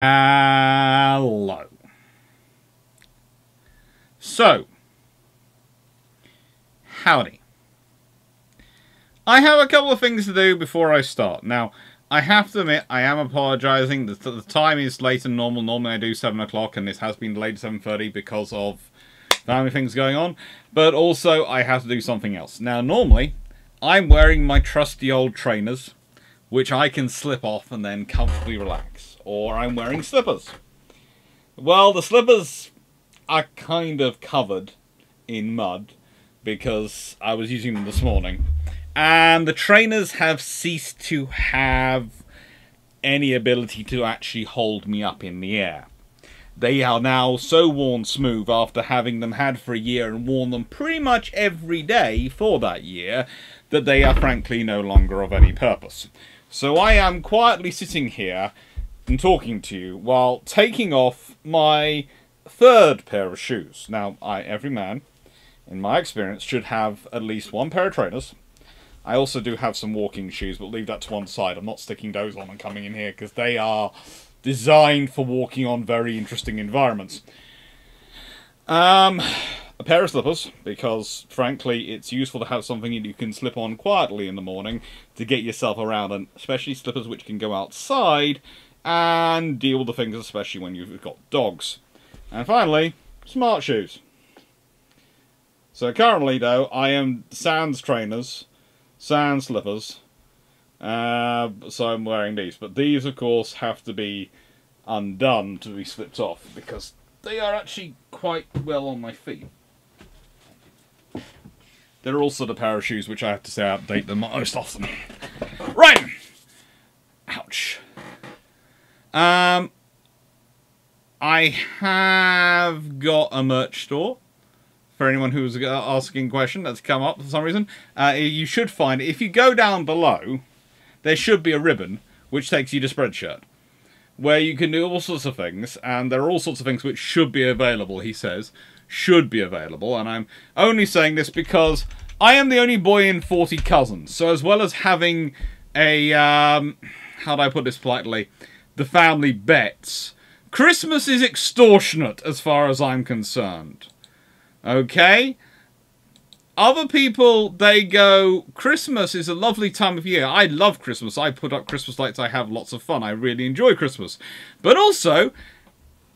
Hello. So, howdy. I have a couple of things to do before I start. Now, I have to admit, I am apologising. The time is later than normal. Normally I do 7 o'clock, and this has been delayed to 7:30 because of family things going on. But also, I have to do something else. Now, normally, I'm wearing my trusty old trainers, which I can slip off and then comfortably relax. Or I'm wearing slippers. Well, the slippers are kind of covered in mud because I was using them this morning. And the trainers have ceased to have any ability to actually hold me up in the air. They are now so worn smooth after having them had for a year and worn them pretty much every day for that year that they are frankly no longer of any purpose. So I am quietly sitting here and talking to you while taking off my third pair of shoes. Now, every man, in my experience, should have at least one pair of trainers. I also do have some walking shoes, but leave that to one side. I'm not sticking those on and coming in here because they are designed for walking on very interesting environments. A pair of slippers, because frankly it's useful to have something you can slip on quietly in the morning to get yourself around, and especially slippers which can go outside and deal with the things, especially when you've got dogs. And finally, smart shoes. So currently though, I am sans trainers, sans slippers, so I'm wearing these. But these of course have to be undone to be slipped off because they are actually quite well on my feet. They're also the pair of shoes which I have to say I update them most often. Right! Ouch. I have got a merch store. For anyone who was asking a question that's come up for some reason. You should find, if you go down below, there should be a ribbon which takes you to Spreadshirt, where you can do all sorts of things, and there are all sorts of things which should be available, he says. Should be available, and I'm only saying this because I am the only boy in 40 cousins, so as well as having a, how do I put this politely, the family bets, Christmas is extortionate as far as I'm concerned. Okay? Other people, they go, Christmas is a lovely time of year. I love Christmas. I put up Christmas lights. I have lots of fun. I really enjoy Christmas. But also,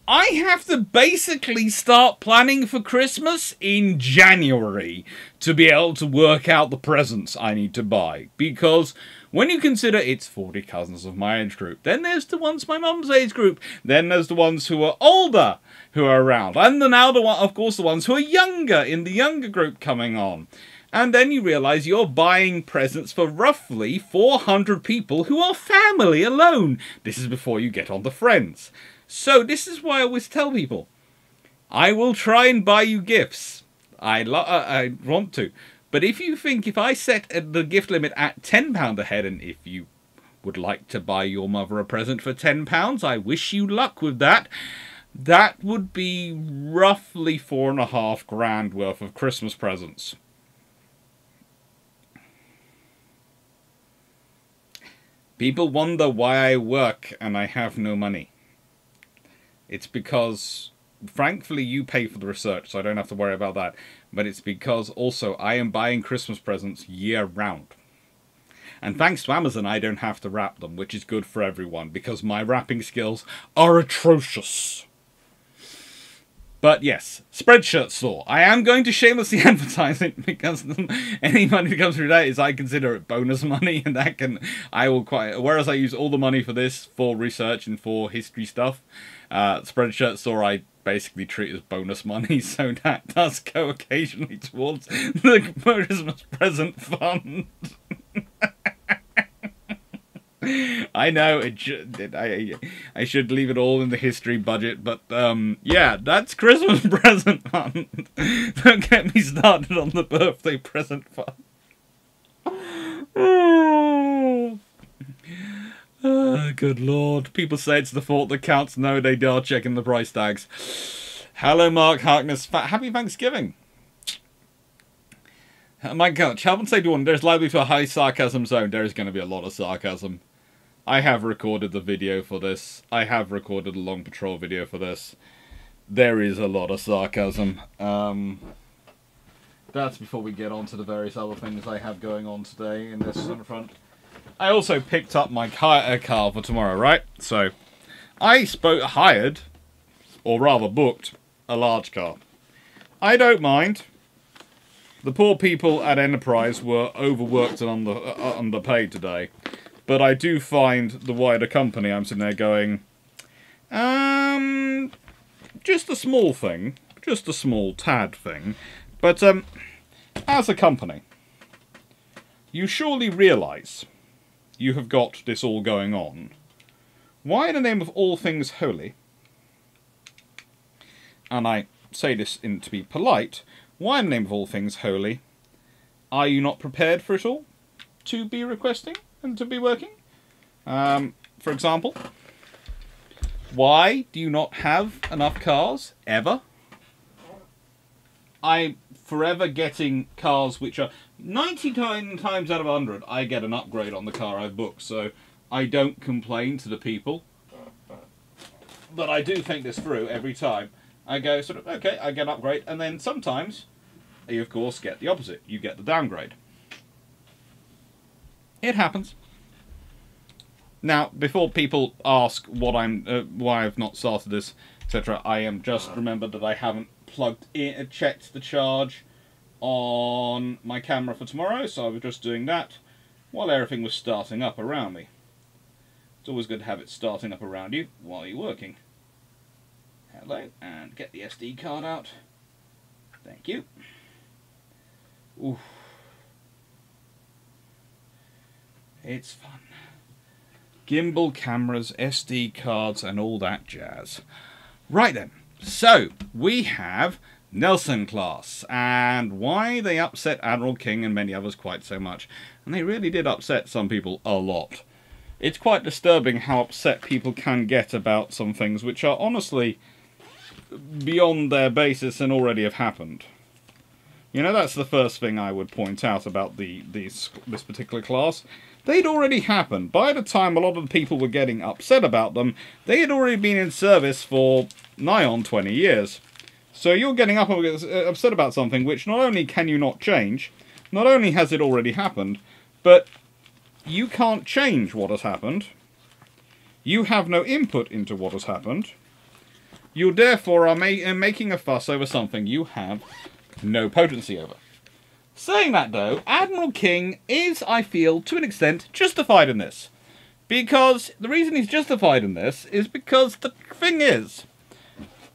I have to basically start planning for Christmas in January to be able to work out the presents I need to buy. Because when you consider it's 40 cousins of my age group, then there's the ones my mum's age group, then there's the ones who are older who are around, and now of course the ones who are younger in the younger group coming on. And then you realise you're buying presents for roughly 400 people who are family alone. This is before you get on the friends. So this is why I always tell people, I will try and buy you gifts. I want to. But if you think if I set the gift limit at £10 a head, and if you would like to buy your mother a present for £10, I wish you luck with that. That would be roughly £4.5 grand worth of Christmas presents. People wonder why I work and I have no money. It's because, frankly, you pay for the research, so I don't have to worry about that. But it's because, also, I am buying Christmas presents year-round. And thanks to Amazon, I don't have to wrap them, which is good for everyone, because my wrapping skills are atrocious. But yes, Spreadshirt store. I am going to shamelessly advertise it because any money that comes through that is, I consider it bonus money, and that can, whereas I use all the money for this, for research and for history stuff, Spreadshirt store I basically treat as bonus money, so that does go occasionally towards the Christmas present fund. I know I should leave it all in the history budget, but yeah, that's Christmas present fund. Don't get me started on the birthday present fund. Oh, good lord. People say it's the thought that counts. No, they are checking the price tags. Hello, Mark Harkness. Happy Thanksgiving. My God, Chalvin said one, there's likely to a high sarcasm zone. There is going to be a lot of sarcasm. I have recorded the video for this. I have recorded a long patrol video for this. There is a lot of sarcasm. That's before we get on to the various other things I have going on today in this front. I also picked up my car for tomorrow, right? So, I hired, or rather booked, a large car. I don't mind. The poor people at Enterprise were overworked and underpaid today. But I do find the wider company, I'm sitting there going, just a small thing. Just a small tad thing. But, as a company, you surely realise you have got this all going on. Why in the name of all things holy, and I say this to be polite, why in the name of all things holy are you not prepared for it all to be requesting and to be working? For example, why do you not have enough cars, ever? I'm forever getting cars which are 99 times out of 100, I get an upgrade on the car I've booked, so I don't complain to the people. But I do think this through every time. I go sort of, okay, I get an upgrade, and then sometimes you of course get the opposite. You get the downgrade. It happens. Now, before people ask what why I've not started this, etc., I am just remembered that I haven't plugged in, checked the charge on my camera for tomorrow, so I was just doing that while everything was starting up around me. It's always good to have it starting up around you while you're working. Hello, and get the SD card out. Thank you. Oof. It's fun. Gimbal cameras, SD cards, and all that jazz. Right then, so we have Nelson class, and why they upset Admiral King and many others quite so much. And they really did upset some people a lot. It's quite disturbing how upset people can get about some things which are honestly beyond their basis and already have happened. You know, that's the first thing I would point out about this particular class. They'd already happened. By the time a lot of the people were getting upset about them, they had already been in service for nigh on 20 years. So you're getting upset about something which not only can you not change, not only has it already happened, but you can't change what has happened. You have no input into what has happened. You therefore are making a fuss over something you have no potency over. Saying that though, Admiral King is, I feel, to an extent, justified in this. Because the reason he's justified in this is because the thing is,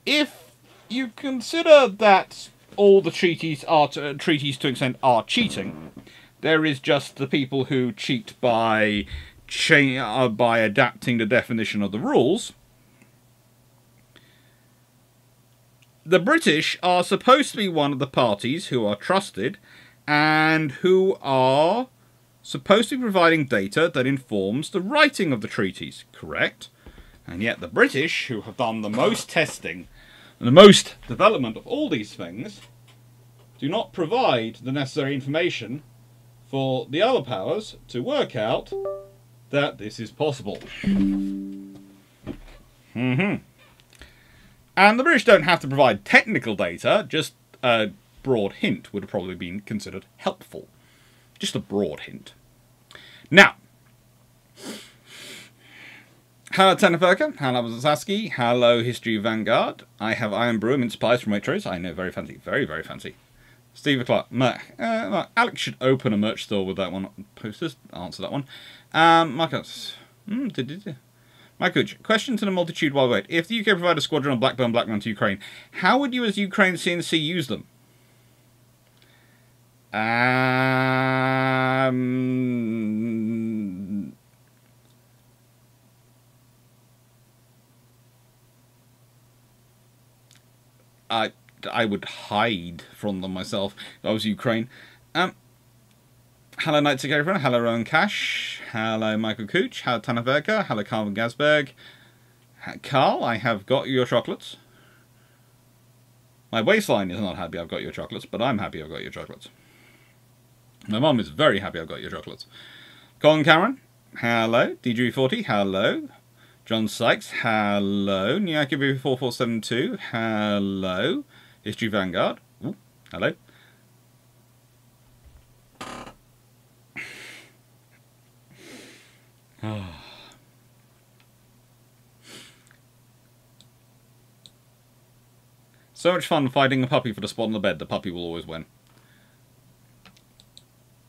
if you consider that all the treaties to an extent are cheating, there is just the people who cheat by adapting the definition of the rules. The British are supposed to be one of the parties who are trusted and who are supposed to be providing data that informs the writing of the treaties, correct? And yet the British, who have done the most testing and the most development of all these things, do not provide the necessary information for the other powers to work out that this is possible. And the British don't have to provide technical data, just a broad hint would have probably been considered helpful. Just a broad hint. Now, hello Teneferka, hello Zazaski, hello History Vanguard. I have Iron Brew, mince pies from Waitrose. I know, very fancy, very, very fancy. Steve Clarke, Alex should open a merch store with that one. Posters, answer that one. Marcus, my coach, question to the multitude while we wait. If the UK provided a squadron of Blackburn to Ukraine, how would you as Ukraine CNC use them? I would hide from them myself if I was Ukraine. Hello Knights of everyone, hello Rowan Cash, hello Michael Cooch, hello Tanaverka, hello Carl Gasberg. Carl, I have got your chocolates. My waistline is not happy I've got your chocolates, but I'm happy I've got your chocolates. My mum is very happy I've got your chocolates. Colin Cameron, Hello. DG40, hello. John Sykes, hello. Nyaki 4472, hello. History Vanguard, ooh, hello. So much fun fighting a puppy for the spot on the bed. The puppy will always win.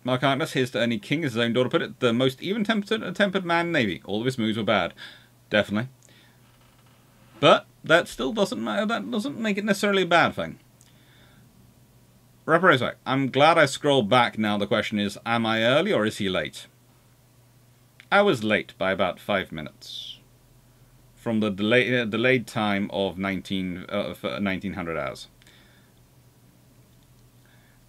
Mark Harkness, here's to Ernie King, as his own daughter put it, the most even-tempered man in the Navy. All of his moves were bad. Definitely. But that still doesn't matter. That doesn't make it necessarily a bad thing. Rapper Razorback, I'm glad I scrolled back now. The question is, am I early or is he late? I was late by about 5 minutes. From the delayed time of 1900 hours.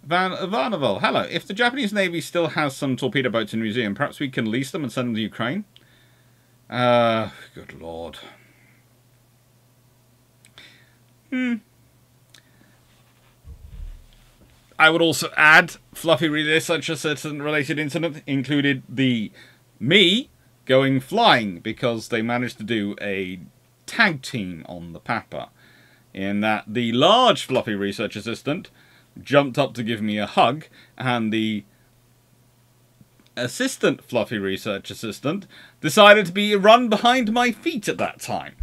Naval, hello. If the Japanese Navy still has some torpedo boats in the museum, perhaps we can lease them and send them to Ukraine? Good lord. I would also add, fluffy research a certain related incident included me going flying because they managed to do a tag team on the Papa. In that the large fluffy research assistant jumped up to give me a hug, and the assistant fluffy research assistant decided to be run behind my feet at that time.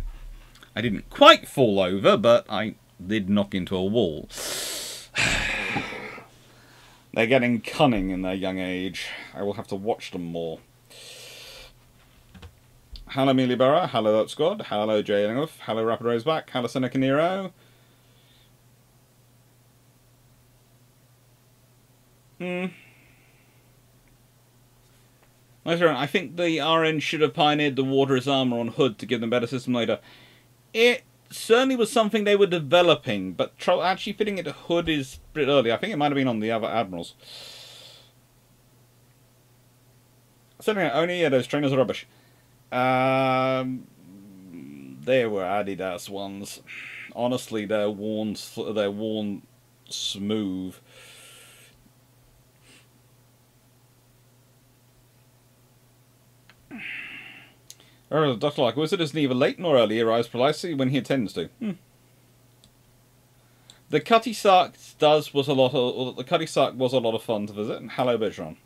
I didn't quite fall over, but I did knock into a wall. They're getting cunning in their young age. I will have to watch them more. Hello, Amelia Barra. Hello, That Squad. Hello, Jay Illingworth. Hello, Rapid Roseback. Hello, Seneca Nero. I think the RN should have pioneered the water as armour on Hood to give them better system later. It certainly was something they were developing, but actually fitting it to Hood is a bit early. I think it might have been on the other Admirals. Certainly, only those trainers are rubbish. They were Adidas ones. Honestly, they're worn smooth. Dr. Clarke, Wizard is neither late nor early, arrives precisely when he intends to. The Cutty Sark was a lot of fun to visit. And hello, Bergeron.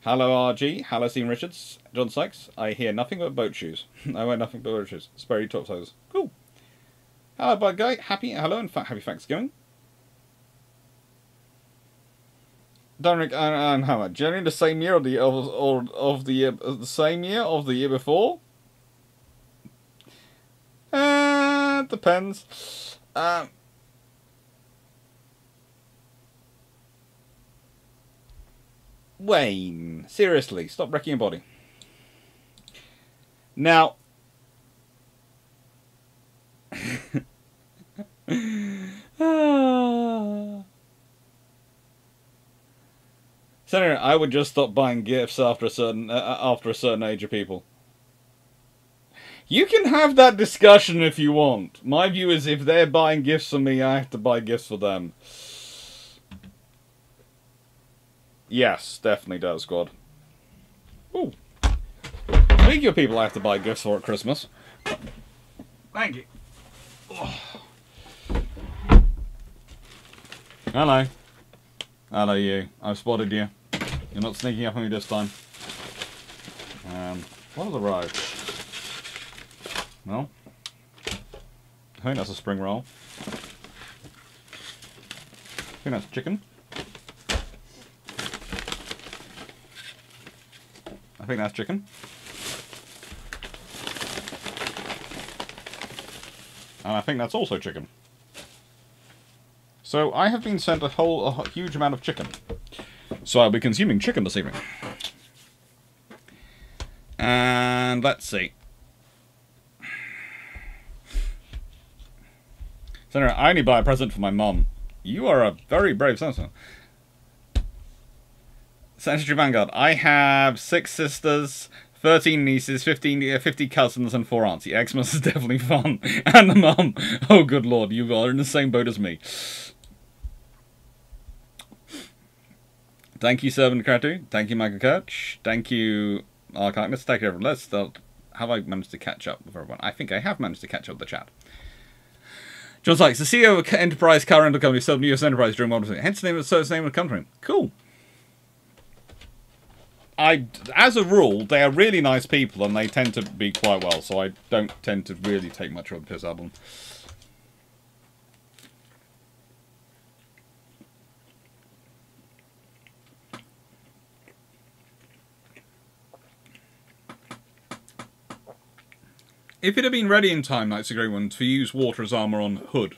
Hello, RG. Hello, Stephen Richards. John Sykes. I hear nothing but boat shoes. I wear nothing but boat shoes. Sperry top toes. Cool. Hello, Bud Guy. Hello, and happy Thanksgiving. Dominic and Hammer. Generally the same year of the year before. Depends. Wayne, seriously, stop wrecking your body. Now, Senator, I would just stop buying gifts after a certain age of people. You can have that discussion if you want. My view is if they're buying gifts for me, I have to buy gifts for them. Yes, definitely does, Squad. Ooh. Speaking of people I have to buy gifts for at Christmas. Thank you. Oh. Hello. Hello, you. I've spotted you. You're not sneaking up on me this time. What has arrived? Well, I think that's a spring roll. I think that's chicken. I think that's chicken. And I think that's also chicken. So I have been sent a huge amount of chicken. So I'll be consuming chicken this evening. And let's see. Senator, I only buy a present for my mum. You are a very brave senator. Senator Vanguard, I have 6 sisters, 13 nieces, 50 cousins, and 4 aunts. The Xmas is definitely fun. And the mum. Oh, good lord, you are in the same boat as me. Thank you, Servant Kratu. Thank you, Michael Kirch. Thank you, I can't mistake everyone. Let's start. Have I managed to catch up with everyone? I think I have managed to catch up with the chat. John Sykes, the CEO of Enterprise car rental company, sold US Enterprise during World War II. Hence the name of the name of the company. Cool. As a rule, they are really nice people and they tend to be quite well, so I don't tend to really take much of a piss out of them. If it had been ready in time, Knights of Greenland, to use water as armour on Hood,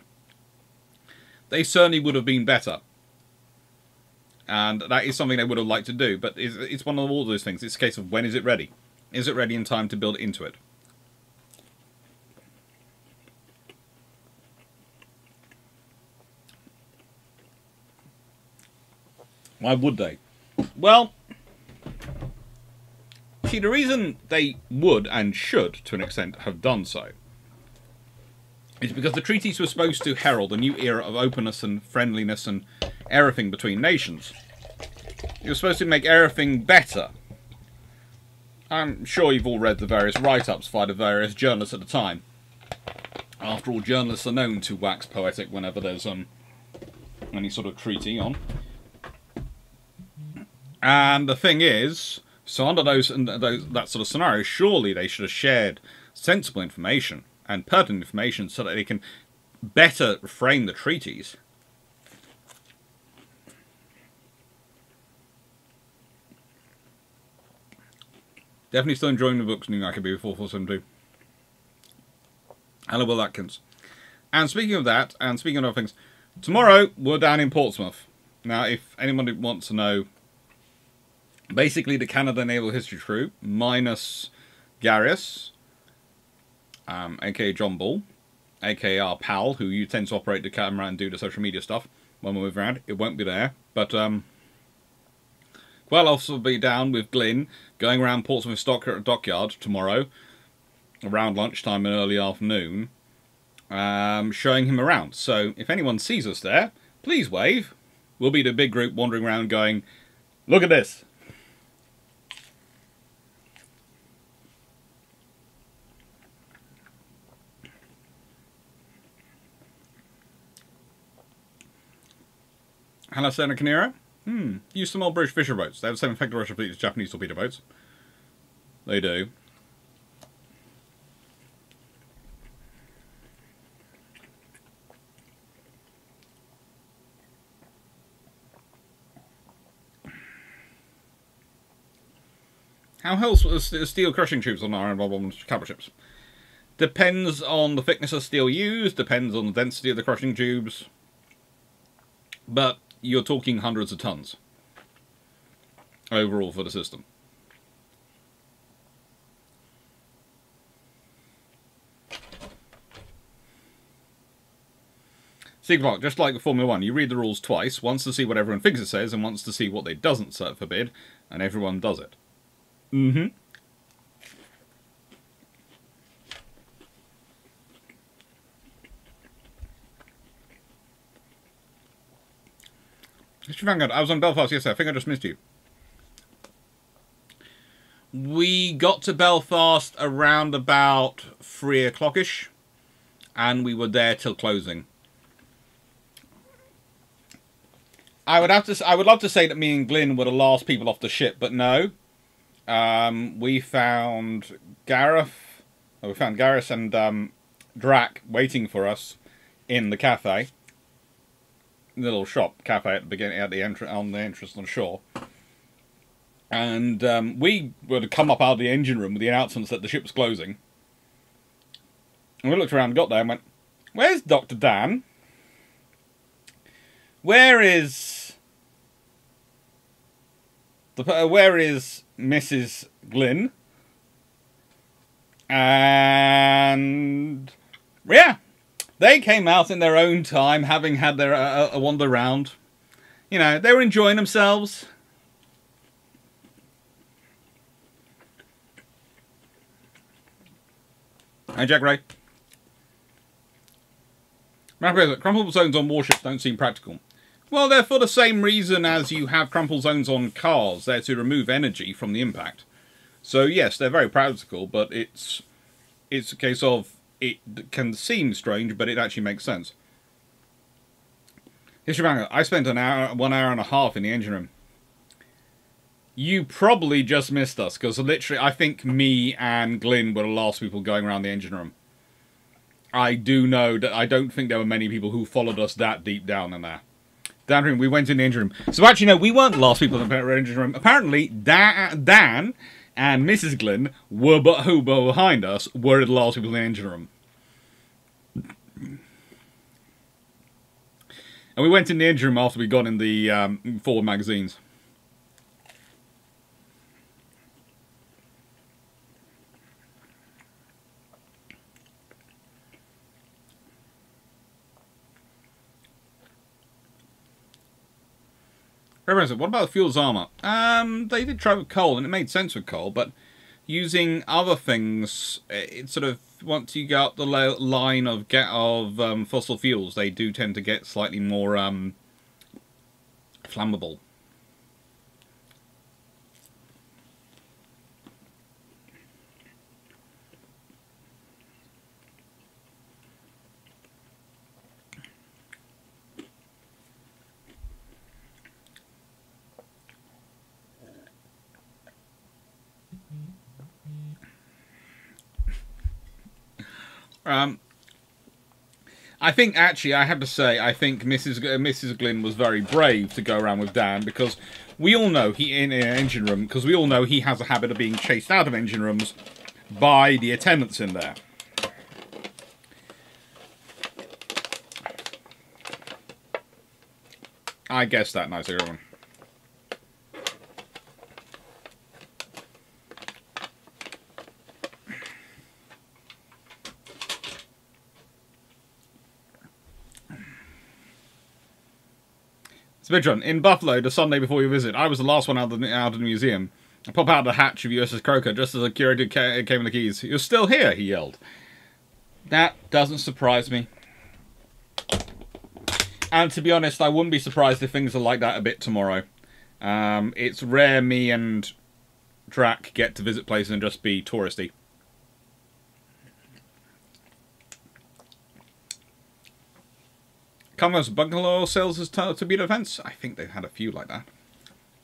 they certainly would have been better. And that is something they would have liked to do, but it's one of all those things. It's a case of when is it ready? Is it ready in time to build into it? Why would they? Well, see, the reason they would and should, to an extent, have done so is because the treaties were supposed to herald a new era of openness and friendliness and everything between nations. It was supposed to make everything better. I'm sure you've all read the various write-ups by the various journalists at the time. After all, journalists are known to wax poetic whenever there's any sort of treaty on. And the thing is, so under that sort of scenario, surely they should have shared sensible information and pertinent information so that they can better frame the treaties. Definitely still enjoying the books, New Maccabee 4472. Hello, Will Atkins. And speaking of that, and speaking of other things, tomorrow we're down in Portsmouth. Now, if anybody wants to know, basically the Canada Naval History crew, minus Garius, aka John Bull, aka our pal, who you tend to operate the camera and do the social media stuff when we move around. It won't be there, but well, I'll also be down with Glyn, going around Portsmouth Dockyard tomorrow, around lunchtime and early afternoon, showing him around. So if anyone sees us there, please wave. We'll be the big group wandering around going, look at this. Hello, Senator Canera. Use some old British fisher boats. They have the same effective Russian fleet as Japanese torpedo boats. They do. How else was steel crushing tubes on iron bomb capital ships? Depends on the thickness of steel used, depends on the density of the crushing tubes. But you're talking hundreds of tons overall for the system. Clarke, just like the Formula 1, you read the rules twice, once to see what everyone thinks it says, and once to see what they doesn't forbid, and everyone does it. Mr. Vanguard, I was on Belfast yesterday. I think I just missed you. We got to Belfast around about 3 o'clock-ish, and we were there till closing. I would love to say that me and Glyn were the last people off the ship, but no. We found Gareth. We found Gareth and Drac waiting for us in the cafe. Little shop cafe at the beginning, at the entrance on the entrance on the shore, and we were to come up out of the engine room with the announcements that the ship was closing. And we looked around and got there and went, "Where's Dr. Dan? Where is Mrs. Glyn?" And yeah. They came out in their own time, having had their a wander around. You know, they were enjoying themselves. Hey, Jack Ray. Crumple zones on warships don't seem practical. Well, they're for the same reason as you have crumple zones on cars. They're to remove energy from the impact. So yes, they're very practical, but it's a case of it can seem strange, but it actually makes sense. History Banger, I spent 1 hour and a half in the engine room. You probably just missed us, because literally I think me and Glyn were the last people going around the engine room. I do know that I don't think there were many people who followed us that deep down in there. Dan, we went in the engine room. So actually, no, we weren't the last people in the engine room. Apparently, Dan and Mrs. Glyn who were behind us were the last people in the engine room. And we went in the engine room after we got in the forward magazines. What about the fuel's armor? They did try with coal, and it made sense with coal, but using other things, it sort of, once you get up the line of fossil fuels, they do tend to get slightly more flammable. I think, actually, I have to say, I think Mrs. Glyn was very brave to go around with Dan, because we all know in an engine room, because we all know he has a habit of being chased out of engine rooms by the attendants in there. I guessed that nice, everyone. Spidron, in Buffalo, the Sunday before your visit, I was the last one out of the museum. I pop out the hatch of USS Croker just as the curator came with the keys. "You're still here," he yelled. That doesn't surprise me. And to be honest, I wouldn't be surprised if things are like that a bit tomorrow. It's rare me and Drac get to visit places and just be touristy. Commonwealth's bungalow sales as torpedo defense? I think they've had a few like that.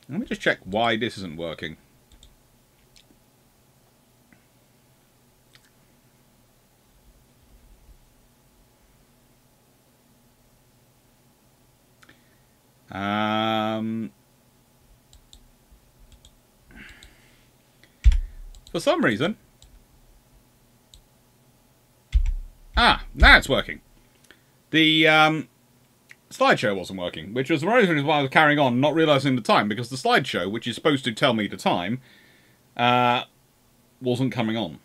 Let me just check why this isn't working. For some reason. Now it's working. The slideshow wasn't working, which was one of the reasons why I was carrying on, not realising the time, because the slideshow, which is supposed to tell me the time, wasn't coming on.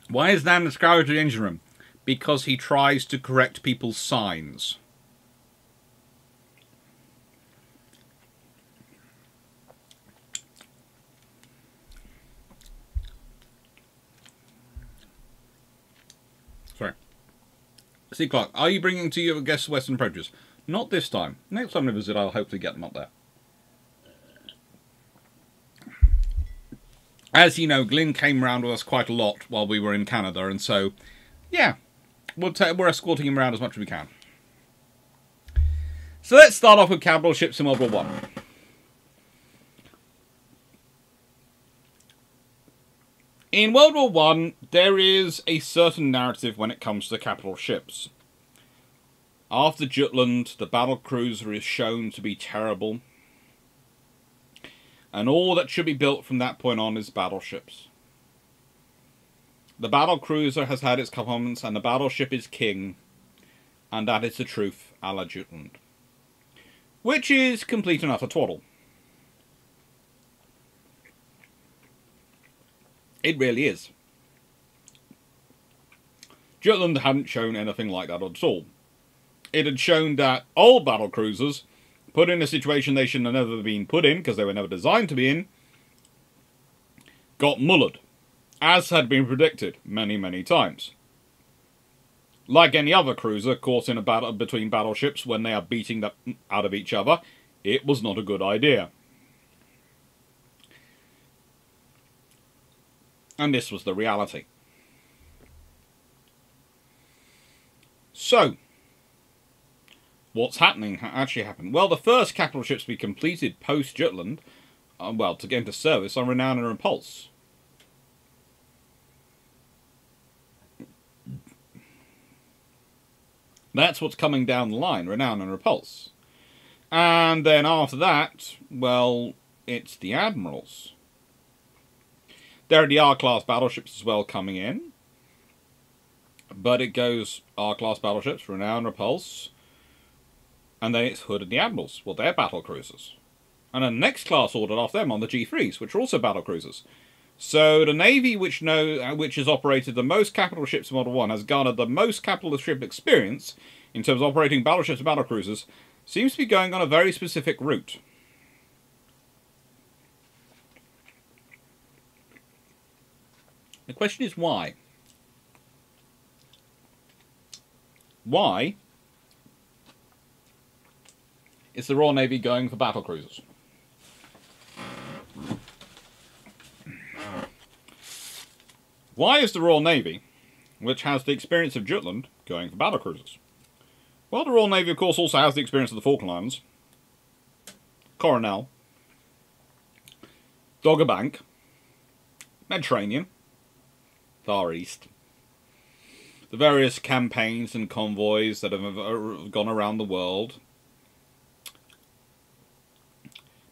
Why is Dan discouraged in the engine room? Because he tries to correct people's signs. Sorry. See, Clarke, are you bringing to your guests Western approaches? Not this time. Next time I visit, I'll hopefully get them up there. As you know, Glyn came around with us quite a lot while we were in Canada, and so, yeah, we're escorting him around as much as we can. So let's start off with capital ships in World War I. In World War I, there is a certain narrative when it comes to capital ships. After Jutland, the battle cruiser is shown to be terrible, and all that should be built from that point on is battleships. The battle cruiser has had its moments, and the battleship is king, and that is the truth, a la Jutland. Which is complete and utter twaddle. It really is. Jutland hadn't shown anything like that at all. It had shown that old battle cruisers, put in a situation they should have never been put in, because they were never designed to be in, got mullered, as had been predicted many, many times. Like any other cruiser caught in a battle between battleships when they are beating the out of each other, it was not a good idea. And this was the reality. So, what's actually happened? Well, the first capital ships to be completed post-Jutland, to get into service, are Renown and Repulse. That's what's coming down the line, Renown and Repulse. And then after that, well, it's the Admirals. There are the R-class battleships as well coming in. But it goes R-class battleships, Renown, Repulse. And then it's Hood and the Admirals. Well, they're battle cruisers. And then the next class ordered off them on the G3s, which are also battle cruisers. So the Navy, which has operated the most capital ships in Model 1, has garnered the most capital ship experience in terms of operating battleships and battle cruisers, seems to be going on a very specific route. The question is why? Why is the Royal Navy going for battle cruisers? Why is the Royal Navy, which has the experience of Jutland, going for battle cruisers? Well, the Royal Navy, of course, also has the experience of the Falkland Islands, Coronel, Dogger Bank, Mediterranean, Far East, the various campaigns and convoys that have gone around the world.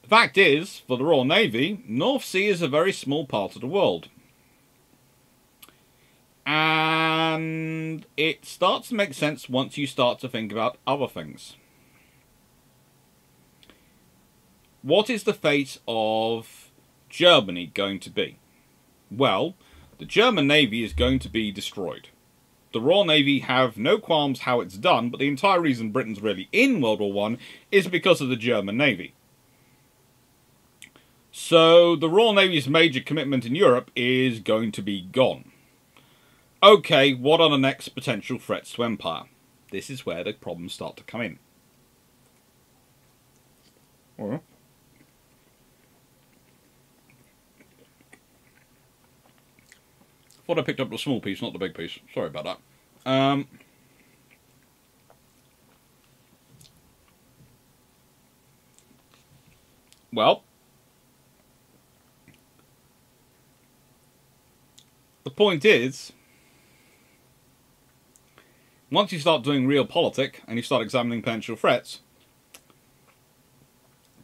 The fact is, for the Royal Navy, North Sea is a very small part of the world. And it starts to make sense once you start to think about other things. What is the fate of Germany going to be? Well, the German Navy is going to be destroyed. The Royal Navy have no qualms how it's done, but the entire reason Britain's really in World War I is because of the German Navy. So the Royal Navy's major commitment in Europe is going to be gone. Okay, what are the next potential threats to empire? This is where the problems start to come in. I thought I picked up the small piece, not the big piece. Sorry about that. Well, the point is, once you start doing real politic and you start examining potential threats,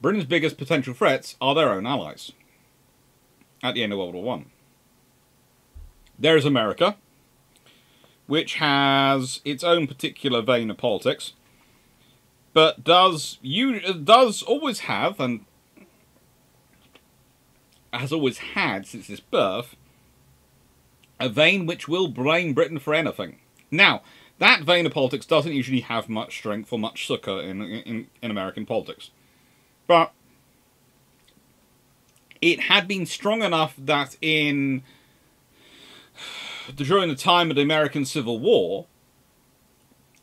Britain's biggest potential threats are their own allies at the end of World War I. There is America, which has its own particular vein of politics, but does always have, and has always had since its birth, a vein which will blame Britain for anything. Now, that vein of politics doesn't usually have much strength or much succour in American politics. But it had been strong enough that during the time of the American Civil War,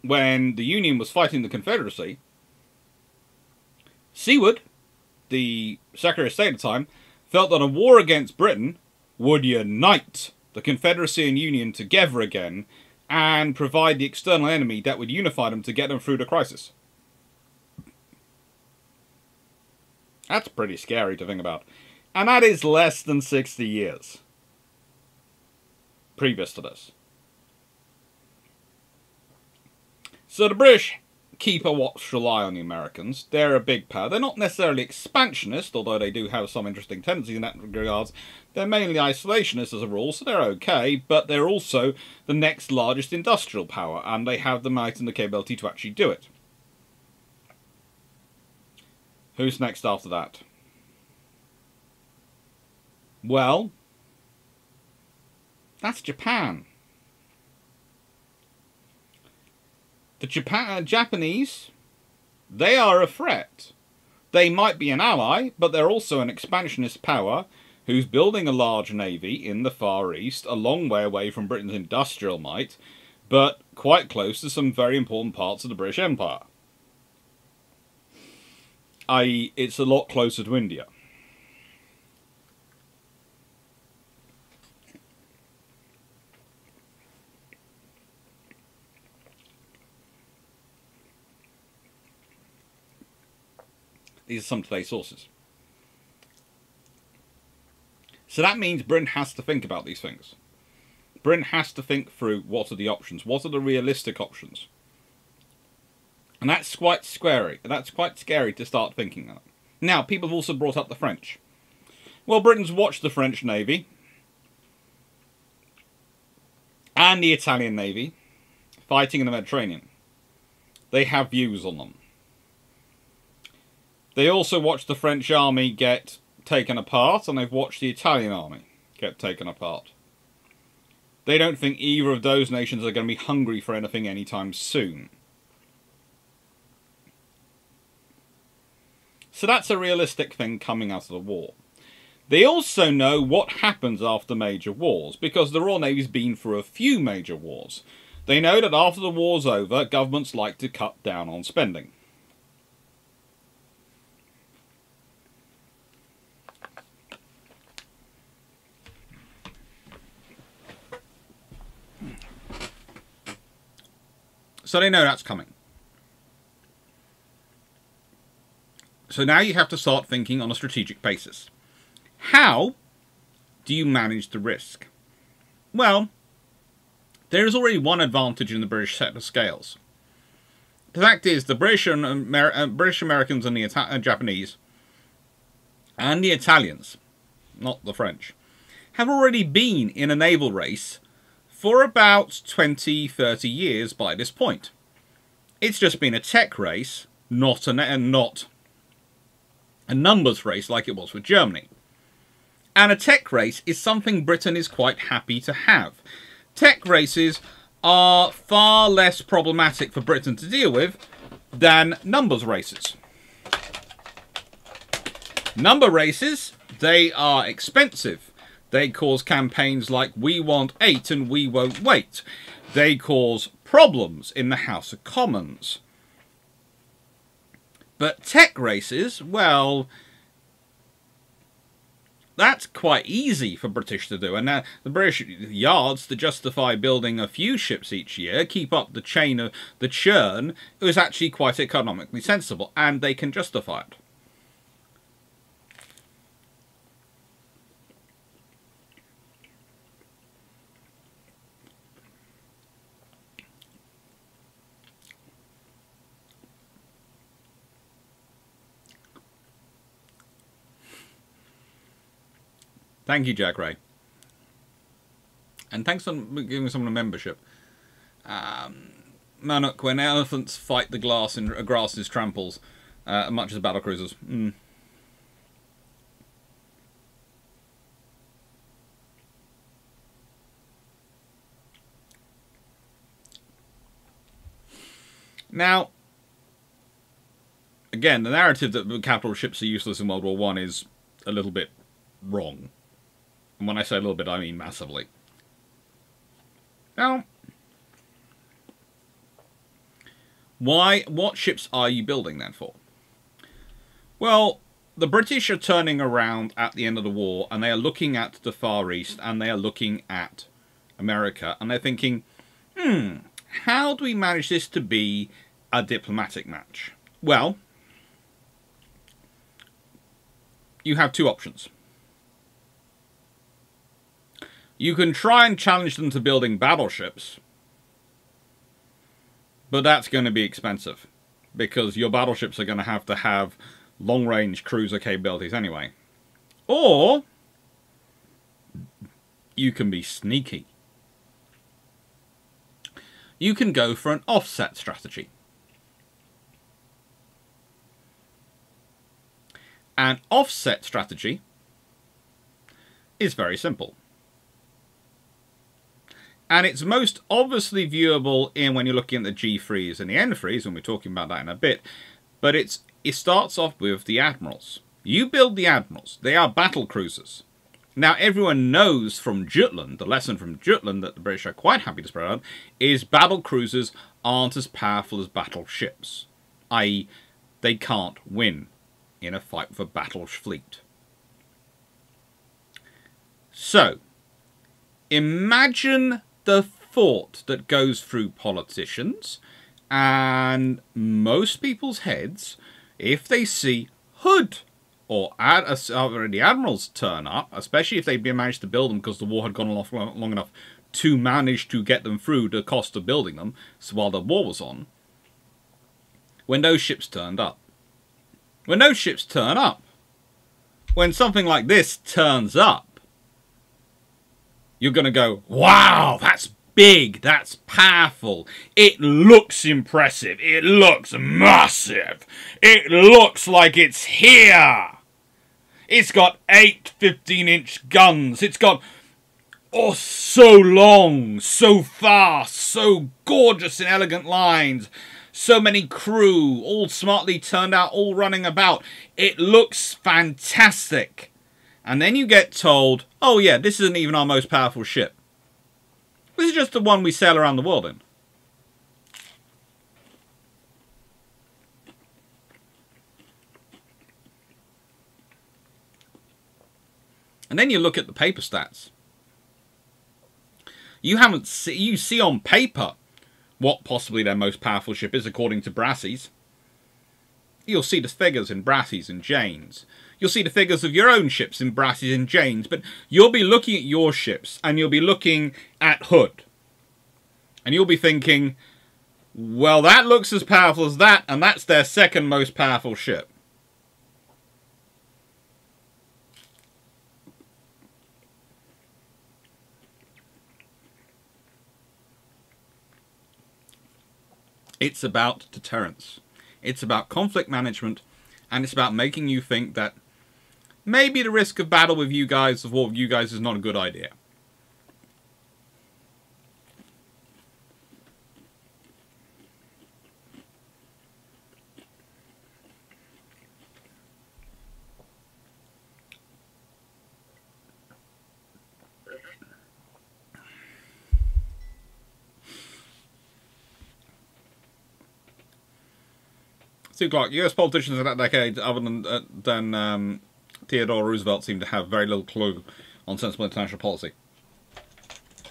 when the Union was fighting the Confederacy, Seward, the Secretary of State at the time, felt that a war against Britain would unite the Confederacy and Union together again and provide the external enemy that would unify them to get them through the crisis. That's pretty scary to think about. And that is less than 60 years previous to this. So the British keep a watchful eye on the Americans. They're a big power. They're not necessarily expansionist, although they do have some interesting tendencies in that regards. They're mainly isolationist as a rule, so they're okay, but they're also the next largest industrial power, and they have the might and the capability to actually do it. Who's next after that? Well, that's Japan. The Japanese, they are a threat. They might be an ally, but they're also an expansionist power who's building a large navy in the Far East, a long way away from Britain's industrial might, but quite close to some very important parts of the British Empire. I.e., it's a lot closer to India. These are some of today's sources. So that means Britain has to think about these things. Britain has to think through what are the options, what are the realistic options. And that's quite scary. That's quite scary to start thinking that. Now, people have also brought up the French. Well, Britain's watched the French Navy and the Italian Navy fighting in the Mediterranean. They have views on them. They also watched the French army get taken apart, and they've watched the Italian army get taken apart. They don't think either of those nations are going to be hungry for anything anytime soon. So that's a realistic thing coming out of the war. They also know what happens after major wars, because the Royal Navy's been through a few major wars. They know that after the war's over, governments like to cut down on spending. So they know that's coming. So now you have to start thinking on a strategic basis. How do you manage the risk? Well, there is already one advantage in the British set of scales. The fact is, the British Americans and the Japanese and the Italians, not the French, have already been in a naval race for about 20, 30 years by this point. It's just been a tech race, not a numbers race like it was with Germany. And a tech race is something Britain is quite happy to have. Tech races are far less problematic for Britain to deal with than numbers races. Number races, they are expensive. They cause campaigns like "We want 8 and we won't wait." They cause problems in the House of Commons. But tech races, well, that's quite easy for British to do. And now the British yards, to justify building a few ships each year, keep up the chain of the churn, it was actually quite economically sensible, and they can justify it. Thank you, Jack Ray. And thanks for giving someone a membership. Manuk, when elephants fight the grass is tramples, much as battle cruisers. Now, again, the narrative that capital ships are useless in World War I is a little bit wrong. And when I say a little bit, I mean massively. Now, what ships are you building then for? Well, the British are turning around at the end of the war, and they are looking at the Far East, and they are looking at America, and they're thinking, how do we manage this to be a diplomatic match? Well, you have two options. You can try and challenge them to building battleships, but that's going to be expensive, because your battleships are going to have long-range cruiser capabilities anyway. Or you can be sneaky. You can go for an offset strategy. An offset strategy is very simple. And it's most obviously viewable in when you're looking at the G3s and the N3s, and we're talking about that in a bit. But it starts off with the Admirals. You build the Admirals. They are battle cruisers. Now, everyone knows from Jutland, the lesson from Jutland that the British are quite happy to spread out, is battle cruisers aren't as powerful as battleships. I.e., they can't win in a fight with a battle fleet. So, imagine the thought that goes through politicians and most people's heads if they see Hood or the admirals turn up, especially if they'd managed to build them because the war had gone on long enough to manage to get them through the cost of building them so while the war was on, when those ships turned up. When those ships turn up, when something like this turns up, you're going to go, wow, that's big, that's powerful, it looks impressive, it looks massive, it looks like it's here. It's got 8 15-inch guns, it's got, oh, so long, so fast, so gorgeous and elegant lines, so many crew, all smartly turned out, all running about. It looks fantastic. And then you get told, oh yeah, this isn't even our most powerful ship. This is just the one we sail around the world in. And then you look at the paper stats. You see on paper what possibly their most powerful ship is according to Brassey's. You'll see the figures in Brassey's and Jane's. You'll see the figures of your own ships in Brassey's and Jane's, but you'll be looking at your ships and you'll be looking at Hood. And you'll be thinking, well, that looks as powerful as that, and that's their second most powerful ship. It's about deterrence. It's about conflict management, and it's about making you think that maybe the risk of battle with you guys, of war with you guys, is not a good idea. See, Clarke, US politicians in that decade, other than Theodore Roosevelt, seemed to have very little clue on sensible international policy.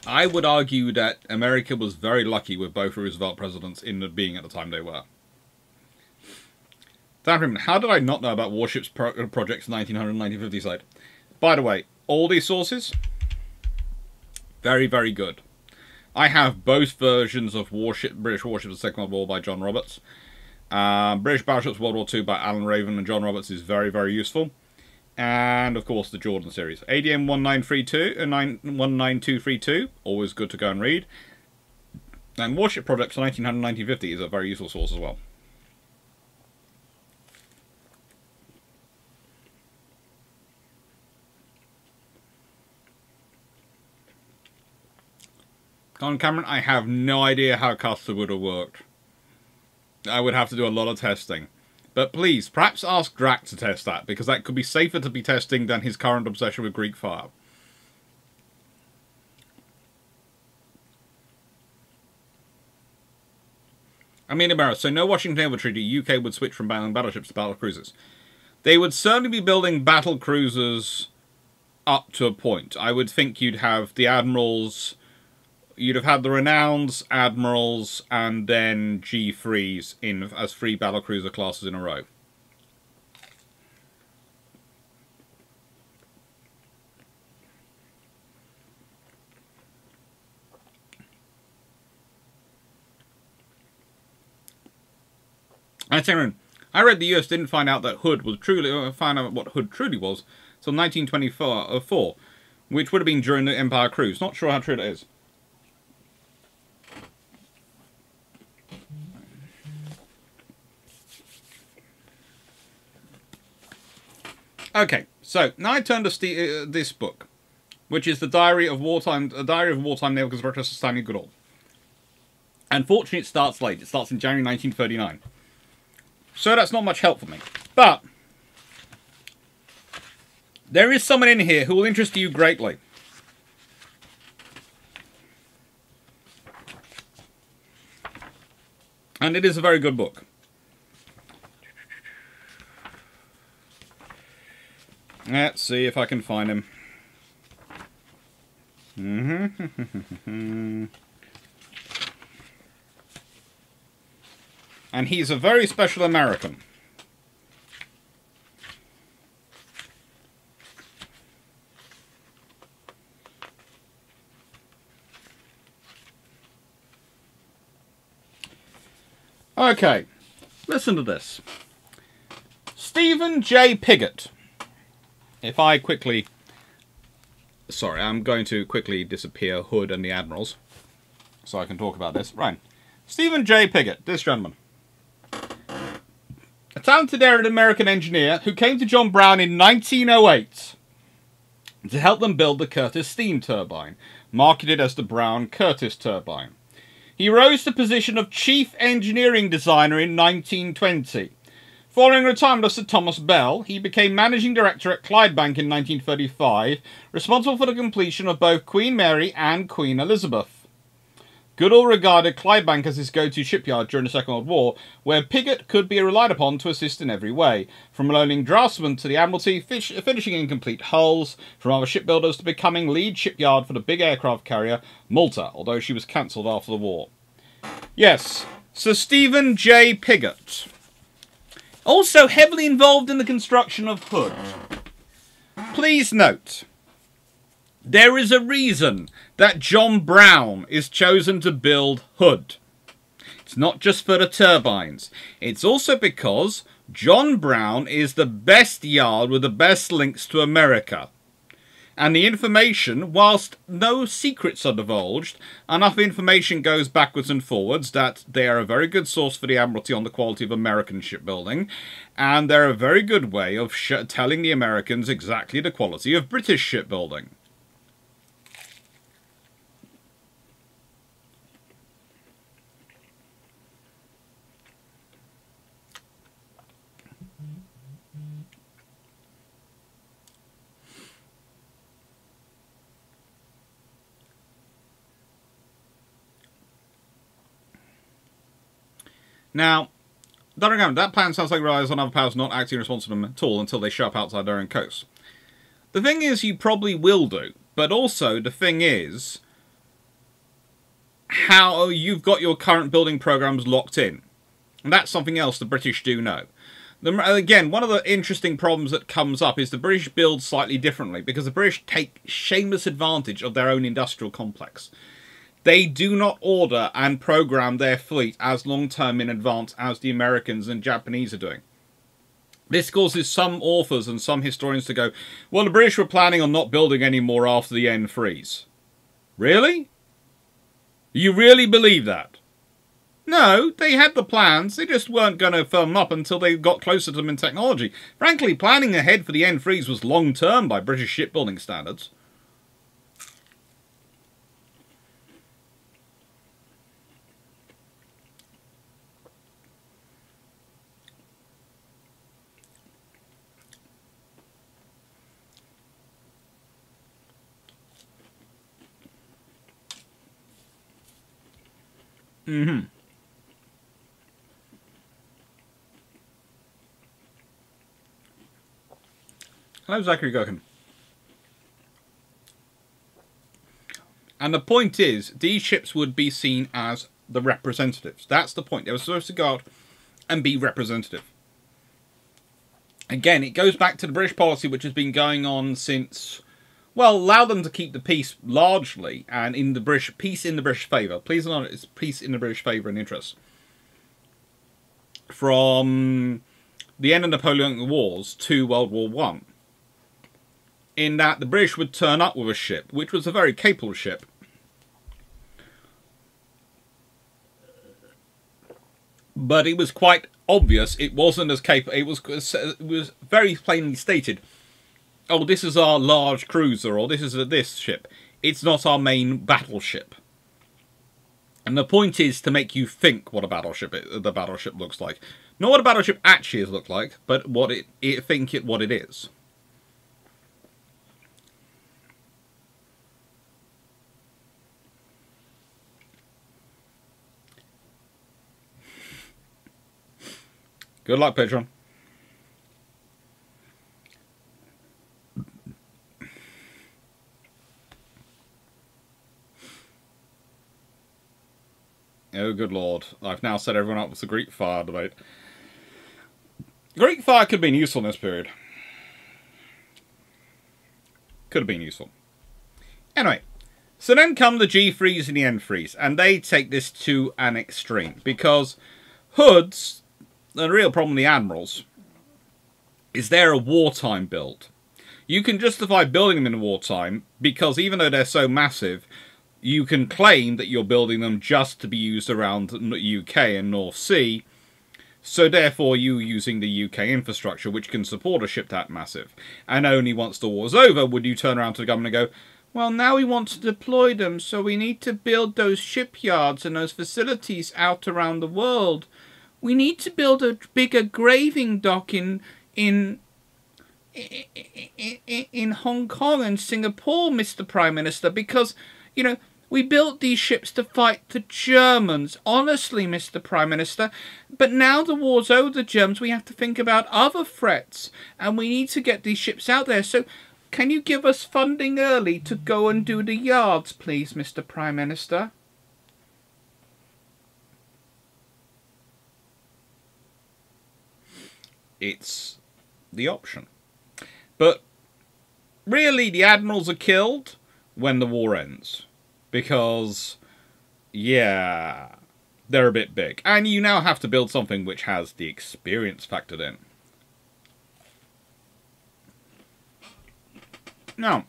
I would argue that America was very lucky with both Roosevelt presidents in being at the time they were. How did I not know about warships projects 1900 and 1950 side? By the way, all these sources, very, very good. I have both versions of British warships of the Second World War by John Roberts. British Battleships World War II by Alan Raven and John Roberts is very, very useful. And, of course, the Jordan series. ADM 1932 and 19232, always good to go and read. And Warship Projects 1900 and 1950 is a very useful source as well. Con Cameron, I have no idea how Custer would have worked. I would have to do a lot of testing. But please, perhaps ask Drac to test that, because that could be safer to be testing than his current obsession with Greek fire. I mean, America, so no Washington Naval Treaty, UK would switch from battling battleships to battle cruisers. They would certainly be building battle cruisers up to a point. I would think you'd have the admirals, you'd have had the Renowns, Admirals, and then G3s in as 3 battlecruiser classes in a row. I read the US didn't find out that Hood was find out what Hood truly was until 1924, which would have been during the Empire Cruise. Not sure how true that is. Okay, so now I turn to this book, which is the Diary of Wartime Naval Conspirator Stanley Goodall. Unfortunately, it starts late. It starts in January 1939. So that's not much help for me. But There is someone in here who will interest you greatly. And it is a very good book. Let's see if I can find him. And he's a very special American. Okay, listen to this. Stephen J. Pigott. If I quickly... Sorry, I'm going to quickly disappear Hood and the Admirals so I can talk about this. Right. Stephen J. Pigott, this gentleman. A talented American engineer who came to John Brown in 1908 to help them build the Curtiss steam turbine, marketed as the Brown-Curtiss turbine. He rose to the position of Chief Engineering Designer in 1920. Following retirement of Sir Thomas Bell, he became Managing Director at Clydebank in 1935, responsible for the completion of both Queen Mary and Queen Elizabeth. Goodall regarded Clydebank as his go-to shipyard during the Second World War, where Pigott could be relied upon to assist in every way, from loaning draftsmen to the Admiralty, finishing incomplete hulls, from other shipbuilders to becoming lead shipyard for the big aircraft carrier Malta, although she was cancelled after the war. Yes, Sir Stephen J. Pigott. Also heavily involved in the construction of Hood. Please note, there is a reason that John Brown is chosen to build Hood. It's not just for the turbines. It's also because John Brown is the best yard with the best links to America. And the information, whilst no secrets are divulged, enough information goes backwards and forwards that they are a very good source for the Admiralty on the quality of American shipbuilding, and they're a very good way of telling the Americans exactly the quality of British shipbuilding. Now, don't remember, that plan sounds like it relies on other powers not acting in response to them at all until they show up outside their own coast. The thing is, you probably will do, but also the thing is how you've got your current building programs locked in. And that's something else the British do know. Again, one of the interesting problems that comes up is the British build slightly differently, because the British take shameless advantage of their own industrial complex. They do not order and program their fleet as long-term in advance as the Americans and Japanese are doing. This causes some authors and some historians to go, well, the British were planning on not building any more after the end freeze. Really? You really believe that? No, they had the plans. They just weren't going to firm up until they got closer to them in technology. Frankly, planning ahead for the end freeze was long-term by British shipbuilding standards. Mm-hmm. Hello, Zachary Gherkin. And the point is, these ships would be seen as the representatives. That's the point. They were supposed to go out and be representative. Again, it goes back to the British policy, which has been going on since... Well, allow them to keep the peace largely, and in the British peace in the British favour. Please note, it's peace in the British favour and interest. From the end of Napoleonic Wars to World War I. In that the British would turn up with a ship, which was a very capable ship. But it was quite obvious it wasn't as capable. It was very plainly stated, oh, this is our large cruiser, or this is this ship. It's not our main battleship. And the point is to make you think what the battleship looks like. Not what a battleship actually has looked like, but what what it is. Good luck, Patron. Oh, good lord. I've now set everyone up with the Greek fire debate. Greek fire could have been useful in this period. Could have been useful. Anyway, so then come the G3s and the N3s, and they take this to an extreme, because hoods, the real problem with the Admirals, is they're a wartime build. You can justify building them in wartime, because even though they're so massive, you can claim that you're building them just to be used around the UK and North Sea, so therefore you're using the UK infrastructure, which can support a ship that massive. And only once the war's over would you turn around to the government and go, well, now we want to deploy them, so we need to build those shipyards and those facilities out around the world. We need to build a bigger graving dock in Hong Kong and Singapore, Mr. Prime Minister, because, you know, we built these ships to fight the Germans, honestly, Mr. Prime Minister. But now the war's over, the Germans, we have to think about other threats. And we need to get these ships out there. So can you give us funding early to go and do the yards, please, Mr. Prime Minister? It's the option. But really, the admirals are killed when the war ends. Because, yeah, they're a bit big. And you now have to build something which has the experience factored in. Now,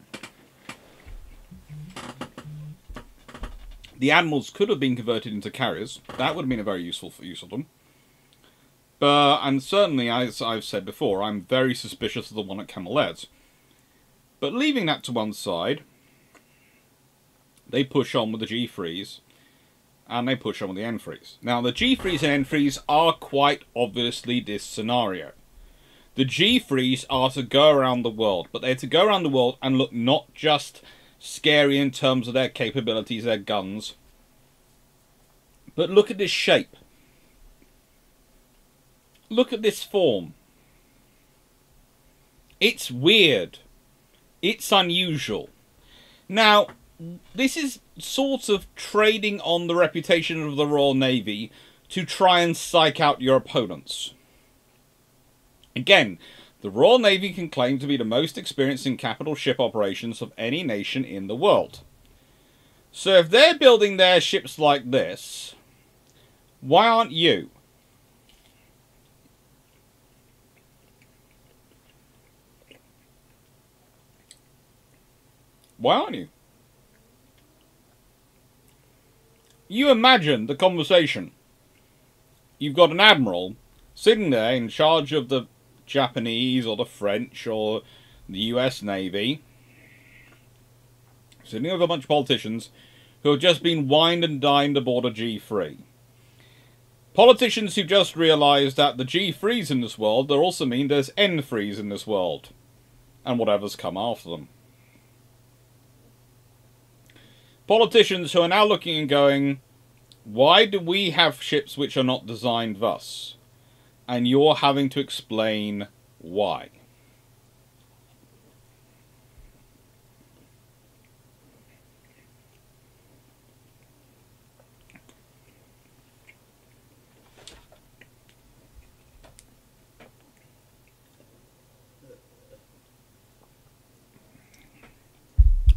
the admirals could have been converted into carriers. That would have been a very useful use of them. But, and certainly, as I've said before, I'm very suspicious of the one at Camelettes. But leaving that to one side, they push on with the G3s, and they push on with the N3s. Now, the G3s and N3s are quite obviously this scenario. The G3s are to go around the world, but they're to go around the world and look not just scary in terms of their capabilities, their guns, but look at this shape. Look at this form. It's weird. It's unusual. Now, this is sort of trading on the reputation of the Royal Navy to try and psych out your opponents. Again, the Royal Navy can claim to be the most experienced in capital ship operations of any nation in the world. So if they're building their ships like this, why aren't you? Why aren't you? You imagine the conversation. You've got an admiral sitting there in charge of the Japanese or the French or the US Navy, sitting with a bunch of politicians who have just been wined and dined aboard a G3. Politicians who just realised that the G3s in this world, they also mean there's N3s in this world, and whatever's come after them. Politicians who are now looking and going, why do we have ships which are not designed thus? And you're having to explain why.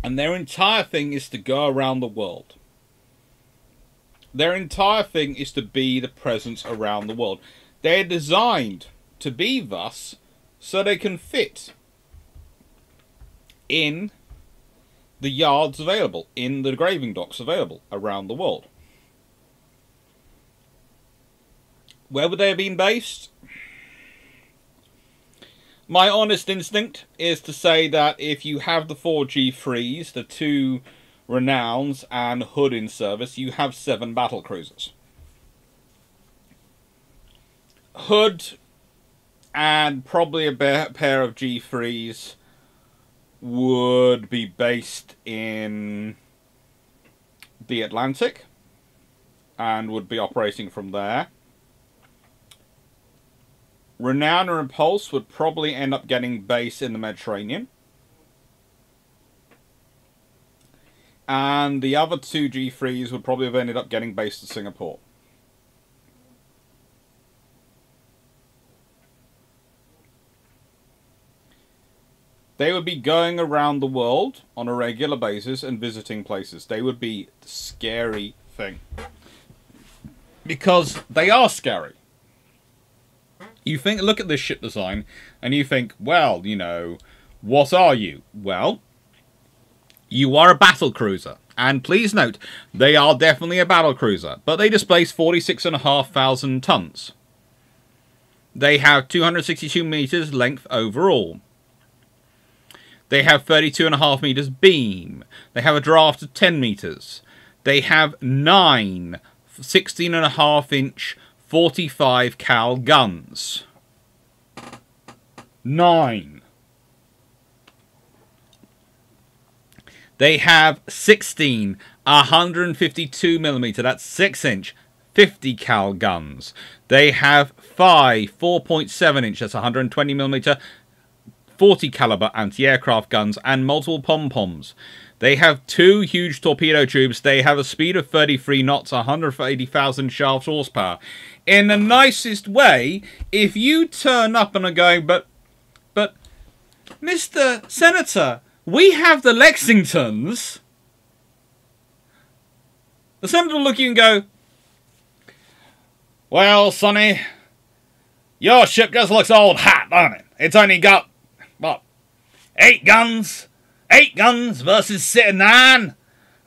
And their entire thing is to go around the world. Their entire thing is to be the presence around the world. They're designed to be thus so they can fit in the yards available, in the graving docks available around the world. Where would they have been based? My honest instinct is to say that if you have the 4 G3s, the 2 Renowns and Hood in service, you have 7 battle cruisers. Hood and probably a pair of G3s would be based in the Atlantic and would be operating from there. Renown and Repulse would probably end up getting base in the Mediterranean. And the other two G3s would probably have ended up getting based in Singapore. They would be going around the world on a regular basis and visiting places. They would be the scary thing. Because they are scary. You think, look at this ship design, and you think, well, you know, what are you? Well, you are a battle cruiser. And please note, they are definitely a battle cruiser, but they displace 46,500 tons. They have 262 meters length overall. They have 32.5 meters beam. They have a draft of 10 meters. They have 9 16.5-inch 45 cal guns. 9. They have 16 152mm, that's 6-inch 50 cal guns. They have 5 4.7-inch, that's 120mm 40 caliber anti-aircraft guns and multiple pom-poms. They have 2 huge torpedo tubes. They have a speed of 33 knots, 180,000 shaft horsepower. In the nicest way, if you turn up and are going, but, Mr. Senator, we have the Lexingtons. The Senator will look at you and go, well, Sonny, your ship just looks old hat, doesn't it? It's only got, what, 8 guns? 8 guns versus 9,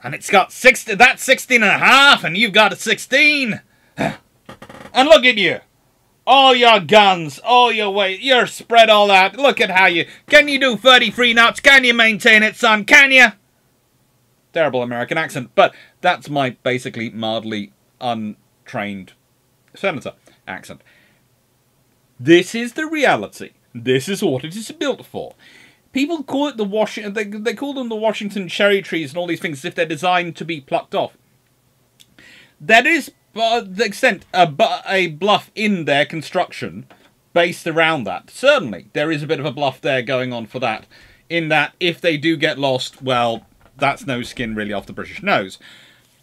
and it's got 60. That's 16.5, and you've got a 16. And look at you, all your guns, all your weight, you're spread all out. Look at how you can you do 33 knots? Can you maintain it, son? Can you? Terrible American accent, but that's my basically mildly untrained senator accent. This is the reality. This is what it is built for. People call it the Washington. They call them the Washington cherry trees and all these things as if they're designed to be plucked off. That is, to the extent, a bluff in their construction based around that. Certainly, there is a bit of a bluff there going on for that. In that, if they do get lost, well, that's no skin really off the British nose.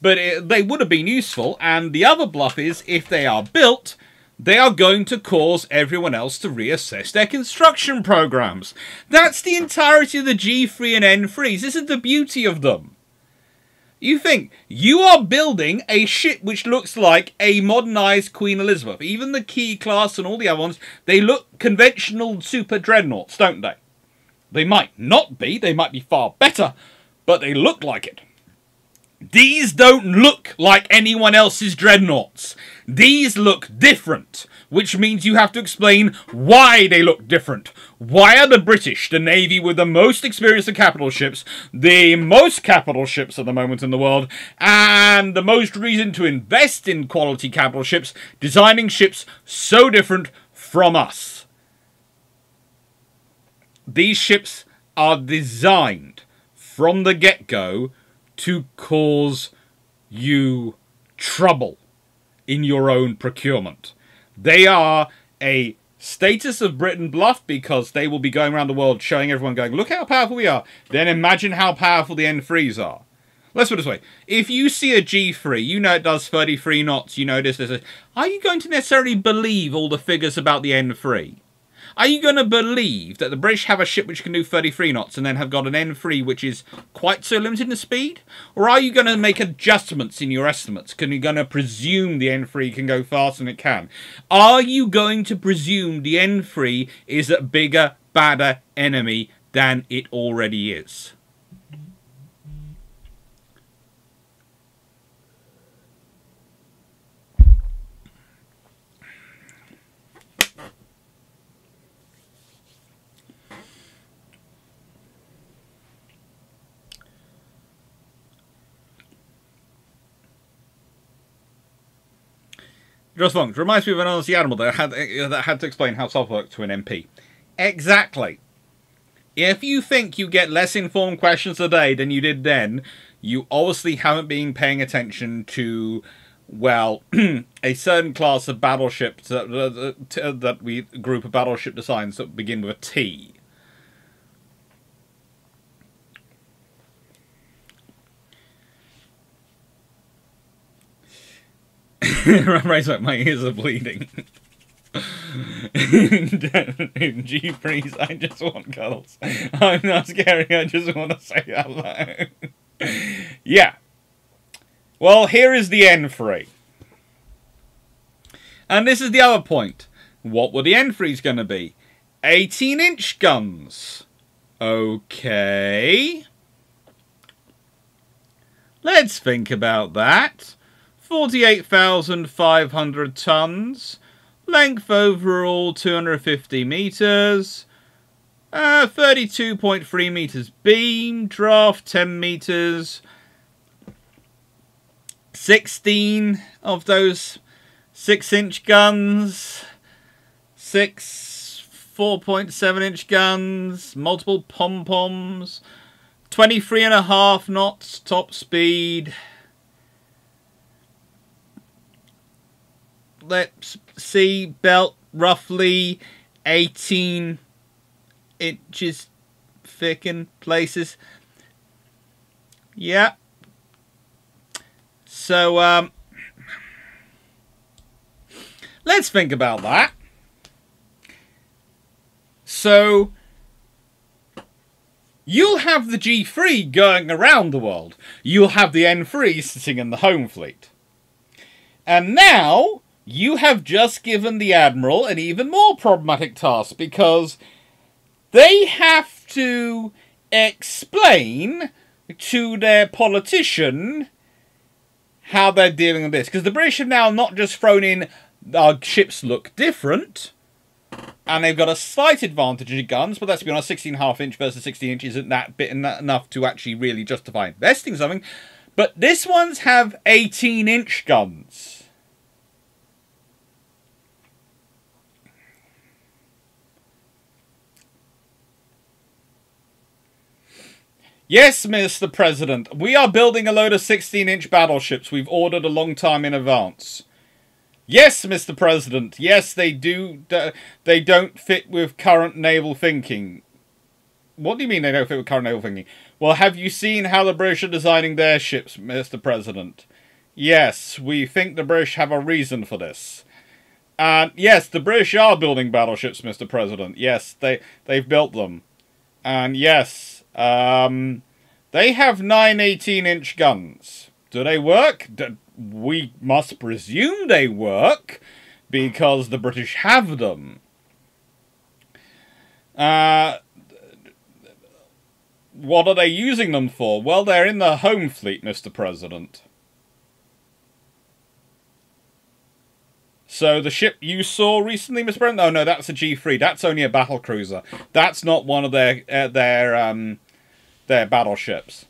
But they would have been useful. And the other bluff is, if they are built, they are going to cause everyone else to reassess their construction programs. That's the entirety of the G3 and N3s. This is the beauty of them. You think, you are building a ship which looks like a modernized Queen Elizabeth. Even the Key class and all the other ones, they look conventional super dreadnoughts, don't they? They might not be, they might be far better, but they look like it. These don't look like anyone else's dreadnoughts. These look different, which means you have to explain why they look different. Why are the British, the Navy with the most experience of capital ships, the most capital ships at the moment in the world, and the most reason to invest in quality capital ships, designing ships so different from us? These ships are designed from the get-go to cause you trouble in your own procurement. They are a status of Britain bluff because they will be going around the world showing everyone going, look how powerful we are. Then imagine how powerful the N3s are. Let's put it this way. If you see a G3, you know it does 33 knots, you know this. Are you going to necessarily believe all the figures about the N3? Are you going to believe that the British have a ship which can do 33 knots and then have got an N3 which is quite so limited in speed? Or are you going to make adjustments in your estimates? Are you going to presume the N3 can go faster than it can? Are you going to presume the N3 is a bigger, badder enemy than it already is? Just long. It reminds me of another Admiral that had to explain how stuff worked to an MP. Exactly. If you think you get less informed questions today than you did then, you obviously haven't been paying attention to Well, a certain class of battleships that we group of battleship designs that begin with a T. Right, my ears are bleeding. Gee, please, I just want cuddles. I'm not scary, I just want to say hello. Yeah. Well, here is the N3. And this is the other point. What were the N3s going to be? 18-inch guns. Okay. Let's think about that. 48,500 tons. Length overall 250 meters. 32.3 meters beam. Draft 10 meters. 16 of those 6-inch guns. 6 4.7-inch guns. Multiple pom-poms. 23.5 knots top speed. Let's see, belt roughly 18 inches thick in places. Yeah. So, let's think about that. So, you'll have the G3 going around the world. You'll have the N3 sitting in the home fleet. And now, you have just given the Admiral an even more problematic task, because they have to explain to their politician how they're dealing with this. Because the British have now not just thrown in our ships look different, and they've got a slight advantage in guns, but let's be honest, 16.5 inch versus 16 inch isn't that bit enough to actually really justify investing something. But this ones have 18-inch guns. Yes, Mr. President, we are building a load of 16-inch battleships we've ordered a long time in advance. Yes, Mr. President, yes, they do. They don't fit with current naval thinking. What do you mean they don't fit with current naval thinking? Well, have you seen how the British are designing their ships, Mr. President? Yes, we think the British have a reason for this. And yes, the British are building battleships, Mr. President. Yes, they've built them. And yes, they have 9 18-inch guns. Do they work? We must presume they work, because the British have them. What are they using them for? Well, they're in the home fleet, Mr. President. So the ship you saw recently, Mr. President? Oh no, that's a G3. That's only a battle cruiser. That's not one of their battleships.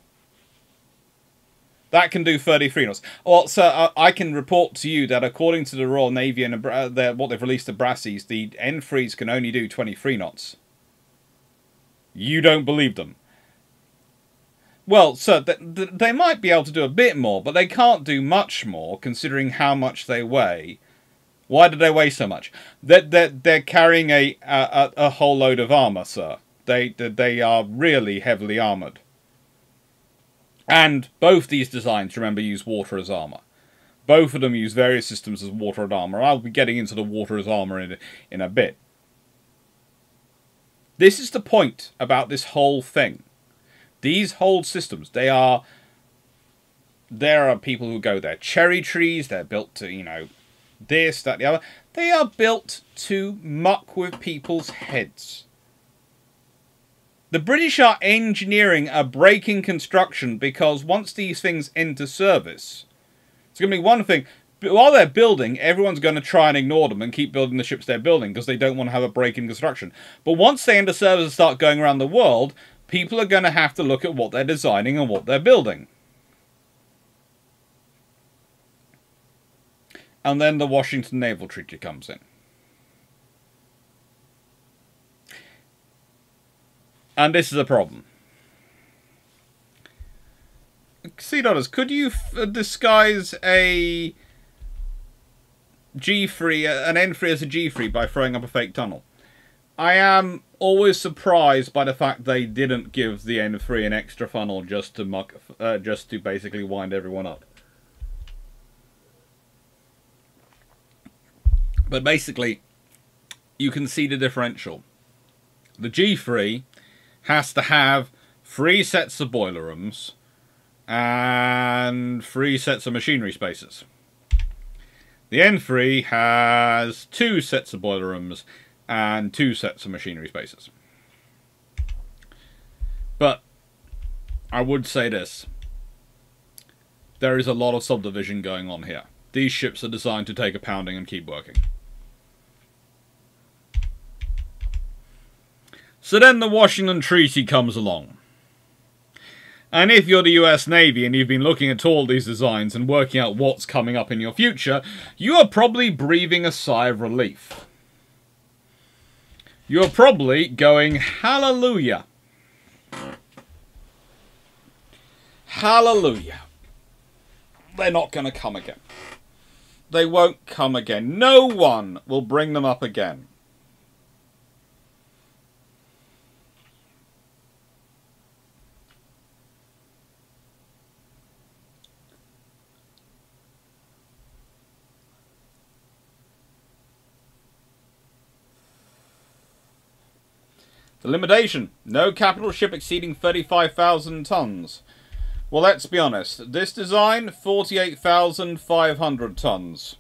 That can do 33 knots. Well, sir, I can report to you that according to the Royal Navy and what they've released at Brassies, the N3s can only do 23 knots. You don't believe them. Well, sir, they might be able to do a bit more, but they can't do much more, considering how much they weigh. Why do they weigh so much? They're carrying a whole load of armour, sir. They are really heavily armoured. And both these designs, remember, use water as armour. Both of them use various systems as water and armour. I'll be getting into the water as armour in a bit. This is the point about this whole thing. These whole systems, there are people who go there. Cherry trees, they're built to, you know, this, that, the other. They are built to muck with people's heads. The British are engineering a break-in construction, because once these things enter service, it's going to be one thing. But while they're building, everyone's going to try and ignore them and keep building the ships they're building, because they don't want to have a break-in construction. But once they enter service and start going around the world, people are going to have to look at what they're designing and what they're building. And then the Washington Naval Treaty comes in. And this is a problem. CDodders, could you disguise a G3, an N3 as a G3 by throwing up a fake tunnel. I am always surprised by the fact they didn't give the N3 an extra funnel just to basically wind everyone up. But basically, you can see the differential. The G3 has to have 3 sets of boiler rooms and 3 sets of machinery spaces. The N3 has 2 sets of boiler rooms and 2 sets of machinery spaces. But I would say this. There is a lot of subdivision going on here. These ships are designed to take a pounding and keep working. So then the Washington Treaty comes along. And if you're the US Navy and you've been looking at all these designs and working out what's coming up in your future, you are probably breathing a sigh of relief. You're probably going, hallelujah. Hallelujah. They're not going to come again. They won't come again. No one will bring them up again. The limitation, no capital ship exceeding 35,000 tons. Well, let's be honest. This design, 48,500 tons.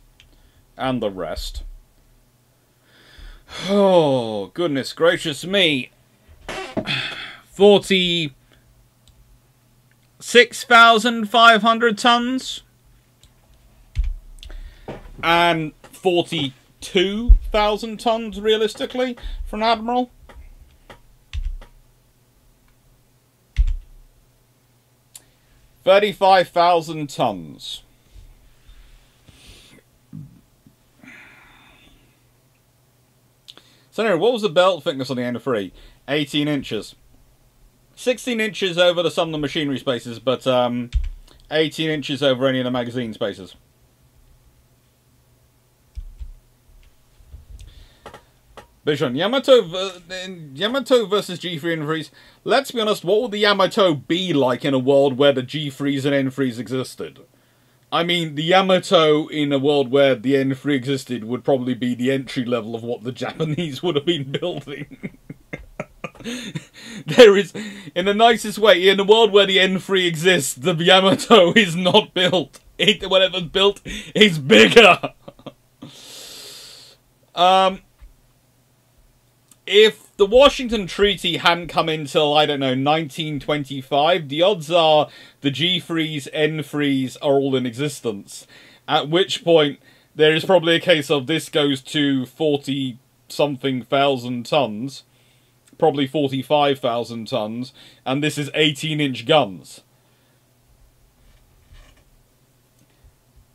And the rest. Oh, goodness gracious me. 46,500 tons. And 42,000 tons, realistically, for an Admiral. $35,000 tons. So anyway, what was the belt thickness on the N3? 18 inches. 16 inches over some of the machinery spaces, but 18 inches over any of the magazine spaces. Bishon, Yamato versus G3 N3s. Let's be honest, what would the Yamato be like in a world where the G3s and N3s existed? I mean, the Yamato in a world where the N3 existed would probably be the entry level of what the Japanese would have been building. There is, in the nicest way, in a world where the N3 exists, the Yamato is not built. Whatever's built is bigger. If the Washington Treaty hadn't come in till, I don't know, 1925, the odds are the G3s, N3s are all in existence. At which point, there is probably a case of this goes to 40-something thousand tons, probably 45,000 tons, and this is 18-inch guns.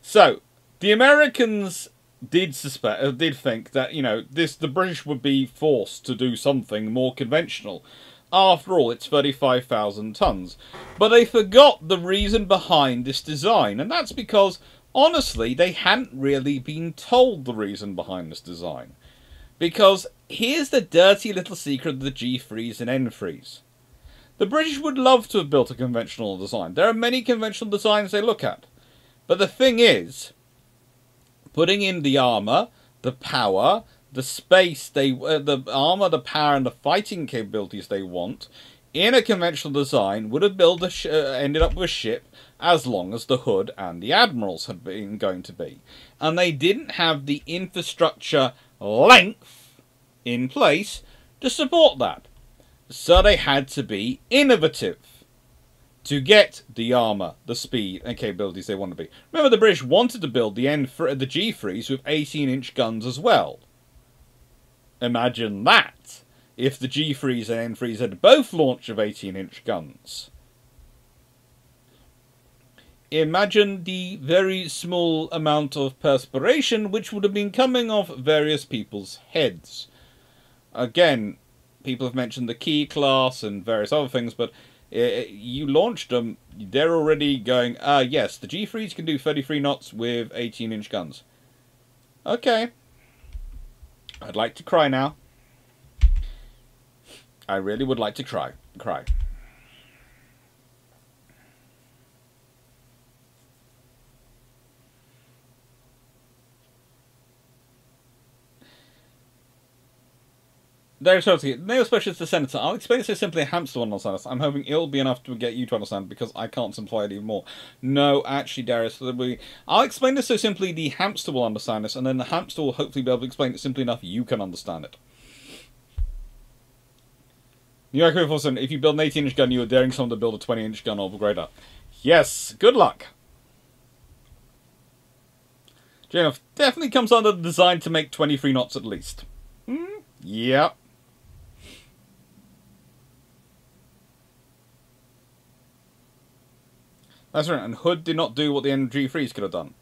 So, the Americans did think that, you know, the British would be forced to do something more conventional. After all, it's 35,000 tons. But they forgot the reason behind this design, and that's because, honestly, they hadn't really been told the reason behind this design. Because here's the dirty little secret of the G3s and N3s. The British would love to have built a conventional design. There are many conventional designs they look at. But the thing is, putting in the armour, the power, the space, the armour, the power, and the fighting capabilities they want in a conventional design would have ended up with a ship as long as the Hood and the Admirals had been going to be. And they didn't have the infrastructure length in place to support that. So they had to be innovative to get the armour, the speed, and capabilities they want to be. Remember, the British wanted to build the G3s with 18-inch guns as well. Imagine that, if the G3s and N3s had both launched with 18-inch guns. Imagine the very small amount of perspiration which would have been coming off various people's heads. Again, people have mentioned the Key class and various other things, but you launched them, they're already going, yes, the G3s can do 33 knots with 18-inch guns. Okay. I'd like to cry now. I really would like to cry. Naval Specialist the Senator. I'll explain it so simply. A hamster will understand us. I'm hoping it'll be enough to get you to understand because I can't simplify it even more. No, actually, Darius, I'll explain this so simply the hamster will understand this, and then the hamster will hopefully be able to explain it simply enough you can understand it. New York 47, if you build an 18-inch gun, you are daring someone to build a 20-inch gun or greater. Yes, good luck. JNF definitely comes under the design to make 23 knots at least. Yep. That's right, and Hood did not do what the G3s could have done.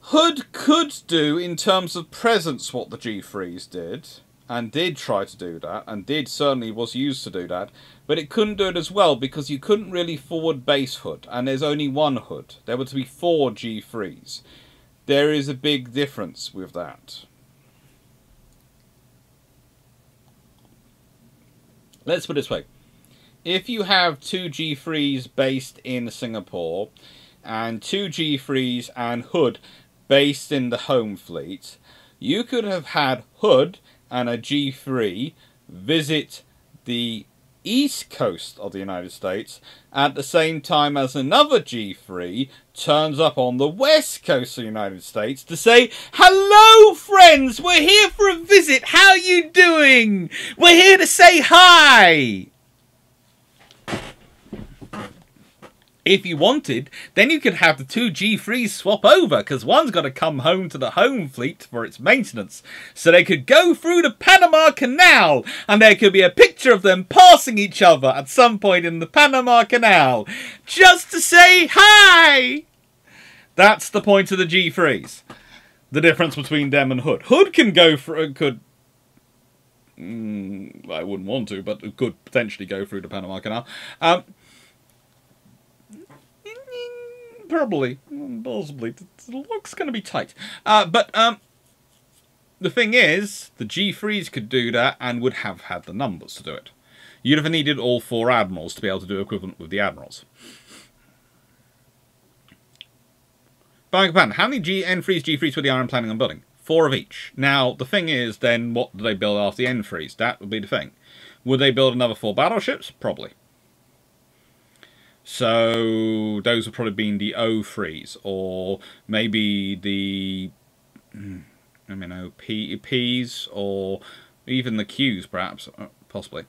Hood could do, in terms of presence, what the G3s did, and did try to do that, and certainly was used to do that, but it couldn't do it as well, because you couldn't really forward base Hood, and there's only one Hood. There were to be 4 G3s. There is a big difference with that. Let's put it this way. If you have 2 G3s based in Singapore, and 2 G3s and Hood based in the home fleet, you could have had Hood and a G3 visit the east coast of the United States at the same time as another G3 turns up on the west coast of the United States to say, "Hello friends, we're here for a visit, how you doing? We're here to say hi." If you wanted, then you could have the 2 G3s swap over, because one's got to come home to the home fleet for its maintenance. So they could go through the Panama Canal, and there could be a picture of them passing each other at some point in the Panama Canal, just to say hi! That's the point of the G3s. The difference between them and Hood. Hood can go through, I wouldn't want to, but it could potentially go through the Panama Canal. Probably, possibly. The lock's going to be tight. But the thing is, the G3s could do that and would have had the numbers to do it. You'd have needed all 4 admirals to be able to do equivalent with the admirals. By Japan, how many N3s, G3s were the Iron planning on building? 4 of each. Now, the thing is, then, what do they build after the N3s? That would be the thing. Would they build another 4 battleships? Probably. So those would probably be the O3s, or maybe the Ps, or even the Qs, perhaps, possibly.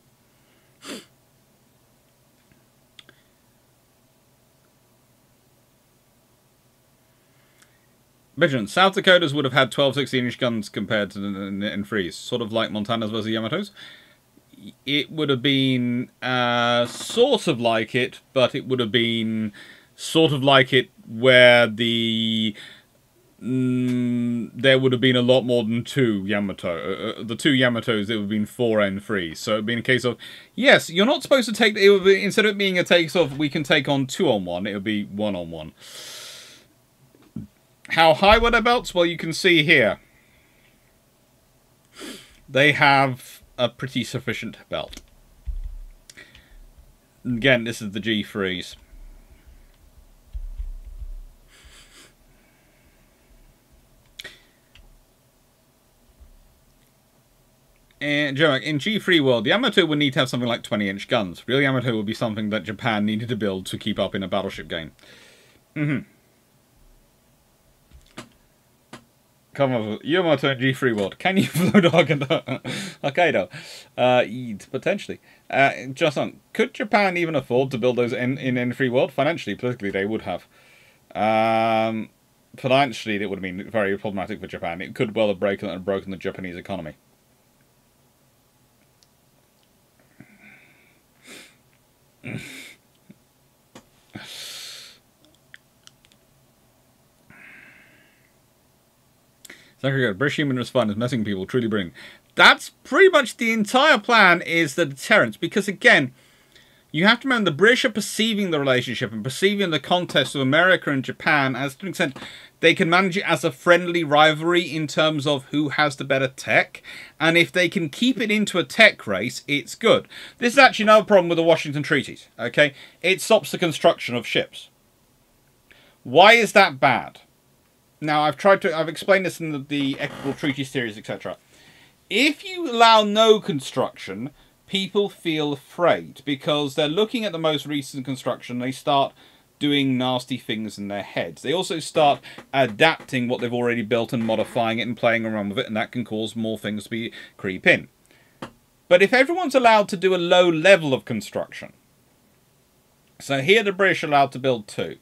Vigilant. South Dakotas would have had 12 16-inch guns compared to the N3s, sort of like Montana's versus Yamatos. It would have been sort of like it, but it would have been sort of like it where there would have been a lot more than 2 Yamato. The 2 Yamatos, it would have been 4 N3s. So it would have been a case of, yes, you're not supposed to take, it would be, instead of it being a case of we can take on 2 on 1, it would be 1 on 1. How high were their belts? Well, you can see here. They have a pretty sufficient belt. Again, this is the G3s. And in G3 world, the Yamato would need to have something like 20-inch guns. Real Yamato would be something that Japan needed to build to keep up in a battleship game. Come on, Yamato in G3 world. Can you float Hokkaido? Potentially. Just on, could Japan even afford to build those in N3 world? Financially, politically, they would have. Financially, it would have been very problematic for Japan. It could well have broken the Japanese economy. British human response is messing people, truly brilliant. That's pretty much the entire plan, is the deterrence. Because again, you have to remember the British are perceiving the relationship and perceiving the contest of America and Japan as to an extent They can manage it as a friendly rivalry in terms of who has the better tech. And if they can keep it into a tech race, it's good. This is actually another problem with the Washington treaties. Okay, it stops the construction of ships. Why is that bad? Now, I've explained this in the Equitable Treaty series, etc. If you allow no construction, people feel afraid because they're looking at the most recent construction. They start doing nasty things in their heads. They also start adapting what they've already built and modifying it and playing around with it, and that can cause more things to creep in. But if everyone's allowed to do a low level of construction, so here the British are allowed to build 2.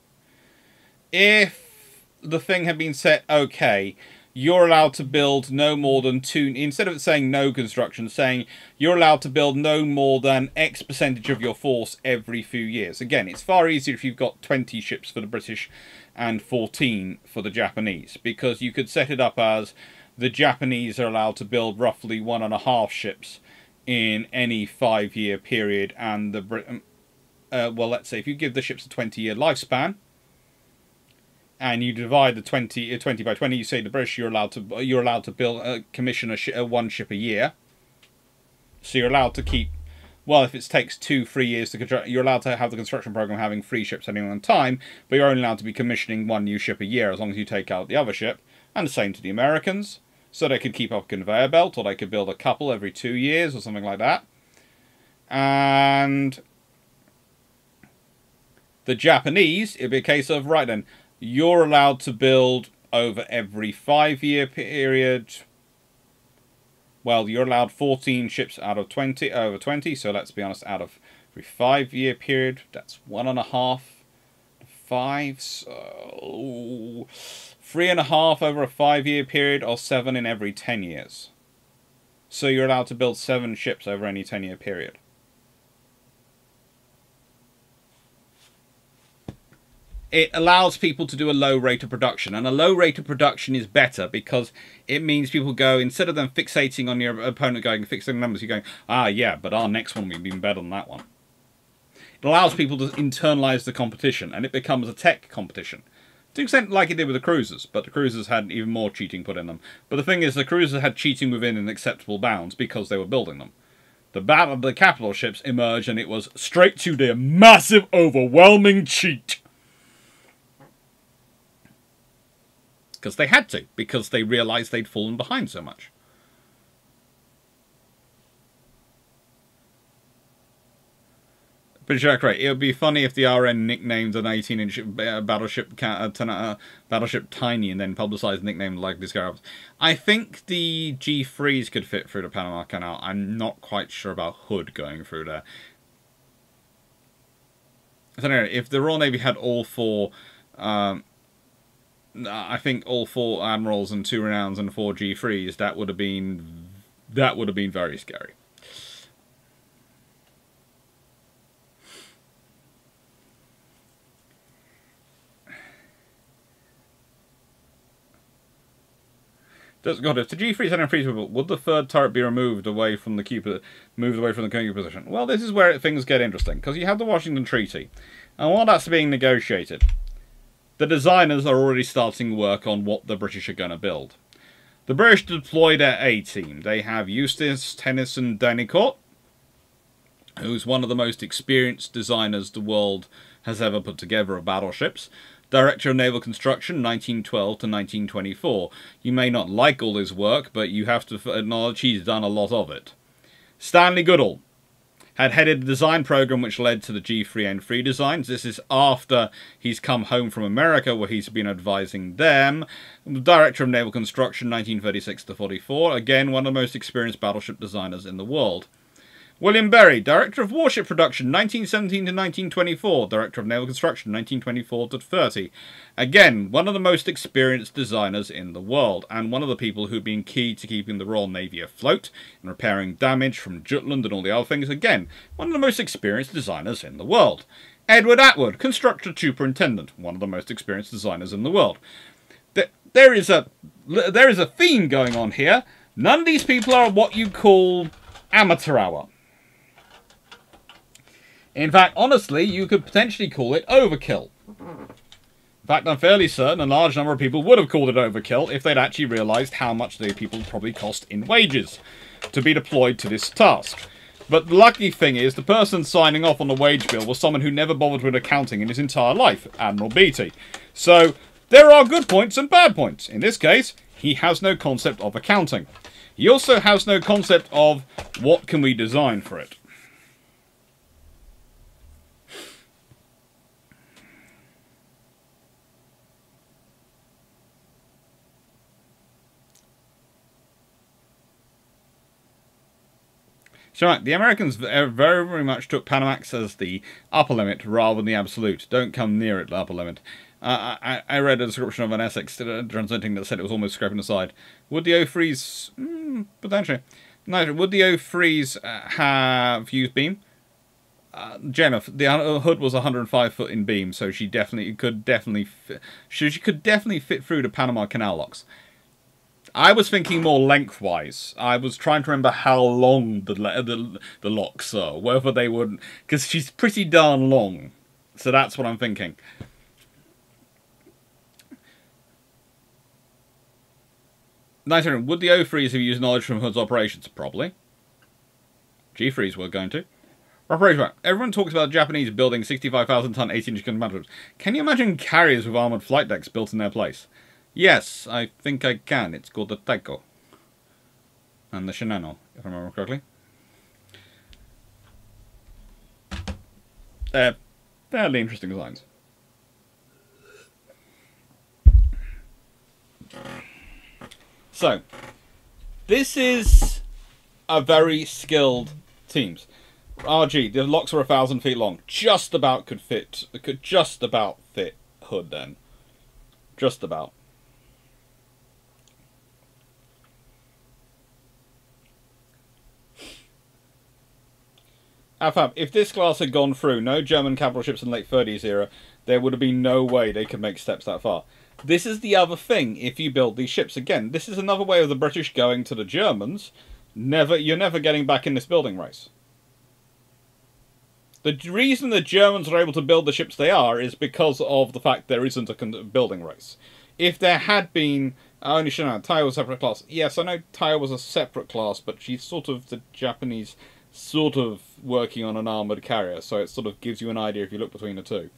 If the thing had been set, okay, you're allowed to build no more than 2, instead of saying no construction, saying you're allowed to build no more than X percentage of your force every few years. Again, it's far easier if you've got 20 ships for the British and 14 for the Japanese, because you could set it up as the Japanese are allowed to build roughly 1.5 ships in any 5-year period, and the well, let's say if you give the ships a 20-year lifespan, and you divide the 20 by 20, you say the British you're allowed to build commission one ship a year. So you're allowed to keep, well, if it takes 2-3 years to construct, you're allowed to have the construction program having 3 ships at any one time, but you're only allowed to be commissioning 1 new ship a year as long as you take out the other ship. And the same to the Americans, so they could keep up a conveyor belt, or they could build a couple every 2 years or something like that. And the Japanese, it'd be a case of, right then, you're allowed to build over every 5-year period. Well, you're allowed 14 ships out of 20, over 20. So let's be honest, out of every 5-year period, that's 1.5, 5. So 3.5 over a 5-year period, or 7 in every 10 years. So you're allowed to build 7 ships over any 10-year period. It allows people to do a low rate of production, and a low rate of production is better because it means people go, instead of them fixating on your opponent going, fixing numbers, you're going, ah, yeah, but our next one will be even better than that one. It allows people to internalize the competition, and it becomes a tech competition. To an extent like it did with the cruisers, but the cruisers had even more cheating put in them. But the thing is, the cruisers had cheating within an acceptable bounds because they were building them. The capital ships emerged, and it was straight to their massive, overwhelming cheat. Because they had to, because they realised they'd fallen behind so much. British aircraft. It would be funny if the RN nicknamed an 18-inch battleship Tiny and then publicised the nickname like this guy. I think the G3s could fit through the Panama Canal. I'm not quite sure about Hood going through there. I don't know, if the Royal Navy had all 4... I think all 4 Admirals and 2 Renowns and 4 G3s, that would have been very scary. God, if the G3s had infeasible, would the 3rd turret be moved away from the Cupid position? Well, this is where things get interesting, because you have the Washington Treaty, and while that's being negotiated, the designers are already starting work on what the British are going to build. The British deploy their A-team. They have Eustace Tennyson Danicourt, who's one of the most experienced designers the world has ever put together of battleships. Director of Naval Construction, 1912 to 1924. You may not like all his work, but you have to acknowledge he's done a lot of it. Stanley Goodall had headed the design program which led to the G3N3 designs. This is after he's come home from America, where he's been advising them. Director of Naval Construction, 1936 to 44. Again, one of the most experienced battleship designers in the world. William Berry, Director of Warship Production, 1917 to 1924. Director of Naval Construction, 1924 to 30. Again, one of the most experienced designers in the world, and one of the people who've been key to keeping the Royal Navy afloat, and repairing damage from Jutland and all the other things. Again, one of the most experienced designers in the world. Edward Atwood, Constructor Superintendent, one of the most experienced designers in the world. There is a theme going on here. None of these people are what you call amateur hour. In fact, honestly, you could potentially call it overkill. In fact, I'm fairly certain a large number of people would have called it overkill if they'd actually realised how much the people probably cost in wages to be deployed to this task. But the lucky thing is, the person signing off on the wage bill was someone who never bothered with accounting in his entire life, Admiral Beatty. So, there are good points and bad points. In this case, he has no concept of accounting. He also has no concept of what can we design for it. So right, the Americans very, very much took Panamax as the upper limit rather than the absolute. Don't come near it, the upper limit. I read a description of an Essex transmitting that said it was almost scraping aside. Would the O-Freeze... potentially. No, would the O-Freeze have used beam? Gemma, the hood was 105 foot in beam, so she could definitely fit through the Panama Canal locks. I was thinking more lengthwise. I was trying to remember how long the locks are, whether they would, because she's pretty darn long. So that's what I'm thinking. Would the O-Freeze have used knowledge from Hood's operations? Probably. G-Freeze were going to. Everyone talks about the Japanese building 65,000-ton 18-inch gun battleships. Can you imagine carriers with armoured flight decks built in their place? Yes, I think I can. It's called the Taiko. And the Shinano, if I remember correctly. They're fairly interesting designs. So, this is a very skilled teams. RG, the locks were 1,000 feet long. Just about could just about fit Hood then. Just about. Afab, if this class had gone through, no German capital ships in the late 30s era, there would have been no way they could make steps that far. This is the other thing if you build these ships. Again, this is another way of the British going to the Germans. You're never getting back in this building race. The reason the Germans are able to build the ships they are is because of the fact there isn't a building race. If there had been... only Taiyo was a separate class. Yes, I know Taiyo was a separate class, but she's sort of the Japanese... sort of working on an armoured carrier, so it sort of gives you an idea if you look between the two.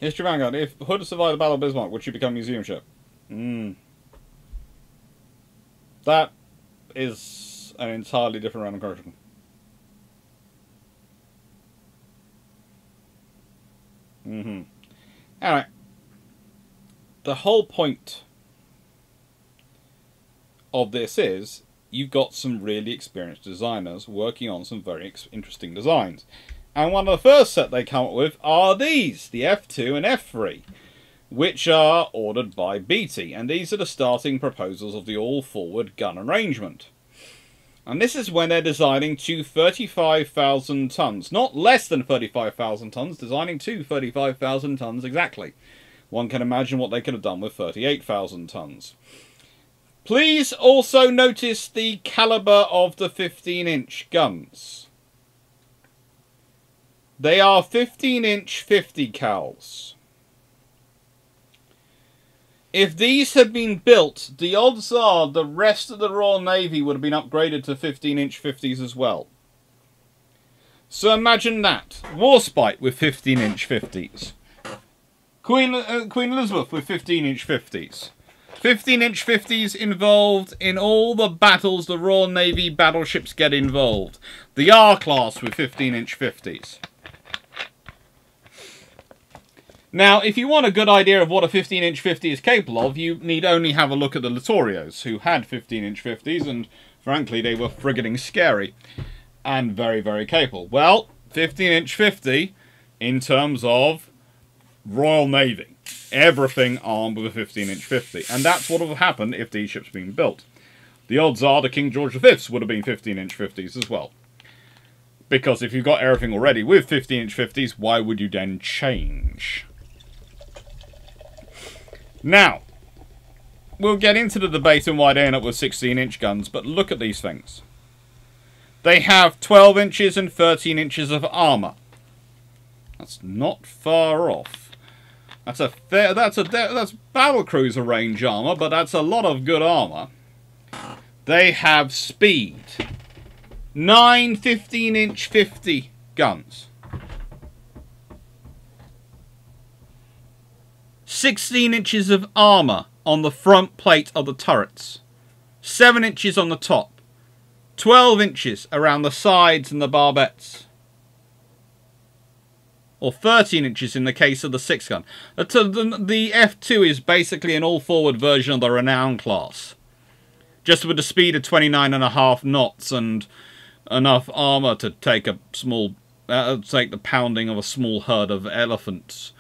History Vanguard. If Hood survived the Battle of Bismarck, would she become a museum ship? That is an entirely different random question. Alright. The whole point of this is you've got some really experienced designers working on some very interesting designs. And one of the first set they come up with are these, the F2 and F3, which are ordered by Beatty. And these are the starting proposals of the all-forward gun arrangement. And this is when they're designing to 35,000 tons. Not less than 35,000 tons, designing to 35,000 tons exactly. One can imagine what they could have done with 38,000 tons. Please also notice the caliber of the 15-inch guns. They are 15-inch 50 cals. If these had been built, the odds are the rest of the Royal Navy would have been upgraded to 15-inch 50s as well. So imagine that. Warspite with 15-inch 50s. Queen Elizabeth with 15-inch 50s. 15-inch 50s involved in all the battles the Royal Navy battleships get involved. The R-class with 15-inch 50s. Now, if you want a good idea of what a 15-inch 50 is capable of, you need only have a look at the Littorios, who had 15-inch 50s, and frankly, they were frigging scary. And very, very capable. Well, 15-inch 50, in terms of Royal Navy. Everything armed with a 15-inch 50. And that's what would have happened if these ships had been built. The odds are the King George V's would have been 15-inch 50s as well. Because if you've got everything already with 15-inch 50s, why would you then change? Now, we'll get into the debate on why they end up with 16-inch guns, but look at these things. They have 12 inches and 13 inches of armour. That's not far off. That's battlecruiser range armour, but that's a lot of good armour. They have speed. 9 15-inch 50 guns. 16 inches of armour on the front plate of the turrets. 7 inches on the top. 12 inches around the sides and the barbettes. Or 13 inches in the case of the 6-gun. The F2 is basically an all-forward version of the Renown class. Just with a speed of 29.5 knots and enough armour to take a small, take the pounding of a small herd of elephants.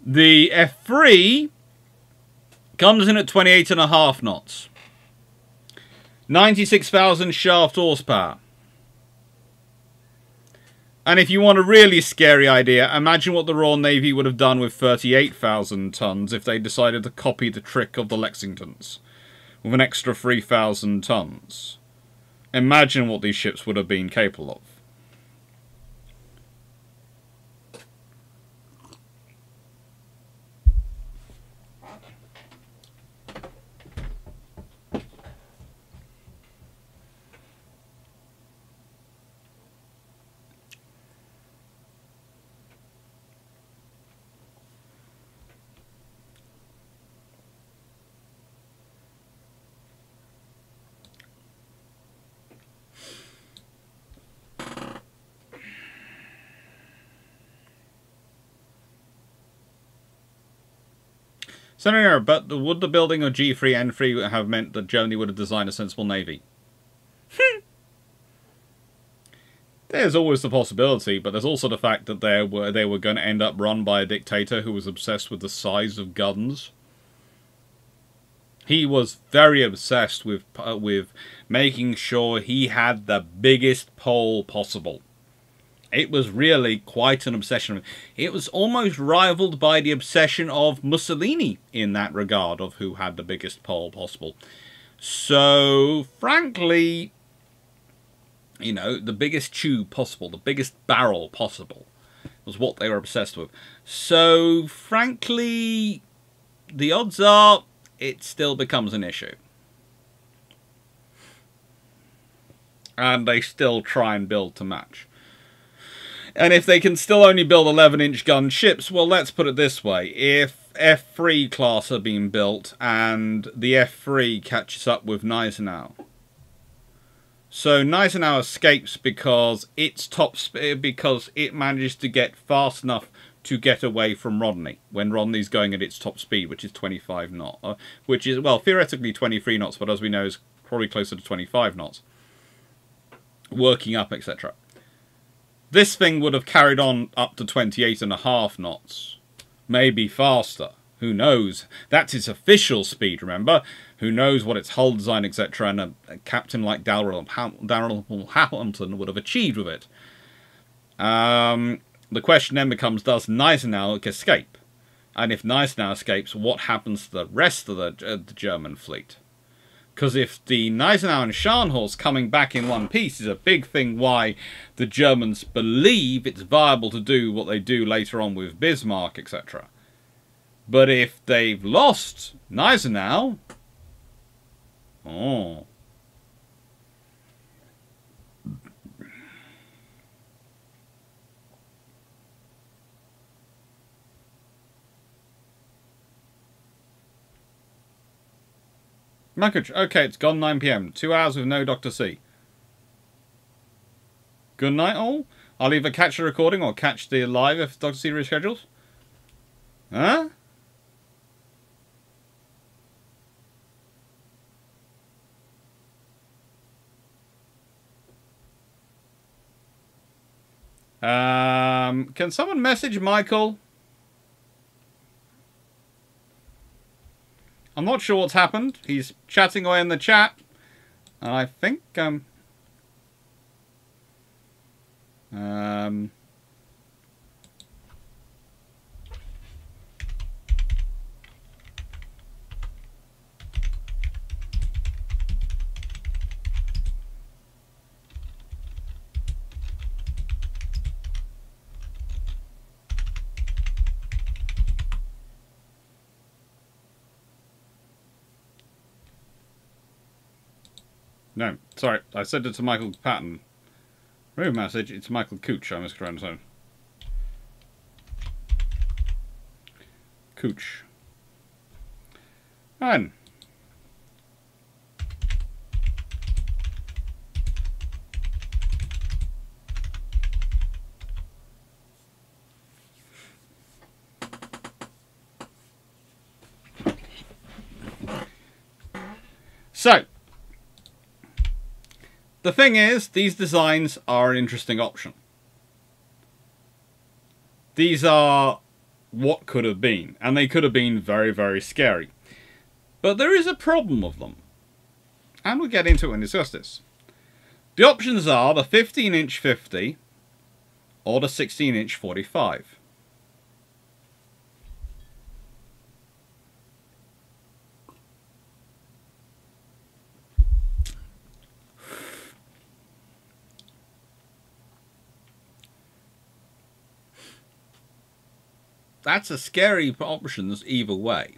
The F3 comes in at 28.5 knots. 96,000 shaft horsepower. And if you want a really scary idea, imagine what the Royal Navy would have done with 38,000 tons if they decided to copy the trick of the Lexingtons with an extra 3,000 tons. Imagine what these ships would have been capable of. Senator, but would the building of G3 N3 have meant that Germany would have designed a sensible navy? There's always the possibility, but there's also the fact that they were going to end up run by a dictator who was obsessed with the size of guns. He was very obsessed with making sure he had the biggest pole possible. It was really quite an obsession. It was almost rivaled by the obsession of Mussolini in that regard, of who had the biggest pole possible. So, frankly, you know, the biggest tube possible, the biggest barrel possible, was what they were obsessed with. So, frankly, the odds are it still becomes an issue. And they still try and build to match. And if they can still only build 11-inch gun ships, well, let's put it this way. If F3 class are being built and the F3 catches up with Gneisenau. So Gneisenau escapes because it manages to get fast enough to get away from Rodney when Rodney's going at its top speed, which is 25 knots. Which is, well, theoretically 23 knots, but as we know is probably closer to 25 knots. Working up, etc. This thing would have carried on up to 28.5 knots. Maybe faster. Who knows? That's its official speed, remember? Who knows what its hull design, etc. and a captain like Darrell Hamilton would have achieved with it. The question then becomes, does Gneisenau escape? And if Gneisenau escapes, what happens to the rest of the German fleet? Because if the Gneisenau and Scharnhorst coming back in one piece is a big thing why the Germans believe it's viable to do what they do later on with Bismarck, etc. But if they've lost Gneisenau... Oh... Makuch, okay, it's gone 9 PM. 2 hours with no Dr. C. Good night, all. I'll either catch the recording or catch the live if Dr. C reschedules. Huh? Can someone message Michael? I'm not sure what's happened. He's chatting away in the chat. And I think, No, sorry, I said it to Michael Patton. Remove message, it's Michael Cooch, I must try and say. Cooch. And so, the thing is, these designs are an interesting option. These are what could have been, and they could have been very, very scary. But there is a problem with them, and we'll get into it and discuss this. The options are the 15-inch 50 or the 16-inch 45. That's a scary options either way.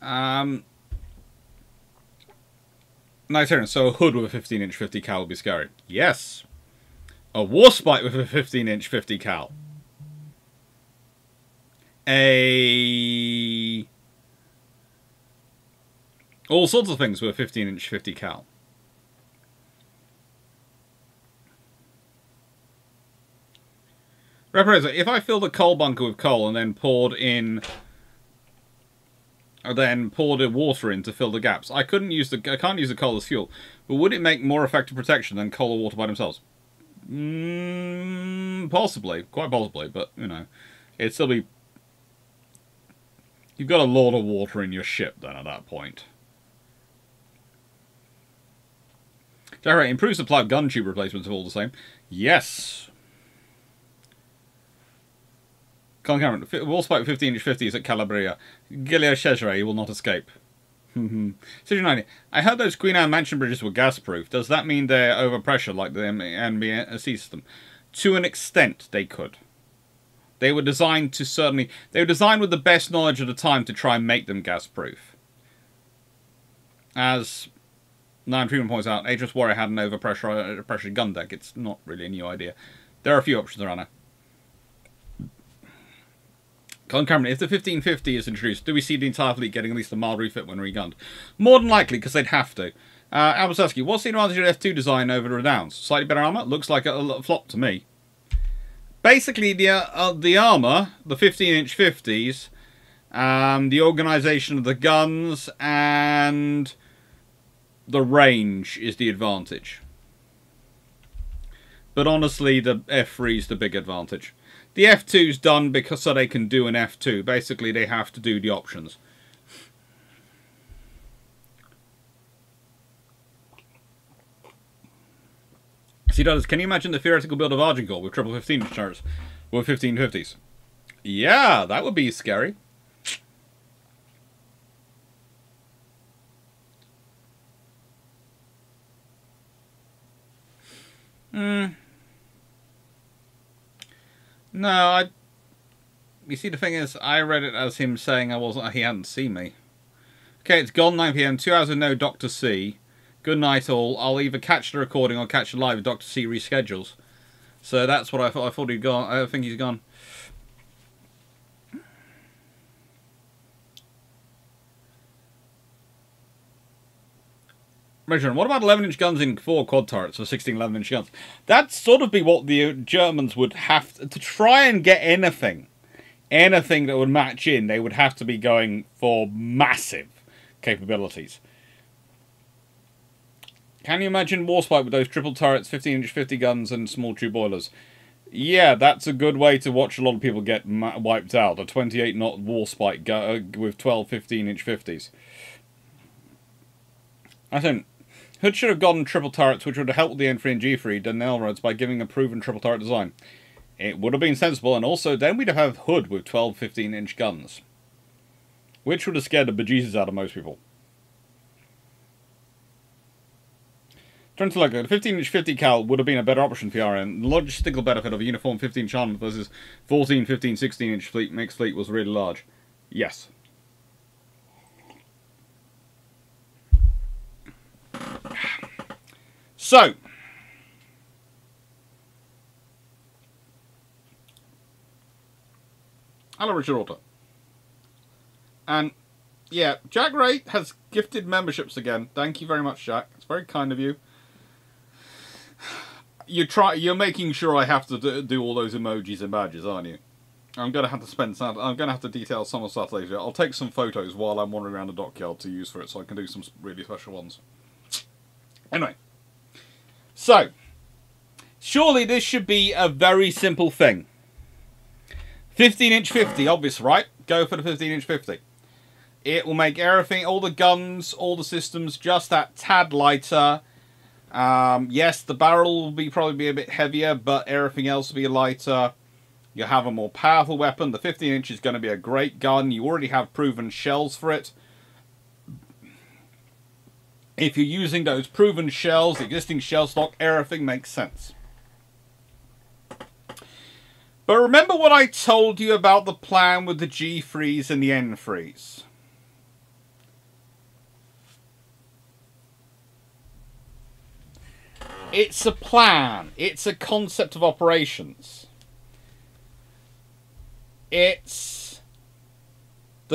Nice hearing. So a hood with a 15-inch 50 cal would be scary. Yes. A warspite with a 15-inch 50 cal. All sorts of things with a 15-inch 50 cal. Reparator, if I filled a coal bunker with coal and then poured water in to fill the gaps, I can't use the coal as fuel. But would it make more effective protection than coal or water by themselves? Possibly, quite possibly, but you know, it'd still be. You've got a lot of water in your ship then at that point. Jared, improved supply of gun tube replacements are all the same. Yes. Colin Cameron, Warspite 15-inch 50 is at Calabria. Gilead Cesare will not escape. City90, I heard those Queen Anne mansion bridges were gas-proof. Does that mean they're overpressure like the NBC system? To an extent, they could. They were designed to certainly... They were designed with the best knowledge of the time to try and make them gas-proof. As Nine Freeman points out, HMS Warrior had an overpressure gun deck. It's not really a new idea. There are a few options around now. Colin Cameron, if the 1550 is introduced, do we see the entire fleet getting at least a mild refit when regunned? More than likely, because they'd have to. Albuquerque, what's the advantage of F2 design over the Redowns? Slightly better armour? Looks like a flop to me. Basically, the armour, the 15-inch 50s, the organisation of the guns, and the range is the advantage. But honestly, the F3 is the big advantage. The F2's done because so they can do an F2. Basically, they have to do the options. CDodders, can you imagine the theoretical build of Argentcore with triple 15-inch turrets with 1550s? Yeah, that would be scary. No, you see, the thing is, I read it as him saying he hadn't seen me. Okay, it's gone 9 PM, 2 hours with no Dr. C. Good night all. I'll either catch the recording or catch the live if Dr. C reschedules. So that's what I thought. I thought he'd gone. I think he's gone. Measuring. What about 11-inch guns in 4 quad turrets or 16 11-inch guns? That'd sort of be what the Germans would have to try and get anything that would match in. They would have to be going for massive capabilities. Can you imagine Warspite with those triple turrets, 15-inch 50 guns, and small tube boilers? Yeah, that's a good way to watch a lot of people get wiped out. A 28-knot Warspite with 12 15-inch 50s. I think. Hood should have gotten triple turrets, which would have helped the N3 and G3 than the Elroads by giving a proven triple turret design. It would have been sensible, and also then we'd have Hood with 12 15-inch guns, which would have scared the bejesus out of most people. Trying to look at the 15-inch 50 cal would have been a better option for the RN. The logistical benefit of a uniform 15-inch armament versus 14, 15, 16-inch fleet mixed fleet was really large. Yes. So, hello Richard Orta. And yeah, Jack Ray has gifted memberships again. Thank you very much, Jack. It's very kind of you. You're making sure I have to do all those emojis and badges, aren't you? I'm gonna have to spend some. I'm gonna have to detail some of the stuff later. I'll take some photos while I'm wandering around the dockyard to use for it, so I can do some really special ones. Anyway, so surely this should be a very simple thing. 15-inch 50, obvious, right? Go for the 15-inch 50. It will make everything, all the guns, all the systems, just that tad lighter. Yes, the barrel will probably be a bit heavier, but everything else will be lighter. You have a more powerful weapon. The 15-inch is going to be a great gun. You already have proven shells for it. If you're using those proven shells, the existing shell stock, everything makes sense. But remember what I told you about the plan with the G3s and the N3s. It's a plan. It's a concept of operations. The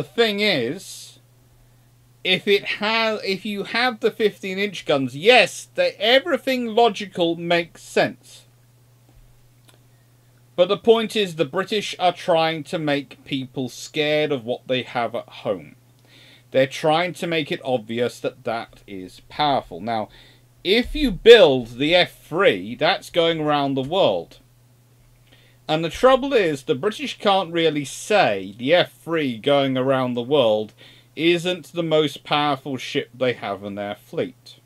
thing is, if you have the 15-inch guns, yes, everything logical makes sense. But the point is, the British are trying to make people scared of what they have at home. They're trying to make it obvious that that is powerful. Now, if you build the F3, that's going around the world. And the trouble is, the British can't really say the F3 going around the world isn't the most powerful ship they have in their fleet.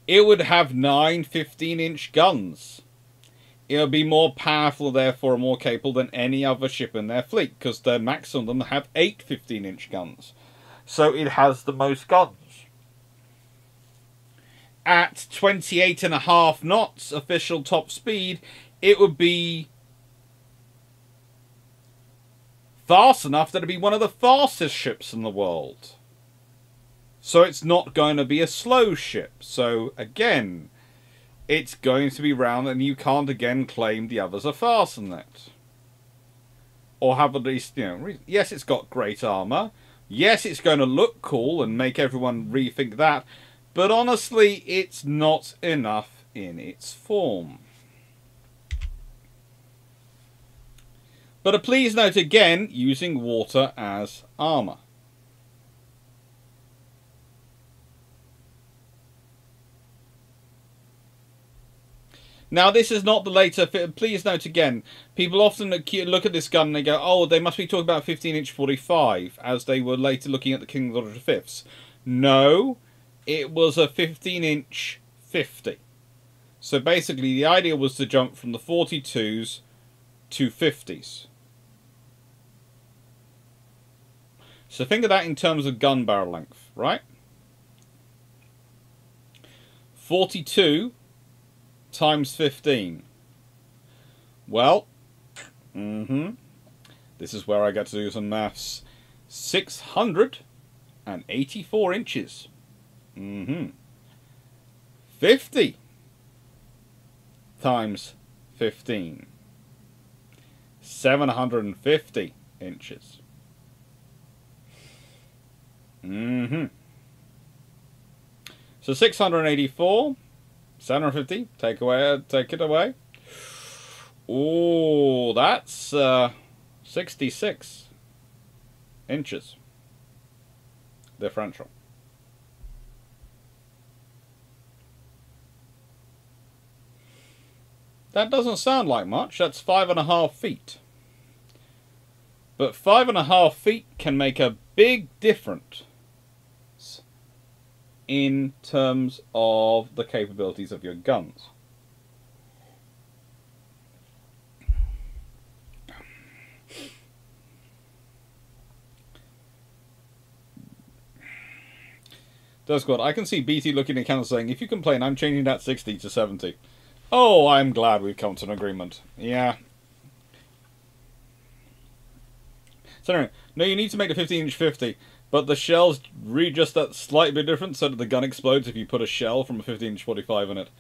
It would have 9 15-inch guns. It would be more powerful, therefore more capable than any other ship in their fleet, because the maximum of them have 8 15-inch guns. So it has the most guns. At 28.5 knots official top speed, it would be fast enough that it'd be one of the fastest ships in the world. So it's not going to be a slow ship. So again, it's going to be round, and you can't again claim the others are faster than it. Or have at least, you know, yes, it's got great armor. Yes, it's going to look cool and make everyone rethink that. But honestly, it's not enough in its form. But please note again, using water as armor. Now, this is not the later... Please note again, people often look at this gun and they go, oh, they must be talking about 15-inch 45, as they were later looking at the King of the Fifths. No, it was a 15-inch 50. So basically, the idea was to jump from the 42s to 50s. So think of that in terms of gun barrel length, right? 42 times 15. Well, this is where I get to do some maths. 684 inches. 50 times 15. 750 inches. So 684, 750, take it away. Oh, that's 66 inches differential. That doesn't sound like much. That's 5.5 feet. But 5.5 feet can make a big difference in terms of the capabilities of your guns. Squad, I can see BT looking at Canada saying, if you complain, I'm changing that 60 to 70. Oh, I'm glad we've come to an agreement. Yeah. So anyway, no, you need to make the 15-inch 50, but the shells read just that slightly bit different so that the gun explodes if you put a shell from a 15-inch 45 in it.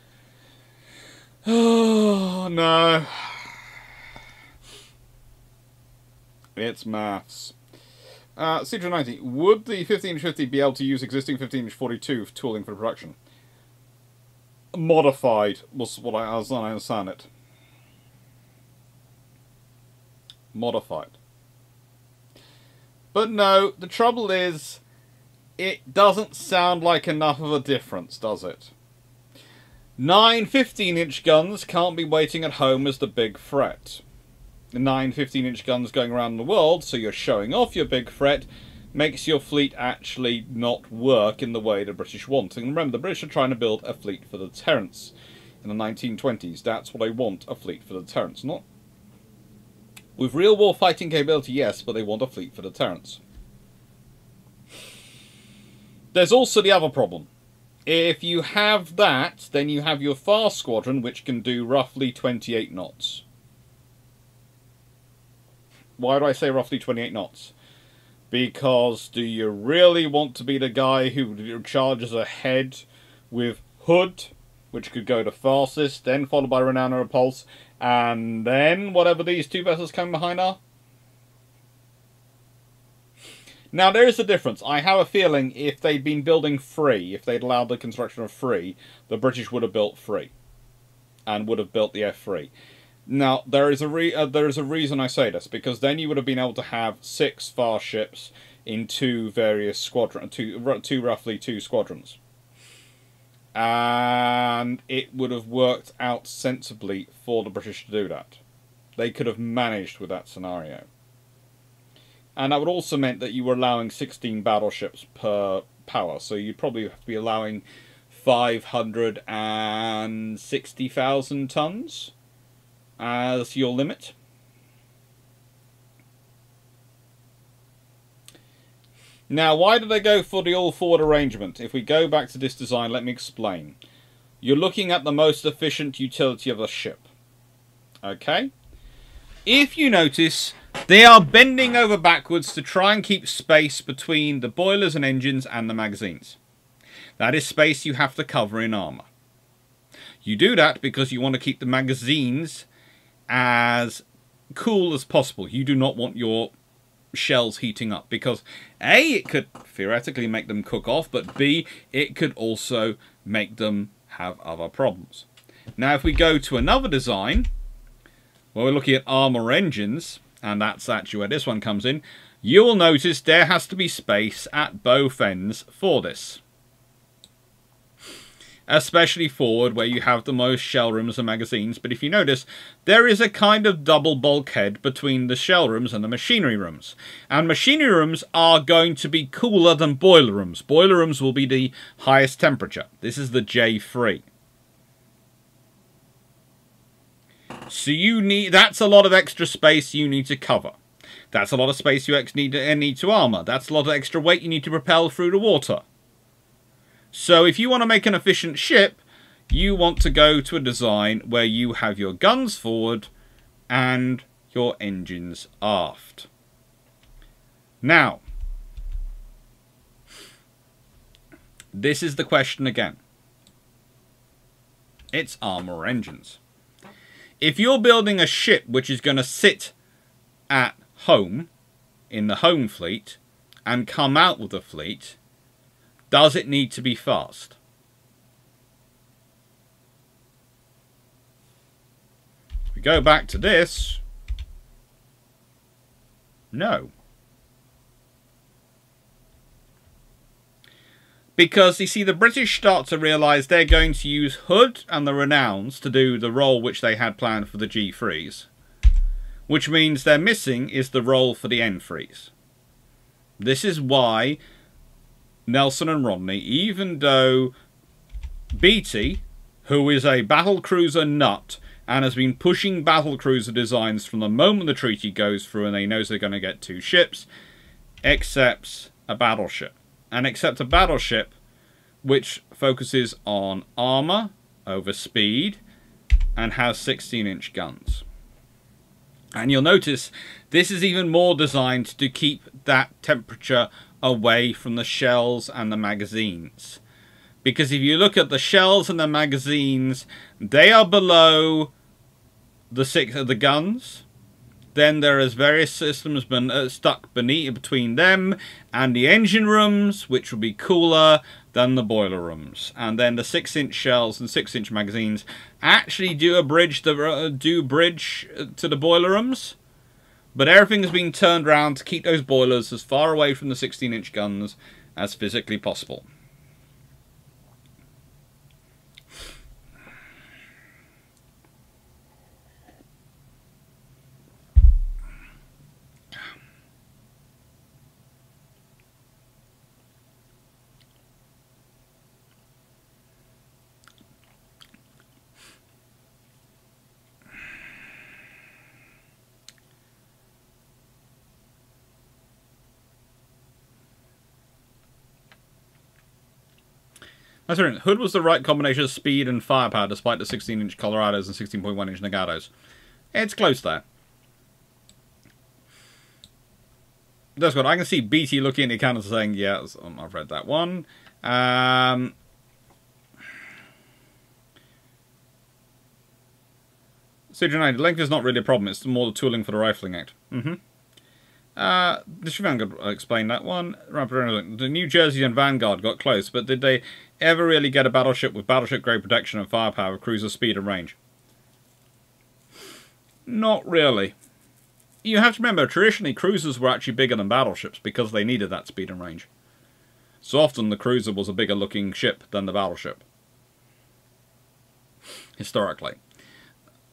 Oh, no. It's maths. C290, would the 15-inch 50 be able to use existing 15-inch 42 tooling for production? Modified was what I understand it. Modified. But no, the trouble is, it doesn't sound like enough of a difference, does it? 9 15-inch guns can't be waiting at home as the big threat. 9 15-inch guns going around the world, so you're showing off your big threat, makes your fleet actually not work in the way the British want. And remember, the British are trying to build a fleet for deterrence in the 1920s. That's what they want, a fleet for deterrence. Not with real war fighting capability, yes, but they want a fleet for deterrence. There's also the other problem. If you have that, then you have your fast squadron, which can do roughly 28 knots. Why do I say roughly 28 knots? Because do you really want to be the guy who charges ahead with Hood, which could go to fastest, then followed by Renown and Repulse, and then whatever these two vessels come behind are? Now, there is a difference. I have a feeling if they'd been building 3, if they'd allowed the construction of 3, the British would have built 3. And would have built the F3. Now, there is a reason I say this, because then you would have been able to have 6 fast ships in 2 various squadrons, roughly 2 squadrons. And it would have worked out sensibly for the British to do that. They could have managed with that scenario. And that would also meant that you were allowing 16 battleships per power, so you'd probably have to be allowing 560,000 tons as your limit. Now, why did they go for the all-forward arrangement? If we go back to this design, let me explain. You're looking at the most efficient utility of the ship. Okay? If you notice, they are bending over backwards to try and keep space between the boilers and engines and the magazines. That is space you have to cover in armour. You do that because you want to keep the magazines as cool as possible. You do not want your shells heating up because A, it could theoretically make them cook off, but B, it could also make them have other problems. Now, if we go to another design, where we're looking at armour engines, and that's actually where this one comes in, you will notice there has to be space at both ends for this. Especially forward where you have the most shell rooms and magazines, but if you notice, there is a kind of double bulkhead between the shell rooms and the machinery rooms. And machinery rooms are going to be cooler than boiler rooms. Boiler rooms will be the highest temperature. This is the J3. So that's a lot of extra space you need to cover. That's a lot of space you need to armour. That's a lot of extra weight you need to propel through the water. So if you want to make an efficient ship, you want to go to a design where you have your guns forward and your engines aft. Now, this is the question again. It's armour engines. If you're building a ship which is going to sit at home, in the home fleet, and come out with the fleet, does it need to be fast? If we go back to this, no. Because, you see, the British start to realise they're going to use Hood and the Renowns to do the role which they had planned for the G3s. Which means they're missing is the role for the N3s. This is why Nelson and Rodney, even though Beatty, who is a battlecruiser nut and has been pushing battlecruiser designs from the moment the treaty goes through and they know they're going to get 2 ships, accepts a battleship. And accepts a battleship which focuses on armour over speed and has 16-inch guns. And you'll notice this is even more designed to keep that temperature away from the shells and the magazines. Because if you look at the shells and the magazines, they are below the guns. Then there is various systems stuck between them and the engine rooms, which will be cooler than the boiler rooms. And then the 6-inch shells and 6-inch magazines actually do bridge to the boiler rooms. But everything has been turned around to keep those boilers as far away from the 16-inch guns as physically possible. That's right. Hood was the right combination of speed and firepower despite the 16-inch Colorados and 16.1-inch Nagatos. It's close there. That's good. I can see BT looking at the account and saying, yeah, I've read that one. CJ9, length is not really a problem. It's more the tooling for the Rifling Act. The Chivan could explain that one. The New Jersey and Vanguard got close, but did they ever really get a battleship with battleship-grade protection and firepower, cruiser speed and range? Not really. You have to remember, traditionally, cruisers were actually bigger than battleships because they needed that speed and range. So often the cruiser was a bigger-looking ship than the battleship. Historically.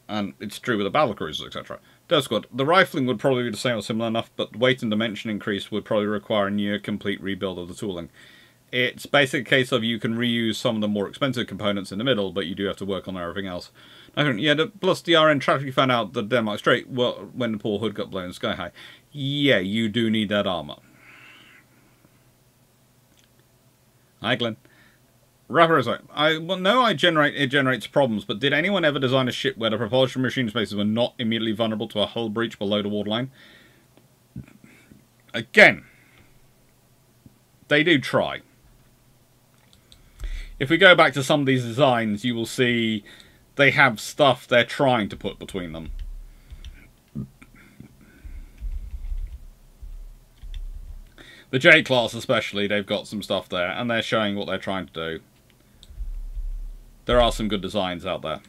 And it's true with the battlecruisers, etc. Death Squad. The rifling would probably be the same or similar enough, but weight and dimension increase would probably require a near complete rebuild of the tooling. It's basically a case of you can reuse some of the more expensive components in the middle, but you do have to work on everything else. Yeah, plus the RN tragically found out that Denmark Strait, well, when the poor Hood got blown sky high. Yeah, you do need that armour. Hi, Glenn. Rapper is like, it generates problems, but did anyone ever design a ship where the propulsion machine spaces were not immediately vulnerable to a hull breach below the waterline? Again, they do try. If we go back to some of these designs, you will see they have stuff they're trying to put between them. The J-Class especially, they've got some stuff there, and they're showing what they're trying to do. There are some good designs out there.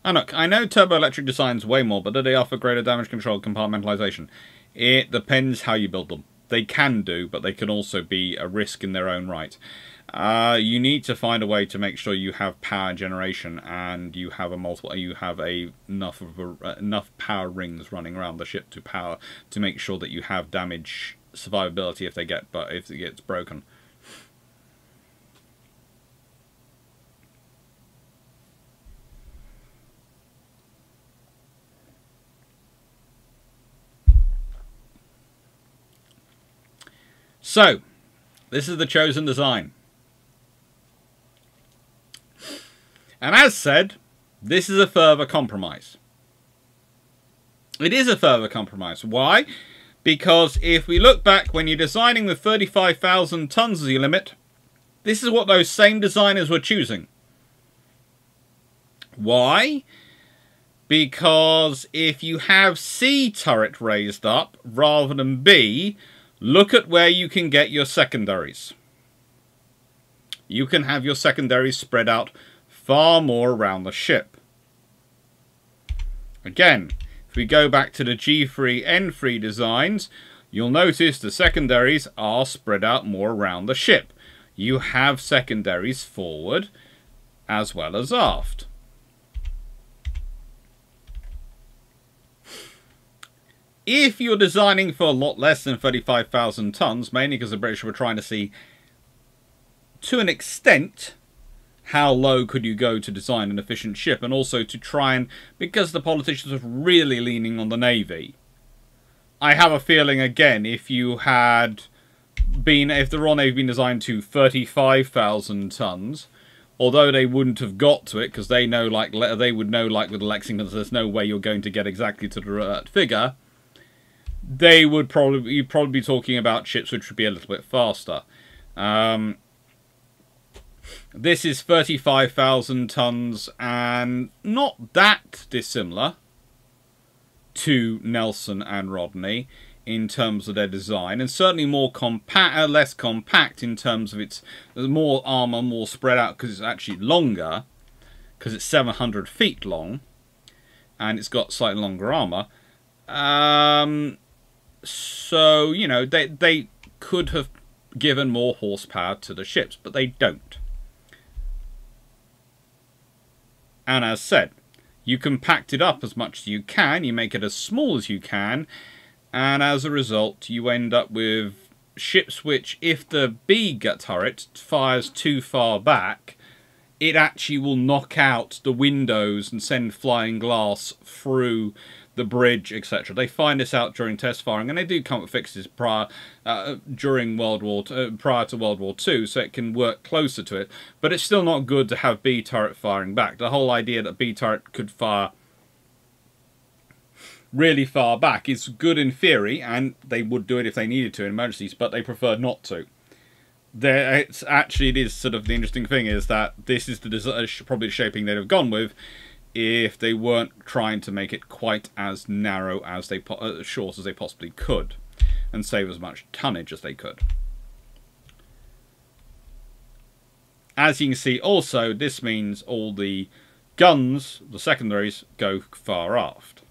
And look, I know turboelectric designs way more, but do they offer greater damage control compartmentalization? It depends how you build them. They can do, but they can also be a risk in their own right. You need to find a way to make sure you have power generation and you have enough power rings running around the ship to make sure that you have damage survivability if it gets broken. So, this is the chosen design. And as said, this is a further compromise. It is a further compromise. Why? Because if we look back when you're designing with 35,000 tons as your limit, this is what those same designers were choosing. Why? Because if you have C turret raised up rather than B, look at where you can get your secondaries. You can have your secondaries spread out far more around the ship. Again, if we go back to the G3, N3 designs, you'll notice the secondaries are spread out more around the ship. You have secondaries forward as well as aft. If you're designing for a lot less than 35,000 tons, mainly because the British were trying to see, to an extent, how low could you go to design an efficient ship, and also to try and, because the politicians were really leaning on the Navy. I have a feeling, again, if the Royal Navy had been designed to 35,000 tons, although they wouldn't have got to it, because they know, they would know, like with the Lexington, there's no way you're going to get exactly to the figure. You'd probably be talking about ships which would be a little bit faster. This is 35,000 tons, and not that dissimilar to Nelson and Rodney in terms of their design, and certainly more less compact in terms of its more armour, more spread out, because it's actually longer, because it's 700 feet long, and it's got slightly longer armour. So, you know, they could have given more horsepower to the ships, but they don't. And as said, you compact it up as much as you can, you make it as small as you can, and as a result you end up with ships which, if the B turret fires too far back, it actually will knock out the windows and send flying glass through the bridge, etc. They find this out during test firing, and they do come up with fixes prior to World War II, so it can work closer to it. But it's still not good to have B turret firing back. The whole idea that B turret could fire really far back is good in theory, and they would do it if they needed to in emergencies, but they prefer not to. It is sort of the interesting thing is that this is probably the shaping they'd have gone with if they weren't trying to make it quite as narrow as short as they possibly could, and save as much tonnage as they could. As you can see, also this means all the guns, the secondaries, go far aft.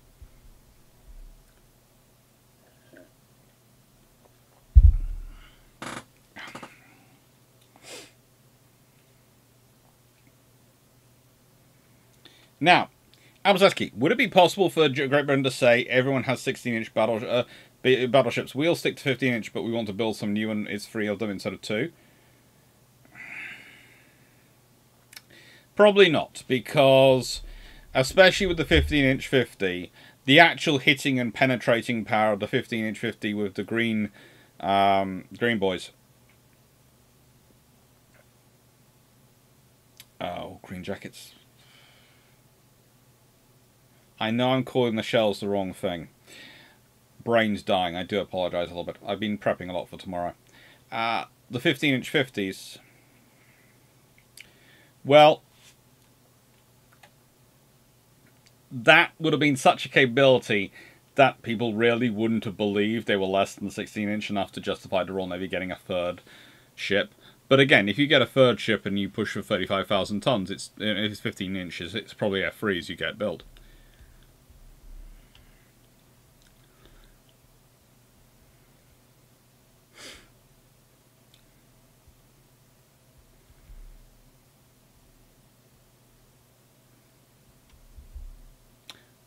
Now, Albazeski, would it be possible for Great Britain to say everyone has 16-inch battleships? We'll stick to 15-inch, but we want to build some new, and it's 3 of them instead of 2? Probably not, because especially with the 15-inch 50, the actual hitting and penetrating power of the 15-inch 50 with the green boys. Oh, green jackets. I know I'm calling the shells the wrong thing. Brain's dying. I do apologise a little bit. I've been prepping a lot for tomorrow. The 15-inch 50s. Well, that would have been such a capability that people really wouldn't have believed they were less than 16-inch enough to justify the Royal Navy getting a third ship. But again, if you get a third ship and you push for 35,000 tons, if it's 15 inches, it's probably F3s you get built.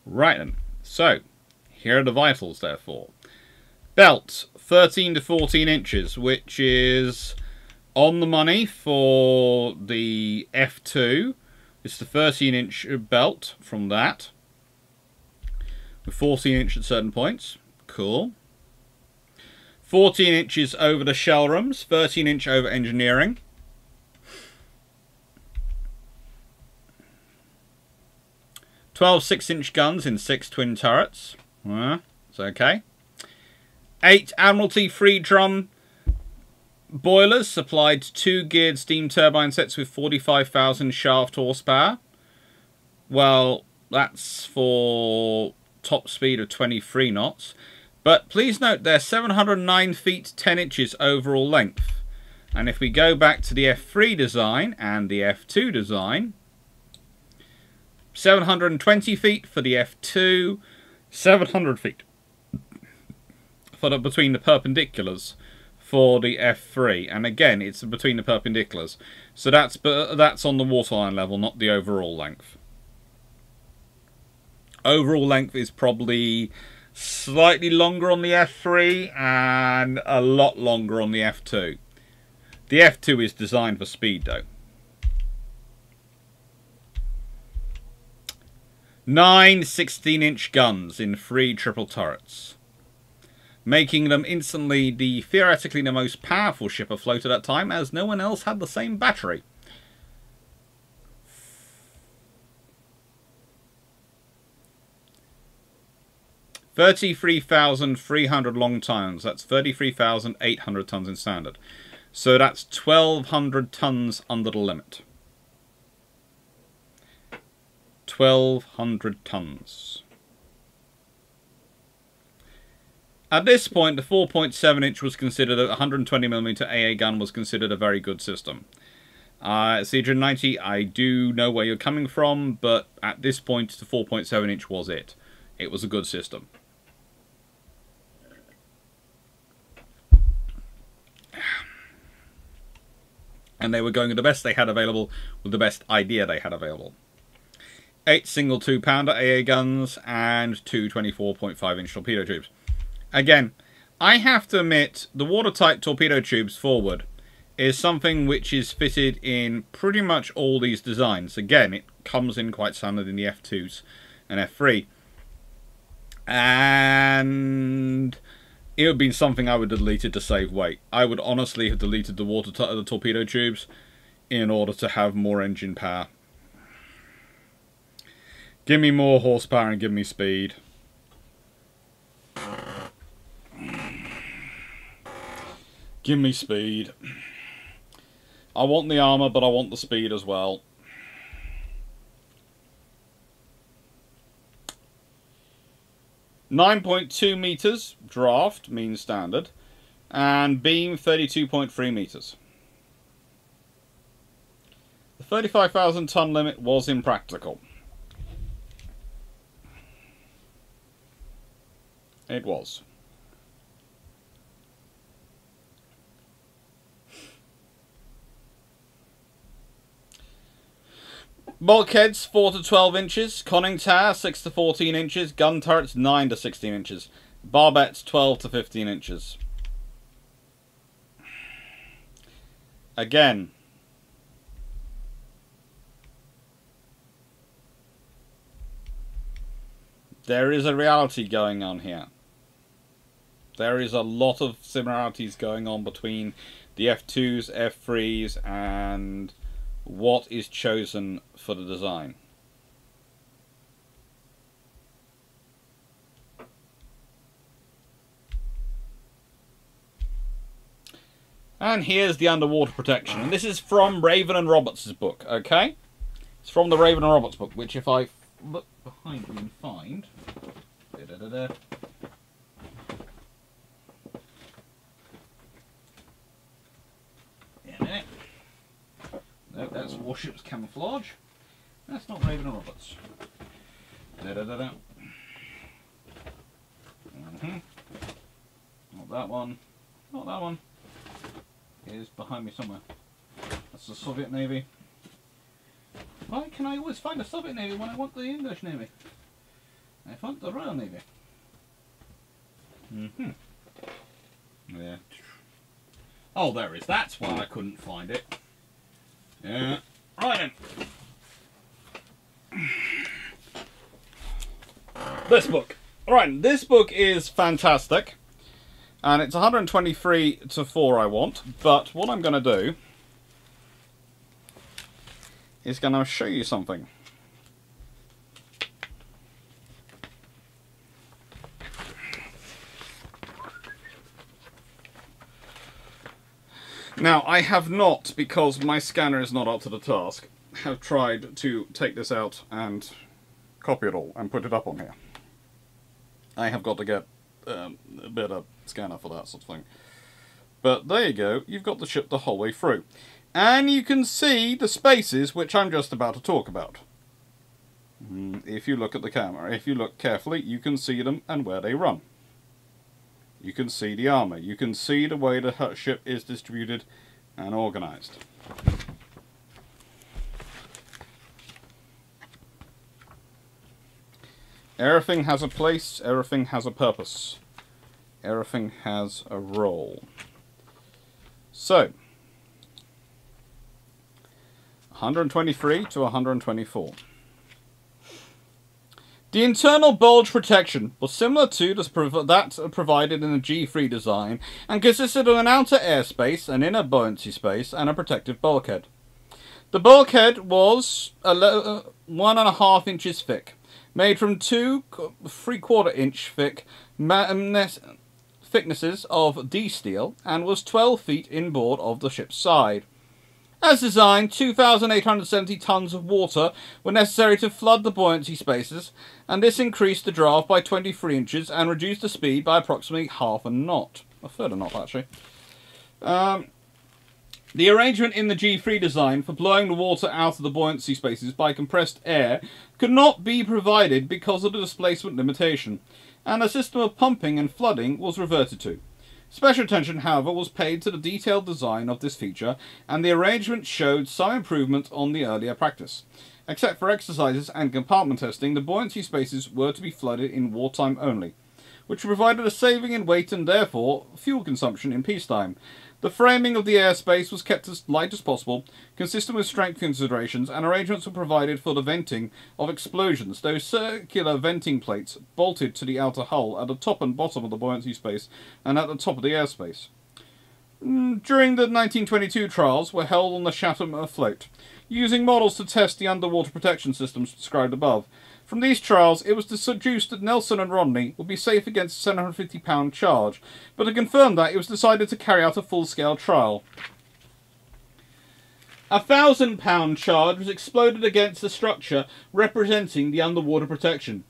Right then, so here are the vitals therefore. Belt, 13 to 14 inches, which is on the money for the F2. It's the 13-inch belt from that, with 14 inch at certain points. Cool. 14 inches over the shell rooms, 13 inch over engineering. 12 6-inch guns in 6 twin turrets. It's okay. 8 Admiralty free drum boilers supplied 2 geared steam turbine sets with 45,000 shaft horsepower. Well, that's for top speed of 23 knots. But please note they're 709 feet 10 inches overall length. And if we go back to the F3 design and the F2 design, 720 feet for the F2, 700 feet for between the perpendiculars for the F3, and again it's between the perpendiculars, so that's on the waterline level, not the overall length. Overall length is probably Slightly longer on the F3 and a lot longer on the F2. The F2 is designed for speed though. 9 16-inch guns in 3 triple turrets, making them instantly theoretically the most powerful ship afloat at that time, as no one else had the same battery. $33,300 long tons. That's 33,800 tons in standard. So that's 1,200 tons under the limit. 1,200 tons. At this point, the 4.7 inch was considered a 120mm AA gun was considered a very good system. C190, I do know where you're coming from, but at this point, the 4.7 inch was it. It was a good system. And they were going with the best they had available with the best idea they had available. 8 single 2-pounder AA guns and 2 24.5-inch torpedo tubes. Again, I have to admit, the watertight torpedo tubes forward is something which is fitted in pretty much all these designs. Again, it comes in quite standard in the F2s and F3. And it would have been something I would have deleted to save weight. I would honestly have deleted the torpedo tubes in order to have more engine power. Give me more horsepower and give me speed. Give me speed. I want the armor, but I want the speed as well. .2 meters draft, mean standard, and beam 32.3 meters. The 35,000 ton limit was impractical. It was. Bulkheads 4 to 12 inches, conning tower 6 to 14 inches, gun turrets 9 to 16 inches, barbettes 12 to 15 inches. Again, there is a reality going on here. There is a lot of similarities going on between the F2s, F3s, and what is chosen for the design. And here's the underwater protection. And this is from Raven and Roberts' book, okay? It's from the Raven and Roberts book, which if I look behind me and find... No, that's Warships Camouflage. That's not Raven and Roberts. Not that one. Not that one. It is behind me somewhere. That's the Soviet Navy. Why can I always find the Soviet Navy when I want the English Navy? I want the Royal Navy. Yeah. Oh, there it is. That's why I couldn't find it. Yeah. Right then. This book. Right, this book is fantastic. And it's 123 to 4 I want. But what I'm going to do is going to show you something. Now, I have not, because my scanner is not up to the task, have tried to take this out and copy it all and put it up on here. I have got to get a better scanner for that sort of thing. But there you go, you've got the ship the whole way through. And you can see the spaces which I'm just about to talk about. If you look at the camera, if you look carefully, you can see them and where they run. You can see the armour. You can see the way the ship is distributed and organised. Everything has a place, everything has a purpose. Everything has a role. So, 123 to 124. The internal bulge protection was similar to that provided in the G3 design and consisted of an outer airspace, an inner buoyancy space, and a protective bulkhead. The bulkhead was 1.5 inches thick, made from 2 3/4 inch thick thicknesses of D steel, and was 12 feet inboard of the ship's side. As designed, 2,870 tons of water were necessary to flood the buoyancy spaces, and this increased the draft by 23 inches and reduced the speed by approximately half a knot. A third of a knot, actually. The arrangement in the G3 design for blowing the water out of the buoyancy spaces by compressed air could not be provided because of the displacement limitation, and a system of pumping and flooding was reverted to. Special attention, however, was paid to the detailed design of this feature, and the arrangement showed some improvement on the earlier practice. Except for exercises and compartment testing, the buoyancy spaces were to be flooded in wartime only, which provided a saving in weight and therefore fuel consumption in peacetime. The framing of the airspace was kept as light as possible, consistent with strength considerations, and arrangements were provided for the venting of explosions, those circular venting plates bolted to the outer hull at the top and bottom of the buoyancy space and at the top of the airspace. During the 1922 trials were held on the Chatham afloat, using models to test the underwater protection systems described above. From these trials, it was deduced that Nelson and Rodney would be safe against a £750 charge, but to confirm that, it was decided to carry out a full-scale trial. A £1,000 charge was exploded against the structure representing the underwater protection.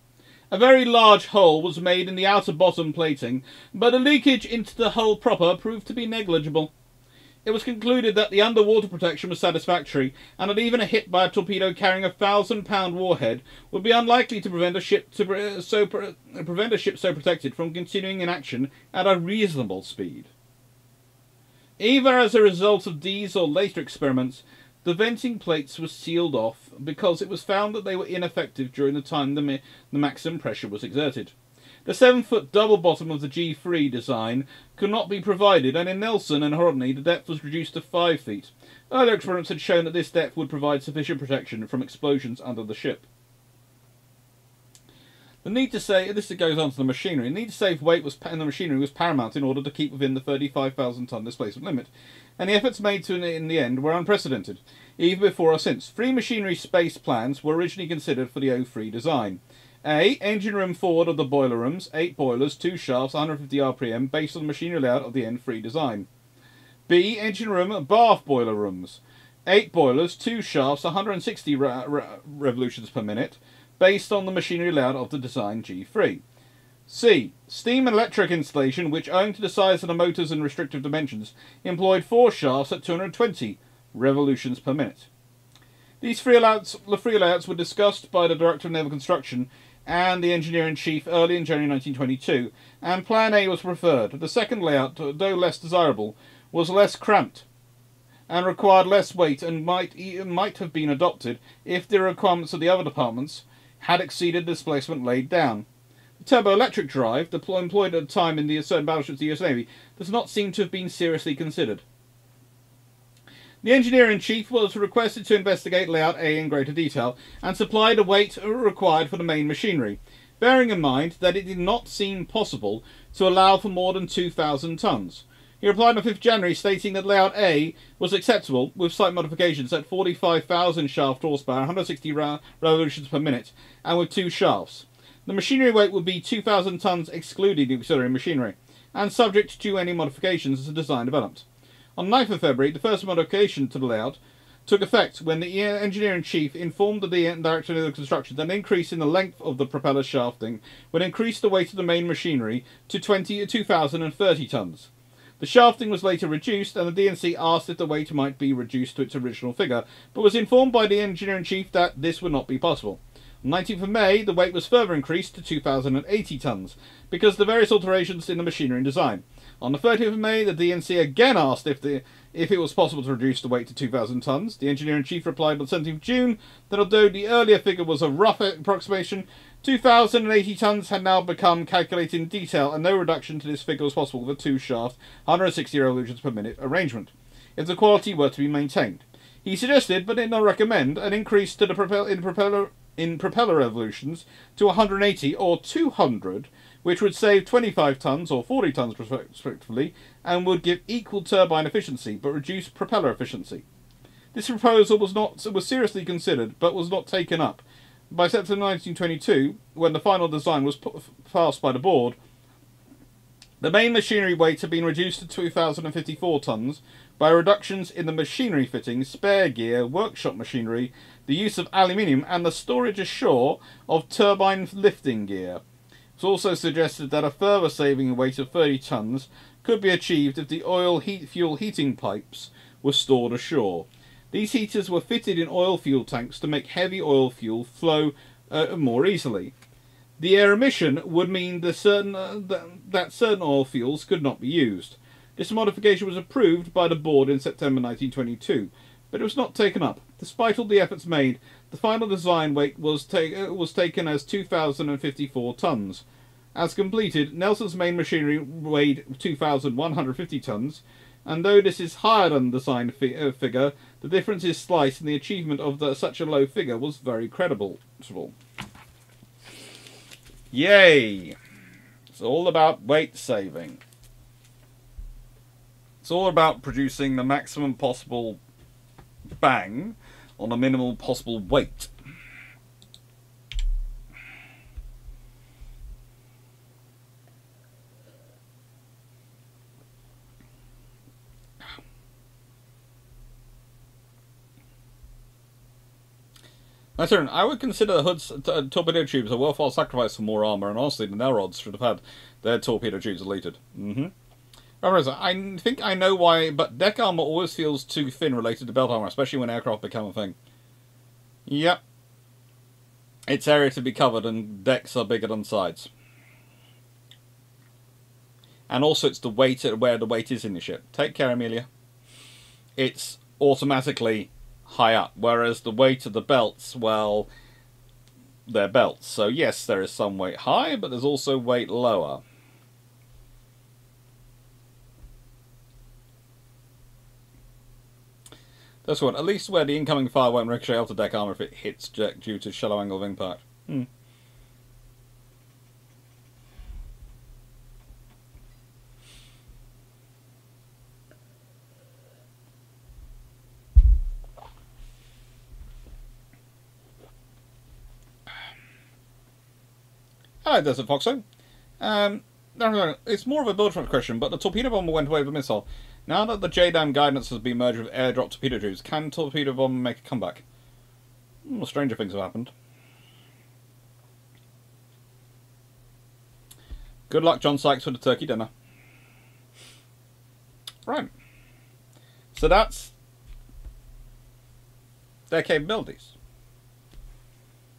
A very large hole was made in the outer bottom plating, but the leakage into the hull proper proved to be negligible. It was concluded that the underwater protection was satisfactory, and that even a hit by a torpedo carrying a £1,000 warhead would be unlikely to prevent a ship so protected from continuing in action at a reasonable speed. Either as a result of these or later experiments, the venting plates were sealed off because it was found that they were ineffective during the time the maximum pressure was exerted. The 7-foot double bottom of the G3 design could not be provided, and in Nelson and Rodney the depth was reduced to 5 feet. Earlier experiments had shown that this depth would provide sufficient protection from explosions under the ship. The need to save, this goes on to the machinery, the need to save weight in the machinery was paramount in order to keep within the 35,000 ton displacement limit, and the efforts made in the end were unprecedented, either before or since. 3 machinery space plans were originally considered for the O3 design. A. Engine room forward of the boiler rooms, 8 boilers, 2 shafts, 150 RPM, based on the machinery layout of the N3 design. B. Engine room bath boiler rooms, 8 boilers, 2 shafts, 160 revolutions per minute, based on the machinery layout of the design G3. C. Steam and electric installation, which, owing to the size of the motors and restrictive dimensions, employed 4 shafts at 220 revolutions per minute. These three layouts were discussed by the Director of Naval Construction and the Engineer-in-Chief early in January 1922, and Plan A was preferred. The second layout, though less desirable, was less cramped and required less weight, and might have been adopted if the requirements of the other departments had exceeded the displacement laid down. The turboelectric drive, employed at the time in the certain battleships of the US Navy, does not seem to have been seriously considered. The Engineer-in-Chief was requested to investigate layout A in greater detail and supply the weight required for the main machinery, bearing in mind that it did not seem possible to allow for more than 2,000 tons. He replied on 5th January stating that layout A was acceptable with slight modifications at 45,000 shaft horsepower, 160 revolutions per minute, and with 2 shafts. The machinery weight would be 2,000 tons excluding the auxiliary machinery, and subject to any modifications as the design developed. On 9th of February, the first modification to the layout took effect when the Engineer-in-Chief informed the Director of Construction that an increase in the length of the propeller shafting would increase the weight of the main machinery to 2,030 tons. The shafting was later reduced, and the D&C asked if the weight might be reduced to its original figure, but was informed by the Engineer-in-Chief that this would not be possible. On 19th of May, the weight was further increased to 2,080 tons, because of the various alterations in the machinery and design. On the 30th of May, the D&C again asked if it was possible to reduce the weight to 2,000 tons. The Engineer-in-Chief replied on 17th of June that although the earlier figure was a rough approximation, 2,080 tons had now become calculated in detail, and no reduction to this figure was possible with a two-shaft, 160 revolutions per minute arrangement, if the quality were to be maintained. He suggested, but did not recommend, an increase to the propeller revolutions to 180 or 200, which would save 25 tons or 40 tons respectively, and would give equal turbine efficiency, but reduce propeller efficiency. This proposal was seriously considered, but was not taken up. By September 1922, when the final design was passed by the board, the main machinery weight had been reduced to 2,054 tons by reductions in the machinery fittings, spare gear, workshop machinery, the use of aluminium, and the storage ashore of turbine lifting gear. It was also suggested that a further saving in weight of 30 tons could be achieved if the fuel heating pipes were stored ashore. These heaters were fitted in oil fuel tanks to make heavy oil fuel flow more easily. The air emission would mean that certain oil fuels could not be used. This modification was approved by the board in September 1922, but it was not taken up. Despite all the efforts made, the final design weight was taken as 2,054 tons. As completed, Nelson's main machinery weighed 2,150 tons, and though this is higher than the design figure, the difference is slight, and the achievement of such a low figure was very credible. Yay! It's all about weight saving. It's all about producing the maximum possible bang on a minimal possible weight. My turn. I would consider the Hood's torpedo tubes a worthwhile sacrifice for more armour, and honestly, the nail rods should have had their torpedo tubes deleted. I think I know why, but deck armour always feels too thin related to belt armour, especially when aircraft become a thing. Yep. It's area to be covered, and decks are bigger than sides. And also, it's the weight where the weight is in the ship. Take care, Amelia. It's automatically high up, whereas the weight of the belts, well, they're belts. So yes, there is some weight high, but there's also weight lower. That's what, at least where the incoming fire won't ricochet off the deck armour if it hits deck due to shallow angle of impact. Hello, Desert Foxo. It's more of a build front question, but the torpedo bomber went away with a missile. Now that the JDAM guidance has been merged with airdrop torpedo tubes, can torpedo bomber make a comeback? Well, stranger things have happened. Good luck, John Sykes, for the turkey dinner. Right. So that's their capabilities.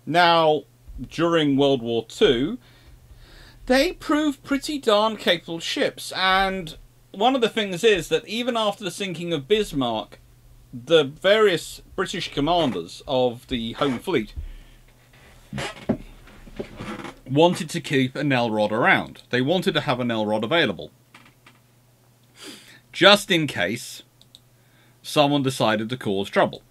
Now, during World War II, they proved pretty darn capable ships, and one of the things is that even after the sinking of Bismarck, the various British commanders of the Home Fleet wanted to keep a Nell rod around. They wanted to have a Nell rod available, just in case someone decided to cause trouble.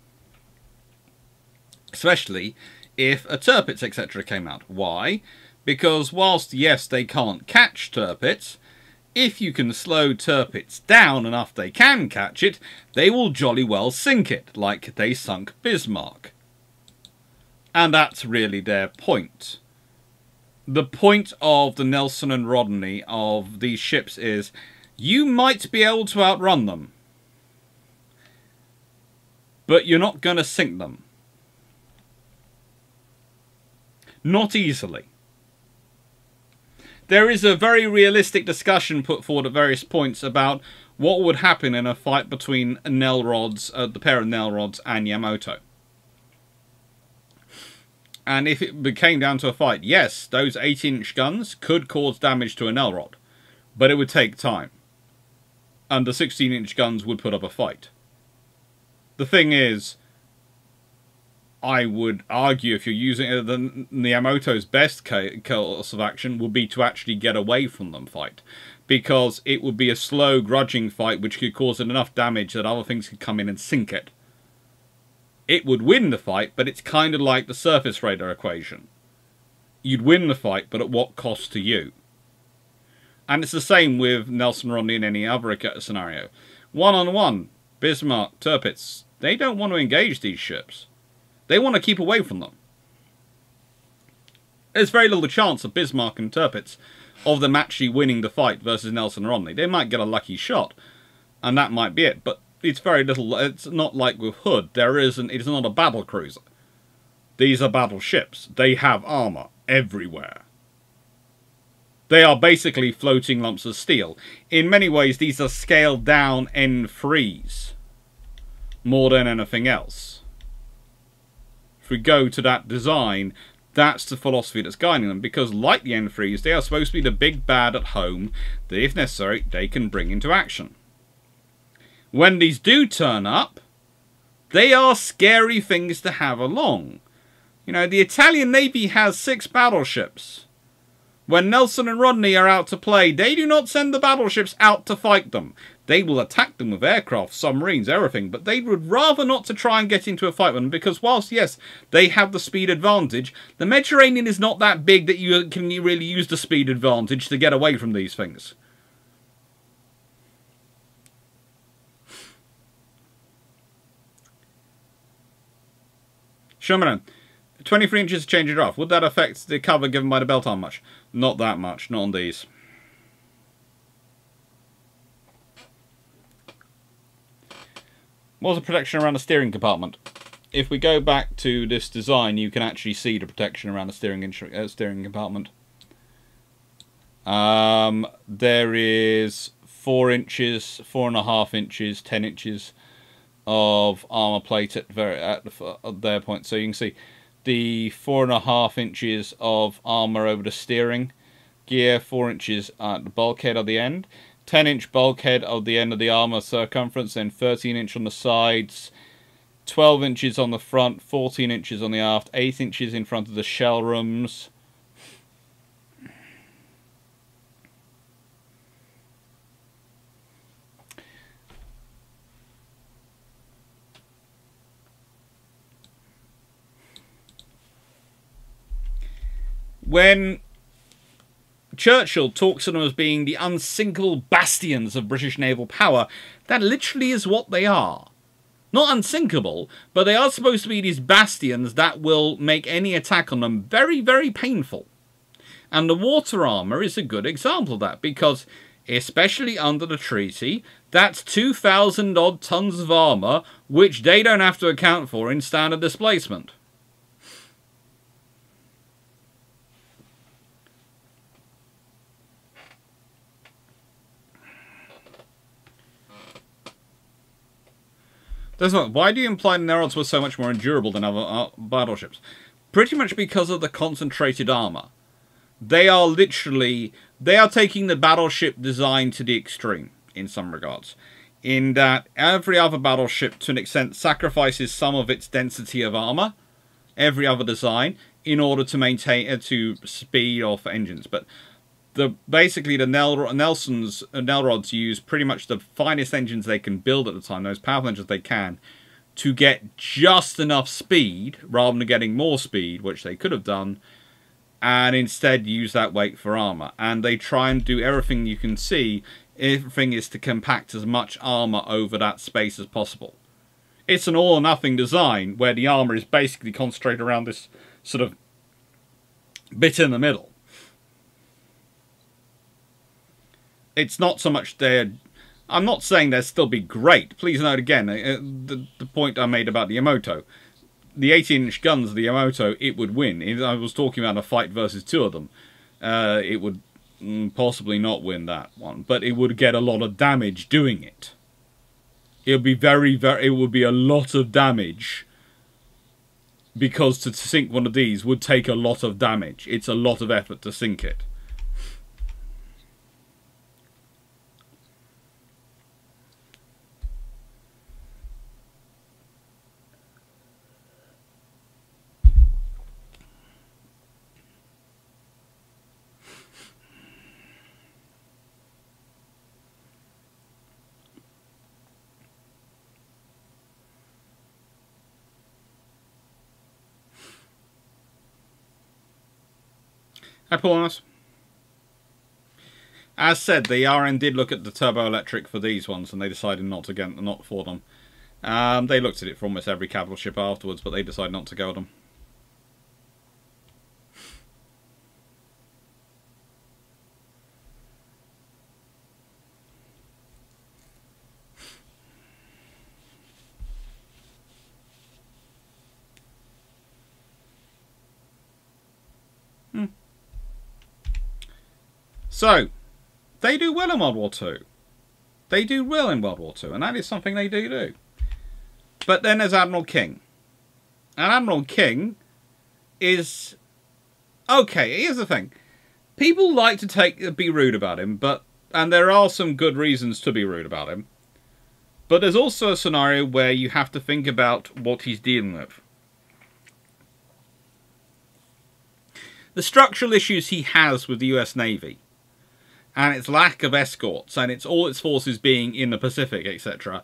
Especially if a Tirpitz, etc. came out. Why? Because whilst, yes, they can't catch Tirpitz, if you can slow Tirpitz down enough they can catch it, they will jolly well sink it, like they sunk Bismarck. And that's really their point. The point of the Nelson and Rodney of these ships is, you might be able to outrun them, but you're not going to sink them. Not easily. There is a very realistic discussion put forward at various points about what would happen in a fight between Nell rods, the pair of Nell rods and Yamato. And if it came down to a fight, yes, those 8-inch guns could cause damage to a Nell rod, but it would take time. And the 16-inch guns would put up a fight. The thing is, I would argue if you're using it, the Miyamoto's best course of action would be to actually get away from them fight. Because it would be a slow, grudging fight which could cause it enough damage that other things could come in and sink it. It would win the fight, but it's kind of like the surface radar equation. You'd win the fight, but at what cost to you? And it's the same with Nelson Rodney in any other scenario. One-on-one, Bismarck, Tirpitz, they don't want to engage these ships. They want to keep away from them. There's very little chance of Bismarck and Tirpitz of them actually winning the fight versus Nelson Rodney. They might get a lucky shot, and that might be it, but it's very little. It's not like with Hood. It's not a battle cruiser. These are battleships. They have armor everywhere. They are basically floating lumps of steel. In many ways, these are scaled down N3s more than anything else. If we go to that design, that's the philosophy that's guiding them, because like the N3s, they are supposed to be the big bad at home that, if necessary, they can bring into action. When these do turn up, they are scary things to have along. You know, the Italian Navy has 6 battleships. When Nelson and Rodney are out to play, they do not send the battleships out to fight them. They will attack them with aircraft, submarines, everything, but they would rather not to try and get into a fight with them, because whilst, yes, they have the speed advantage, the Mediterranean is not that big that you can really use the speed advantage to get away from these things. Shumaran, 23 inches change of draft. Would that affect the cover given by the belt arm much? Not that much, not on these. What's the protection around the steering compartment? If we go back to this design, you can actually see the protection around the steering compartment. There is 4 inches, 4.5 inches, 10 inches of armor plate at their point. So you can see the 4.5 inches of armor over the steering gear, 4 inches at the bulkhead at the end, 10-inch bulkhead of the end of the armor circumference, then 13-inch on the sides, 12 inches on the front, 14 inches on the aft, 8 inches in front of the shell rooms. When Churchill talks of them as being the unsinkable bastions of British naval power, that literally is what they are. Not unsinkable, but they are supposed to be these bastions that will make any attack on them very, very painful. And the water armour is a good example of that, because, especially under the treaty, that's 2,000 odd tons of armour, which they don't have to account for in standard displacement. Why do you imply the Nerods were so much more endurable than other battleships? Pretty much because of the concentrated armour. They are taking the battleship design to the extreme, in some regards. In that every other battleship, to an extent, sacrifices some of its density of armour, every other design, in order to maintain to speed off engines. But basically the Nelrods use pretty much the finest engines they can build at the time, those powerful engines they can, to get just enough speed, rather than getting more speed, which they could have done, and instead use that weight for armour. And they try and do everything you can see. Everything is to compact as much armour over that space as possible. It's an all or nothing design, where the armour is basically concentrated around this sort of bit in the middle. It's not so much I'm not saying they'll still be great. Please note again, the point I made about the Yamato. The 18-inch guns of the Yamato, it would win. If I was talking about a fight versus 2 of them, it would possibly not win that one. But it would get a lot of damage doing it. It would be it would be a lot of damage. Because to sink one of these would take a lot of damage. It's a lot of effort to sink it. Hi, Paulus. As said, the RN did look at the turbo-electric for these ones, and they decided not for them. They looked at it for almost every capital ship afterwards, but they decided not to go with them. So, they do well in World War II. They do well in World War II, and that is something they do. But then there's Admiral King. And Admiral King is... Okay, here's the thing. People like to be rude about him, and there are some good reasons to be rude about him. But there's also a scenario where you have to think about what he's dealing with. The structural issues he has with the US Navy, and its lack of escorts, and all its forces being in the Pacific, etc.,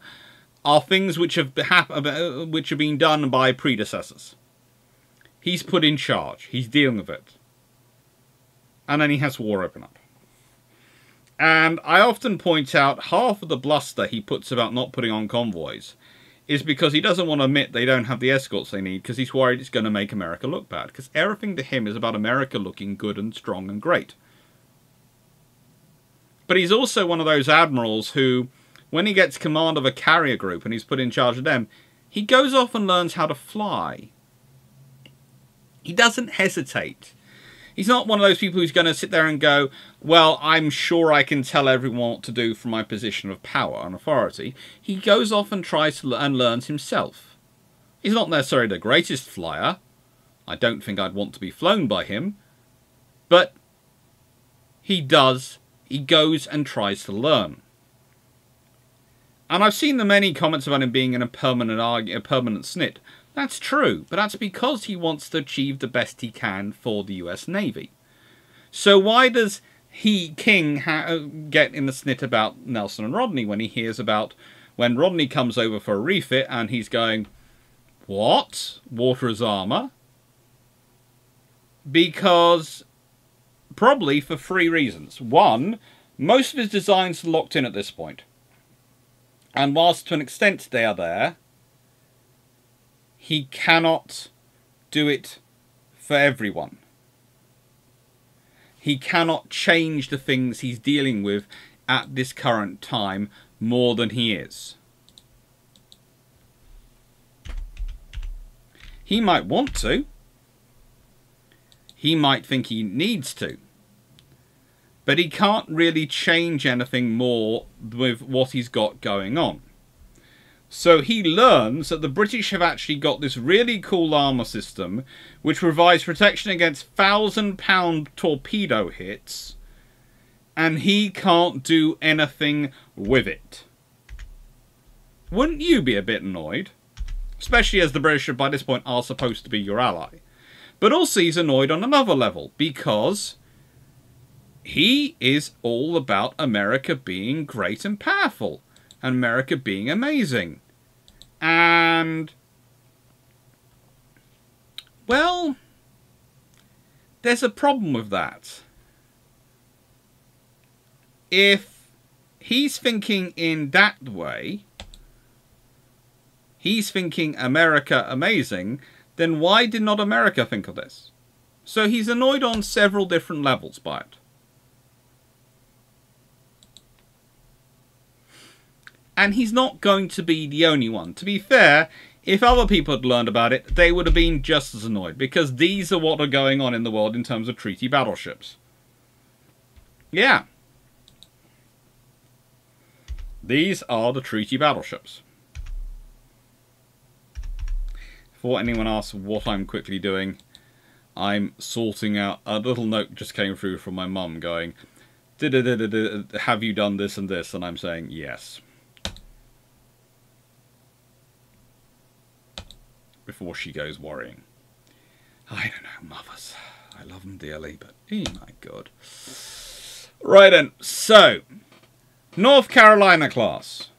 are things which have been done by predecessors. He's put in charge. He's dealing with it. And then he has war open up. And I often point out half of the bluster he puts about not putting on convoys is because he doesn't want to admit they don't have the escorts they need, because he's worried it's going to make America look bad. Because everything to him is about America looking good and strong and great. But he's also one of those admirals who, when he gets command of a carrier group and he's put in charge of them, he goes off and learns how to fly. He doesn't hesitate. He's not one of those people who's going to sit there and go, well, I'm sure I can tell everyone what to do from my position of power and authority. He goes off and tries to and learns himself. He's not necessarily the greatest flyer. I don't think I'd want to be flown by him. But he does. He goes and tries to learn. And I've seen the many comments about him being in a permanent snit. That's true, but that's because he wants to achieve the best he can for the US Navy. So why does King get in the snit about Nelson and Rodney when he hears about when Rodney comes over for a refit and he's going, what? Water as armour? Because... probably for 3 reasons. One, most of his designs are locked in at this point. And whilst to an extent they are there, he cannot do it for everyone. He cannot change the things he's dealing with at this current time more than he is. He might want to. He might think he needs to. But he can't really change anything more with what he's got going on. So he learns that the British have actually got this really cool armour system which provides protection against 1,000-pound torpedo hits, and he can't do anything with it. Wouldn't you be a bit annoyed? Especially as the British by this point are supposed to be your ally. But also he's annoyed on another level, because he is all about America being great and powerful, and America being amazing. And, well, there's a problem with that. If he's thinking in that way, he's thinking America amazing, then why did not America think of this? So he's annoyed on several different levels by it. And he's not going to be the only one. To be fair, if other people had learned about it, they would have been just as annoyed, because these are what are going on in the world in terms of treaty battleships. Yeah. These are the treaty battleships. Before anyone asks what I'm quickly doing, I'm sorting out... A little note just came through from my mum going, have you done this and this? And I'm saying yes. Before she goes worrying. I don't know, mothers. I love them dearly, but oh my god. Right then, so North Carolina class.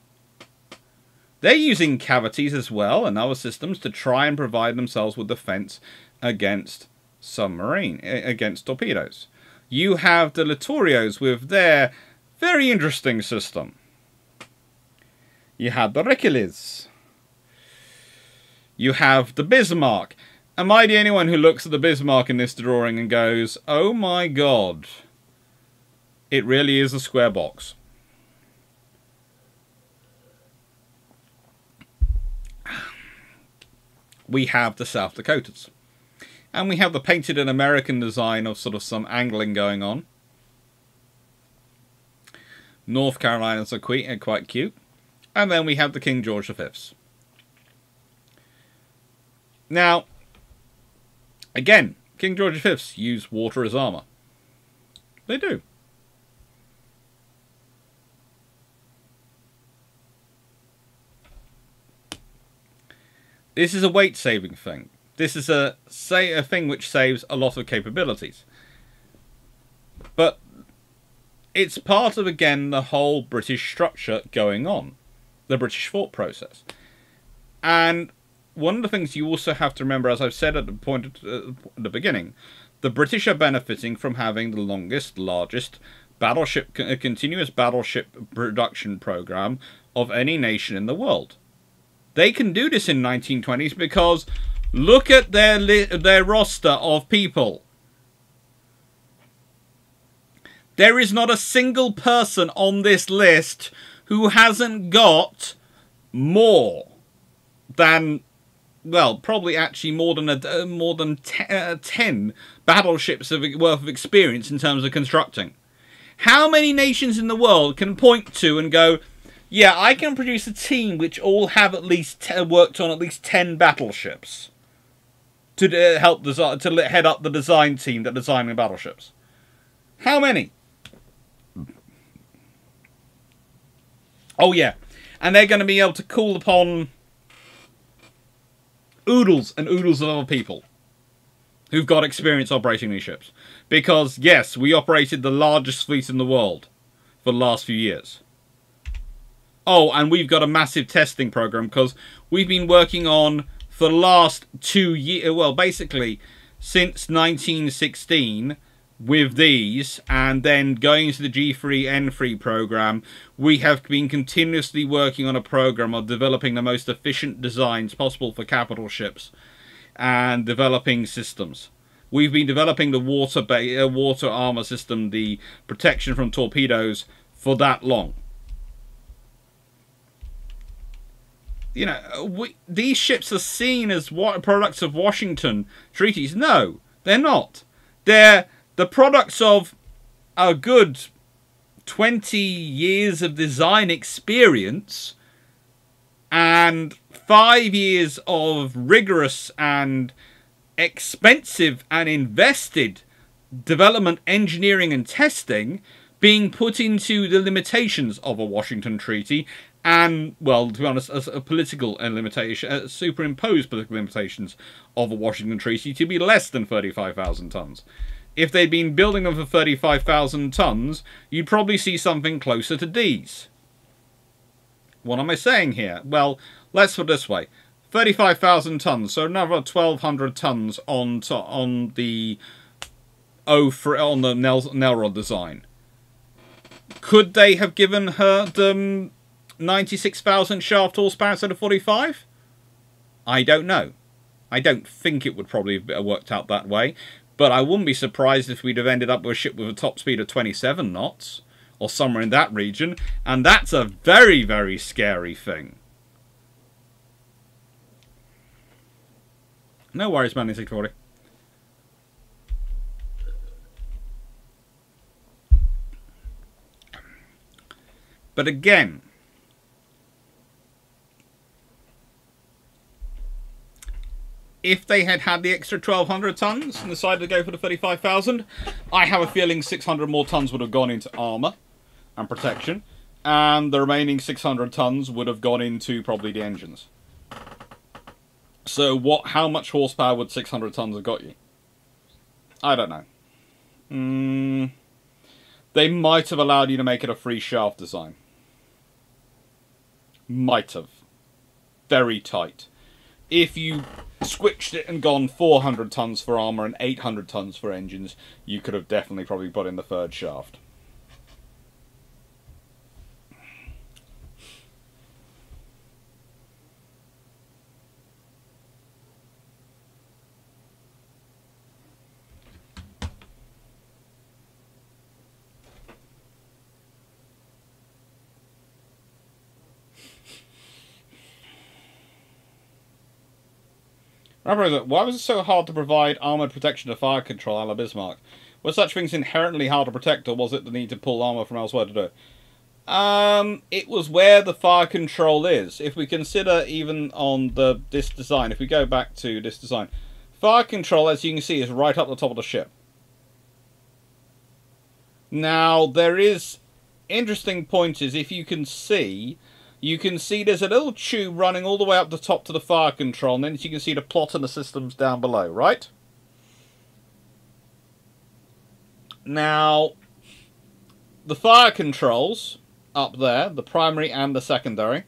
They're using cavities as well and other systems to try and provide themselves with defense against against torpedoes. You have the Littorios with their very interesting system. You have the Hercules. You have the Bismarck. Am I the only one who looks at the Bismarck in this drawing and goes, oh my god, it really is a square box? We have the South Dakotas. And we have the painted and American design of sort of some angling going on. North Carolinas are quite cute. And then we have the King George V's. Now, again, King George V's use water as armour. They do. This is a weight-saving thing. This is a thing which saves a lot of capabilities. But it's part of, again, the whole British structure going on. The British thought process. And one of the things you also have to remember, as I've said at the point at the beginning, the British are benefiting from having the largest continuous battleship production program of any nation in the world. They can do this in 1920s because look at their roster of people. There is not a single person on this list who hasn't got more than, well, probably actually more than 10 battleships worth of experience in terms of constructing. How many nations in the world can point to and go, yeah, I can produce a team which all have at least worked on at least 10 battleships to help design, to head up the design team that designing battleships? How many? Oh yeah, and they're going to be able to call upon oodles and oodles of other people who've got experience operating these ships. Because yes, we operated the largest fleet in the world for the last few years. Oh, and we've got a massive testing program because we've been working on for the last 2 years, well, basically since 1916 with these, and then going into the G3 N3 program, we have been continuously working on a program of developing the most efficient designs possible for capital ships and developing systems. We've been developing the water armor system, the protection from torpedoes, for that long. You know, these ships are seen as products of Washington treaties. No, they're not. They're the products of a good 20 years of design experience and 5 years of rigorous and expensive and invested development, engineering and testing being put into the limitations of a Washington treaty and, well, to be honest, as a political limitation, superimposed political limitations of a Washington treaty to be less than 35,000 tons. If they'd been building them for 35,000 tons, you'd probably see something closer to these. What am I saying here? Well, let's put it this way. 35,000 tons, so another 1,200 tons on the Nelrod design. Could they have given her the 96,000 shaft horsepower instead of 45? I don't know. I don't think it would probably have worked out that way. But I wouldn't be surprised if we'd have ended up with a ship with a top speed of 27 knots. Or somewhere in that region. And that's a very, very scary thing. No worries, man, in 640. But again, if they had had the extra 1,200 tons and decided to go for the 35,000, I have a feeling 600 more tons would have gone into armour and protection, and the remaining 600 tons would have gone into probably the engines. So how much horsepower would 600 tons have got you? I don't know. They might have allowed you to make it a free shaft design. Might have. Very tight. If you switched it and gone 400 tons for armour and 800 tons for engines, you could have definitely probably put in the third shaft. Why was it so hard to provide armoured protection to fire control a la Bismarck? Were such things inherently hard to protect, or was it the need to pull armour from elsewhere to do it? It was where the fire control is. If we consider even on this design, if we go back to this design, fire control, as you can see, is right up the top of the ship. Now, there is interesting pointers. If you can see there's a little tube running all the way up the top to the fire control, and then you can see the plot and the systems down below, right? Now, the fire controls up there, the primary and the secondary,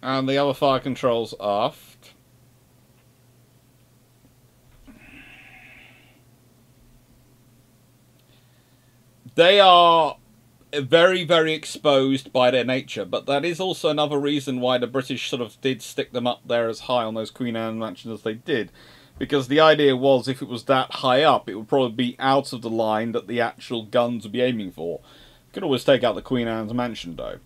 and the other fire controls aft. They are very, very exposed by their nature, but that is also another reason why the British sort of did stick them up there as high on those Queen Anne mansions as they did. Because the idea was, if it was that high up, it would probably be out of the line that the actual guns would be aiming for. You could always take out the Queen Anne's mansion, though.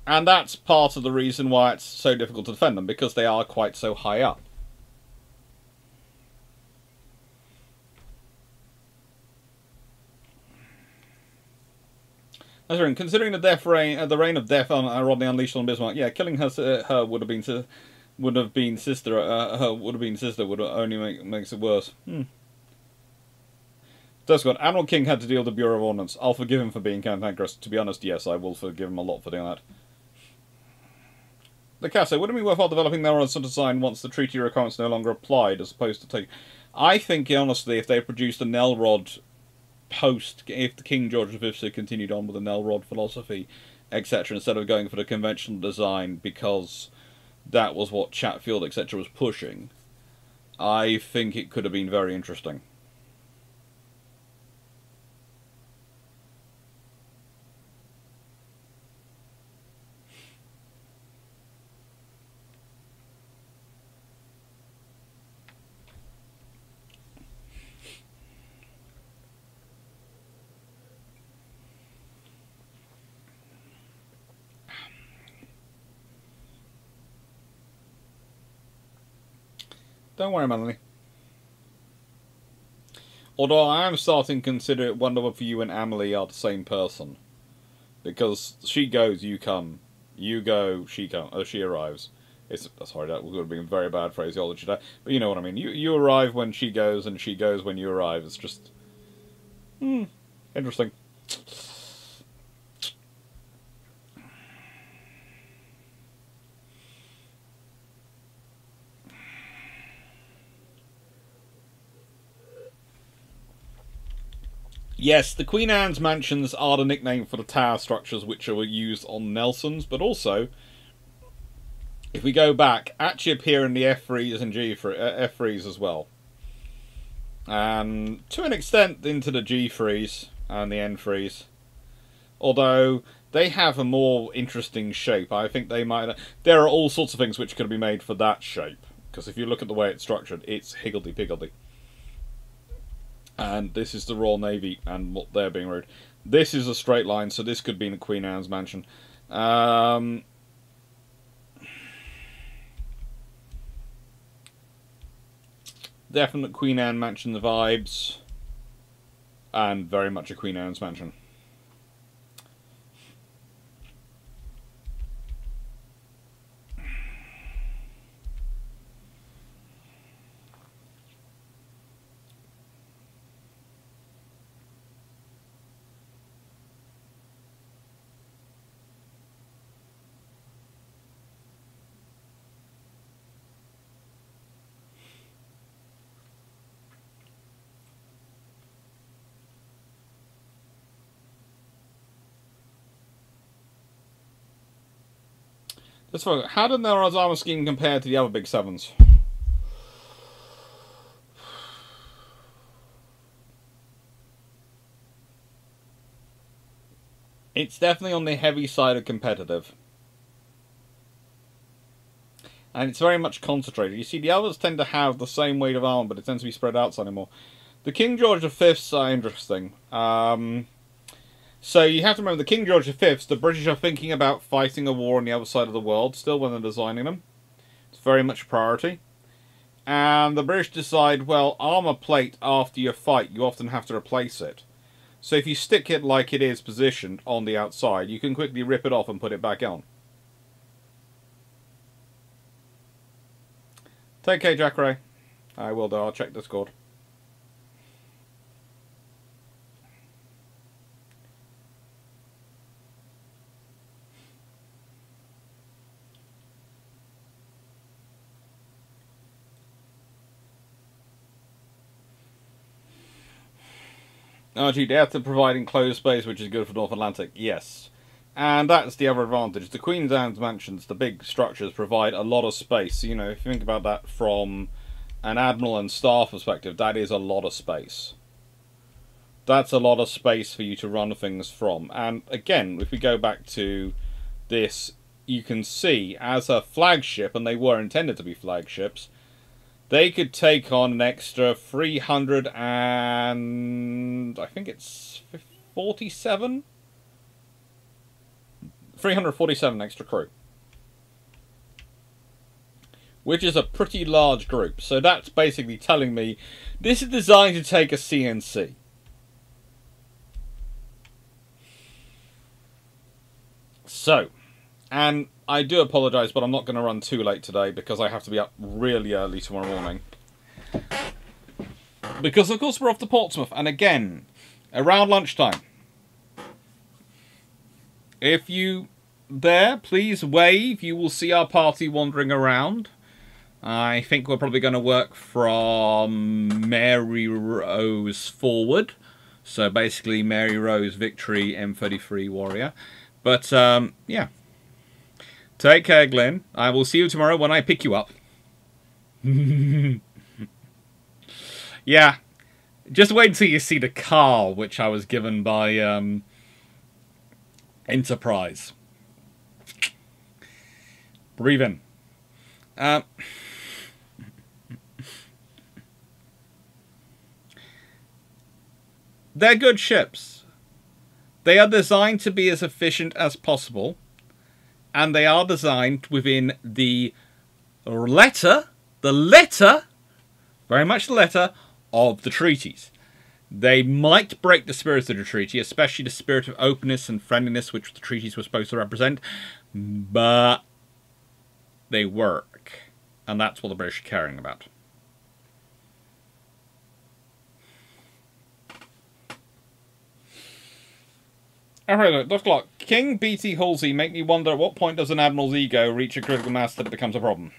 And that's part of the reason why it's so difficult to defend them, because they are quite so high up. Considering the reign of death on Rodney Unleashed on Bismarck, yeah, killing her would have been sister would only makes it worse. Scott, Admiral King had to deal with the Bureau of Ordnance. I'll forgive him for being cantankerous. To be honest, yes, I will forgive him a lot for doing that. The Casso, would it be worthwhile developing their own design once the treaty requirements no longer applied, as opposed to take? I think, honestly, if they produced a Nelrod if the King George V continued on with the Nelrod philosophy, etc., instead of going for the conventional design because that was what Chatfield, etc., was pushing, I think it could have been very interesting. Don't worry, Melanie. Although I am starting to wonder whether you and Amelie are the same person. Because she goes, you come. You go, she comes. Oh, she arrives. Sorry, that would have been very bad phraseology there. But you know what I mean. You arrive when she goes, and she goes when you arrive. It's just... interesting. Yes, the Queen Anne's mansions are the nickname for the tower structures which are used on Nelson's, but also, if we go back, actually appear in the F-Freeze and F-Freeze as well. And to an extent into the G-Freeze and the N-Freeze. Although they have a more interesting shape. I think they might... There are all sorts of things which could be made for that shape. Because if you look at the way it's structured, it's higgledy-piggledy. And this is the Royal Navy and what they're being rowed. This is a straight line, so this could be in Queen Anne's mansion. Definite Queen Anne mansion vibes. And very much a Queen Anne's mansion. Let's focus. How did Naval's armor scheme compare to the other big sevens? It's definitely on the heavy side of competitive. And it's very much concentrated. You see, the others tend to have the same weight of armor, but it tends to be spread out slightly more. The King George V's are interesting. So you have to remember, the King George V's, the British are thinking about fighting a war on the other side of the world, still when they're designing them. It's very much a priority. And the British decide, well, armor plate after your fight, you often have to replace it. So if you stick it like it is positioned on the outside, you can quickly rip it off and put it back on. Take care, Jack Ray. I will do. I'll check Discord. RG, they have to provide enclosed space, which is good for North Atlantic. Yes. And that's the other advantage. The Queen's Anne's mansions, the big structures, provide a lot of space. You know, if you think about that from an Admiral and Staff perspective, that is a lot of space. That's a lot of space for you to run things from. And again, if we go back to this, you can see as a flagship, and they were intended to be flagships, they could take on an extra 300 and... I think it's 47? 347 extra crew. Which is a pretty large group. So that's basically telling me this is designed to take a CNC. So, and I do apologise, but I'm not going to run too late today because I have to be up really early tomorrow morning. Because, of course, we're off to Portsmouth. And again, around lunchtime. If you there, please wave. You will see our party wandering around. I think we're probably going to work from Mary Rose forward. So basically Mary Rose, Victory, M33 Warrior. But, yeah. Take care, Glenn. I will see you tomorrow when I pick you up. Yeah. Just wait until you see the car which I was given by Enterprise. Breathe in. They're good ships. They are designed to be as efficient as possible. And they are designed within the letter, very much the letter, of the treaties. They might break the spirit of the treaty, especially the spirit of openness and friendliness which the treaties were supposed to represent, but they work. And that's what the British are caring about. Alright, Dr. Clarke. King, BT, Halsey make me wonder at what point does an Admiral's ego reach a critical mass that it becomes a problem?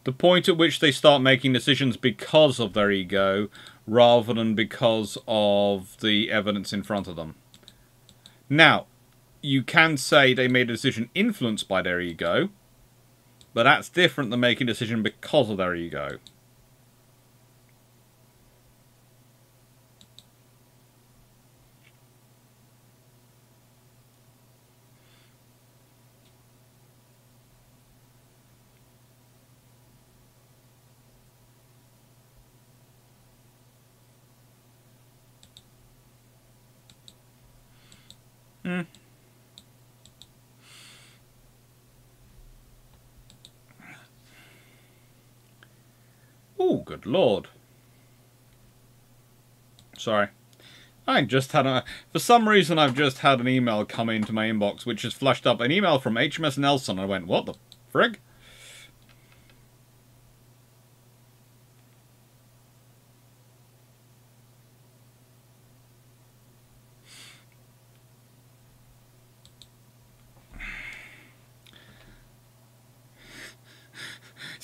The point at which they start making decisions because of their ego, rather than because of the evidence in front of them. Now, you can say they made a decision influenced by their ego, but that's different than making a decision because of their ego. Oh, good lord. Sorry. I just had a... For some reason, I've just had an email come into my inbox, which has flashed up an email from HMS Nelson. I went, what the frig?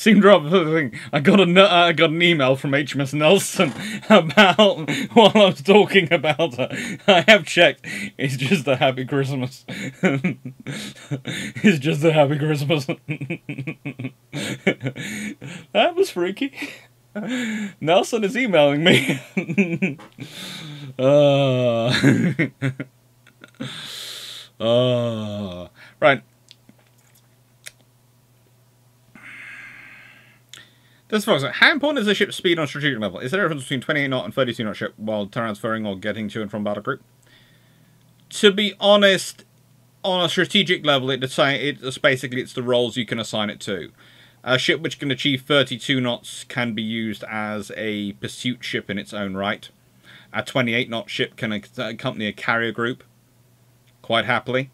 seemed rather thing. I got an email from HMS Nelson about while I was talking about her. I have checked. It's just a happy Christmas. It's just a happy Christmas. That was freaky. Nelson is emailing me. Right. This folks, how important is the ship's speed on a strategic level? Is there a difference between 28 knot and 32 knot ship while transferring or getting to and from battle group? To be honest, on a strategic level, it's basically the roles you can assign it to. A ship which can achieve 32 knots can be used as a pursuit ship in its own right. A 28 knot ship can accompany a carrier group quite happily.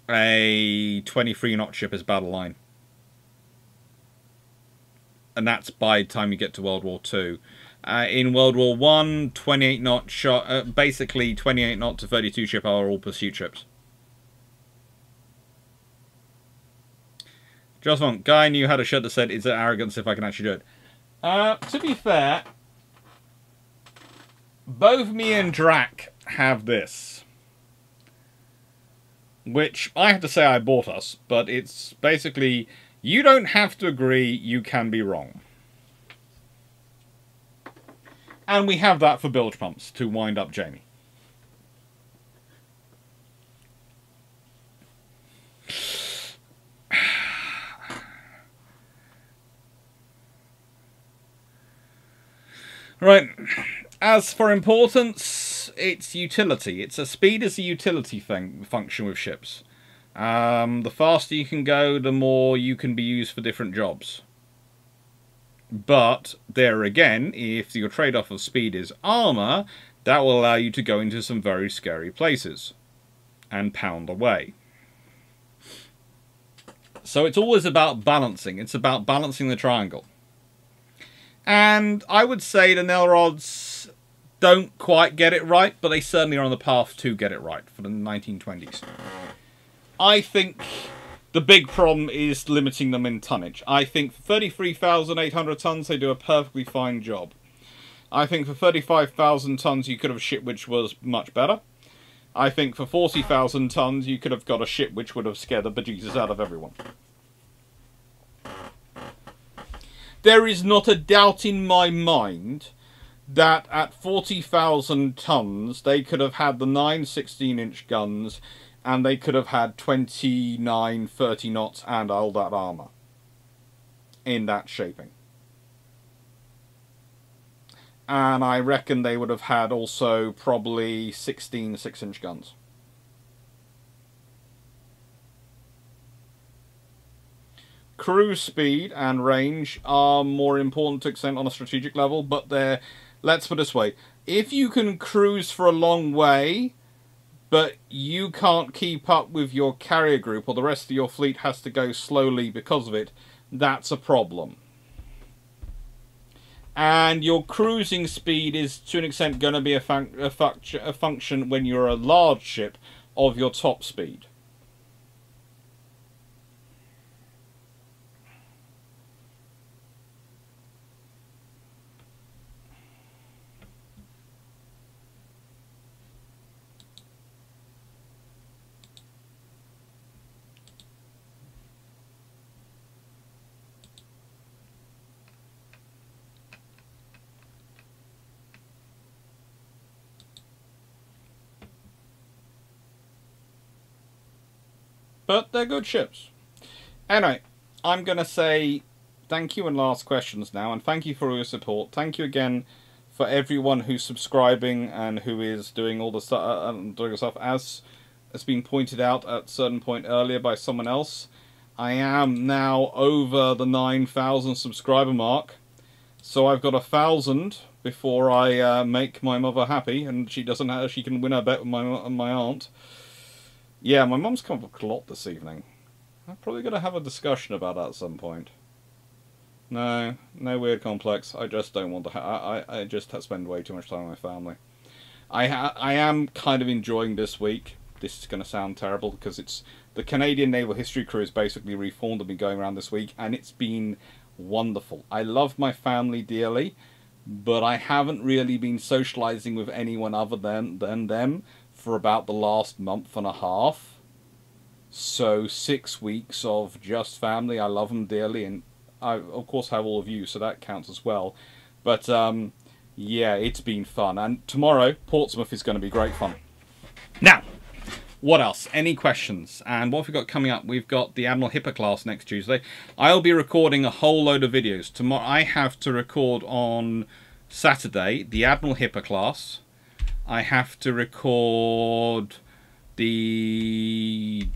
A 23 knot ship is battle line. And that's by the time you get to World War II. In World War I, 28 knot shot, basically 28 knot to 32 ship are all pursuit ships. Just one guy knew how to shirt that said, "Is it arrogance if I can actually do it?" To be fair, both me and Drac have this, which I have to say I bought us, but it's basically, you don't have to agree, you can be wrong. And we have that for bilge pumps to wind up Jamie. Right, as for importance, it's utility. It's a speed is a utility function with ships. The faster you can go, the more you can be used for different jobs. But, there again, if your trade-off of speed is armour, that will allow you to go into some very scary places and pound away. So it's always about balancing. It's about balancing the triangle. And I would say the Nelrods don't quite get it right, but they certainly are on the path to get it right for the 1920s. I think the big problem is limiting them in tonnage. I think for 33,800 tons, they do a perfectly fine job. I think for 35,000 tons, you could have a ship which was much better. I think for 40,000 tons, you could have got a ship which would have scared the bejesus out of everyone. There is not a doubt in my mind that at 40,000 tons, they could have had the 9 16-inch guns, and they could have had 29, 30 knots and all that armour in that shaping. And I reckon they would have had also probably 16 6-inch guns. Cruise speed and range are more important to extent on a strategic level, but they're, let's put it this way, if you can cruise for a long way, but you can't keep up with your carrier group, or the rest of your fleet has to go slowly because of it, that's a problem. And your cruising speed is, to an extent, going to be a function, when you're a large ship, of your top speed. But they're good ships. Anyway, I'm going to say thank you and last questions now, and thank you for all your support. Thank you again for everyone who's subscribing and who is doing all the stuff. As has been pointed out at a certain point earlier by someone else, I am now over the 9,000 subscriber mark. So I've got 1,000 before I make my mother happy, and she can win her bet with my aunt. Yeah, my mum's come up with a lot this evening. I'm probably going to have a discussion about that at some point. No weird complex. I just don't want to. I just spend way too much time with my family. I am kind of enjoying this week. This is going to sound terrible because it's the Canadian Naval History Cruise basically reformed and been going around this week, and it's been wonderful. I love my family dearly, but I haven't really been socializing with anyone other than them for about the last month and a half. So 6 weeks of just family. I love them dearly, and I of course have all of you, so that counts as well. But yeah, it's been fun, and tomorrow Portsmouth is going to be great fun. Now, what else? Any questions? And what have we got coming up? We've got the Admiral Hipper class next Tuesday. I'll be recording a whole load of videos. Tomorrow I have to record on Saturday the Admiral Hipper class. I have to record the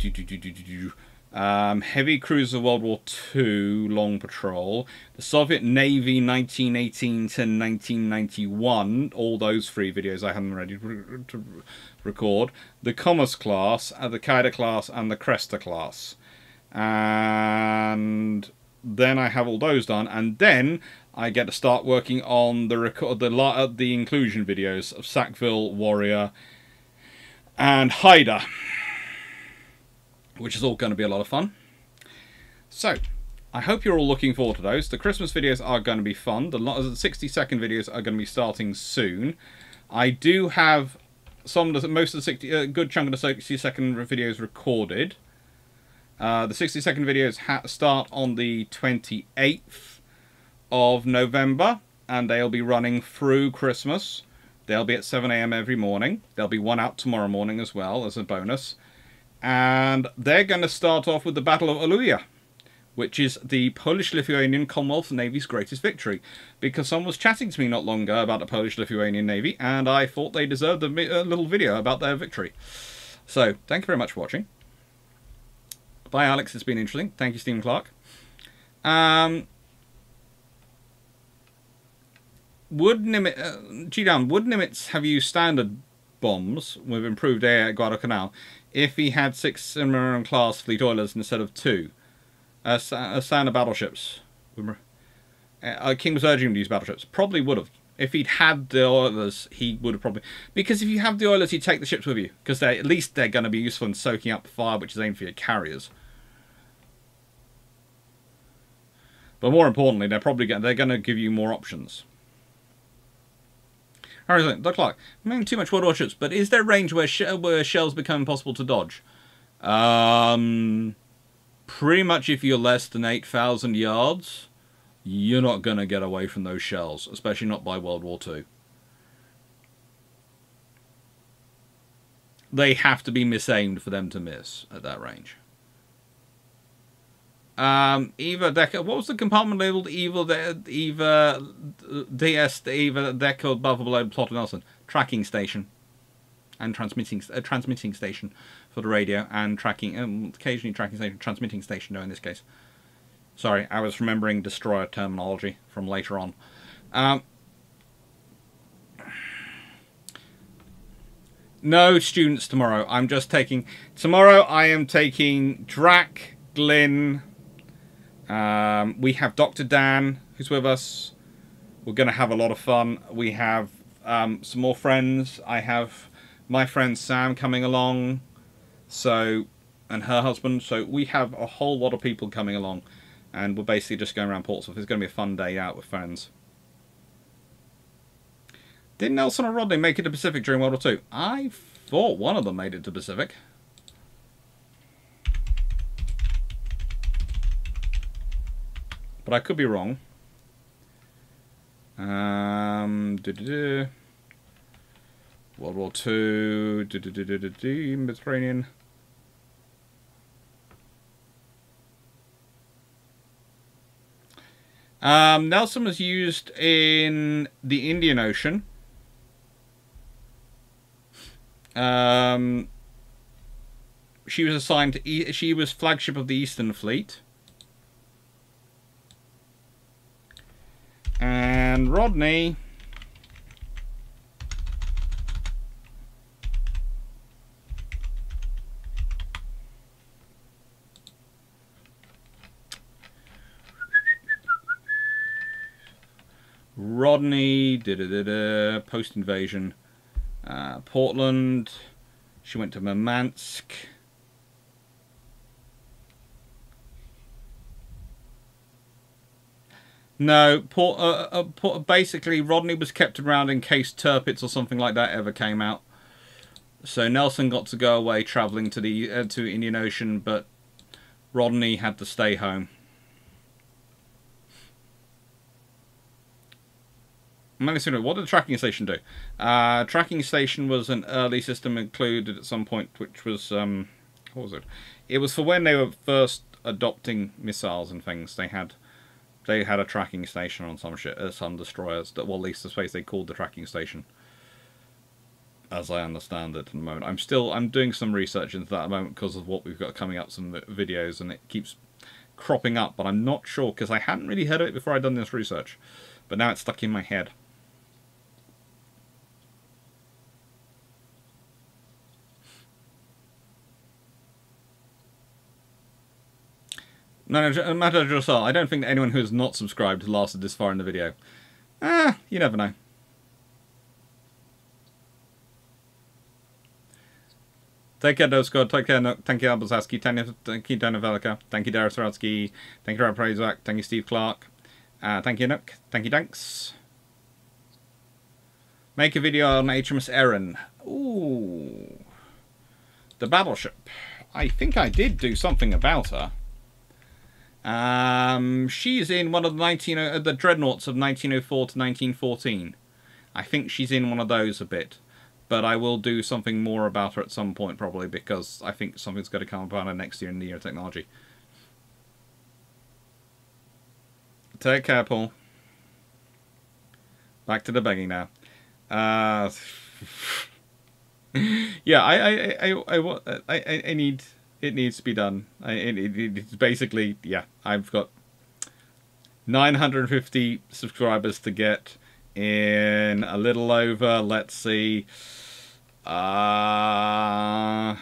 Heavy Cruiser World War II Long Patrol, the Soviet Navy 1918 to 1991, all those 3 videos I haven't ready to record, the Commerce class, the Qaeda class, and the Cresta class. And then I have all those done, and then I get to start working on the inclusion videos of Sackville, Warrior, and Haida, which is all going to be a lot of fun. So, I hope you're all looking forward to those. The Christmas videos are going to be fun. The 60-second videos are going to be starting soon. I do have most of the 60, a good chunk of the 60-second videos recorded. The 60-second videos start on the 28th of November, and they'll be running through Christmas. They'll be at 7 AM every morning. There'll be one out tomorrow morning as well as a bonus. And they're going to start off with the Battle of Aluya, which is the Polish-Lithuanian Commonwealth Navy's greatest victory. Because someone was chatting to me not long ago about the Polish-Lithuanian Navy, and I thought they deserved a little video about their victory. So, thank you very much for watching. Bye, Alex. It's been interesting. Thank you, Stephen Clarke. Would Nimitz have used standard bombs with improved air at Guadalcanal if he had 6 Cimarron-class fleet oilers instead of 2? Standard battleships. King was urging him to use battleships. Probably would have. If he'd had the oilers, he would have probably... Because if you have the oilers, you take the ships with you. Because at least they're going to be useful in soaking up fire, which is aimed for your carriers. But more importantly, they're going to give you more options. Alright, Doc Clarke, I'm making too much World War ships, but is there range where shells become impossible to dodge? Pretty much if you're less than 8,000 yards, you're not going to get away from those shells, especially not by World War II. They have to be misaimed for them to miss at that range. Eva Decker, what was the compartment labeled Eva DS, the Eva Decker above below Plot Nelson? Tracking station. And transmitting station for the radio, and tracking, occasionally tracking station, transmitting station, no, in this case. Sorry, I was remembering destroyer terminology from later on. No students tomorrow. I'm just taking... Tomorrow I am taking Drac, Glyn... we have Dr. Dan, who's with us. We're going to have a lot of fun. We have some more friends. I have my friend Sam coming along, and her husband. So we have a whole lot of people coming along, and we're basically just going around Portsmouth. It's going to be a fun day out with friends. Did Nelson or Rodney make it to Pacific during World War II? I thought one of them made it to Pacific. But I could be wrong. World War II. Mediterranean. Nelson was used in the Indian Ocean. She was assigned to... She was flagship of the Eastern Fleet. And Rodney... post-invasion. Portland. She went to Murmansk. No, basically Rodney was kept around in case Tirpitz or something like that ever came out. So Nelson got to go away travelling to the to Indian Ocean, but Rodney had to stay home. What did the tracking station do? Tracking station was an early system included at some point, which was what was it? It was for when they were first adopting missiles and things. They had a tracking station on some destroyers. That, well, at least the space they called the tracking station, as I understand it at the moment. I'm doing some research into that at the moment because of what we've got coming up, some videos, and it keeps cropping up, but I'm not sure because I hadn't really heard of it before I'd done this research, but now it's stuck in my head. No, matter of yourself, I don't think that anyone who has not subscribed has lasted this far in the video. You never know. Take care, Doscott. Take care, Nook. Thank you, Albazaski. Thank you, Dana Velika. Thank you, Darius Radsky. Thank you, Rob Prazak. Thank you, Steve Clarke. Thank you, Nook. Thank you, Danks. Make a video on HMS Erin. Ooh. The battleship. I think I did do something about her. She's in one of the dreadnoughts of 1904 to 1914. I think she's in one of those a bit. But I will do something more about her at some point, probably, because I think something's going to come about her next year in the Year of Technology. Take care, Paul. Back to the begging now. Yeah, I need... It needs to be done. It's basically, yeah, I've got 950 subscribers to get in a little over, let's see, that's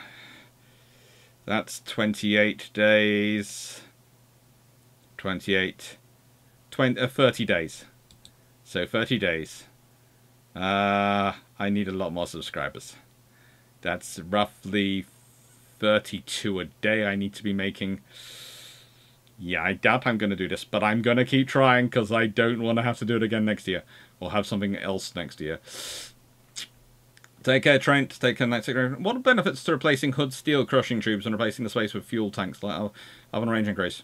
28 days, 30 days. So 30 days. I need a lot more subscribers. That's roughly 32 a day I need to be making. Yeah, I doubt I'm going to do this, but I'm going to keep trying because I don't want to have to do it again next year. Or have something else next year. Take care, Trent. Take care, Night. What are benefits to replacing Hood steel crushing tubes and replacing the space with fuel tanks like of an range increase?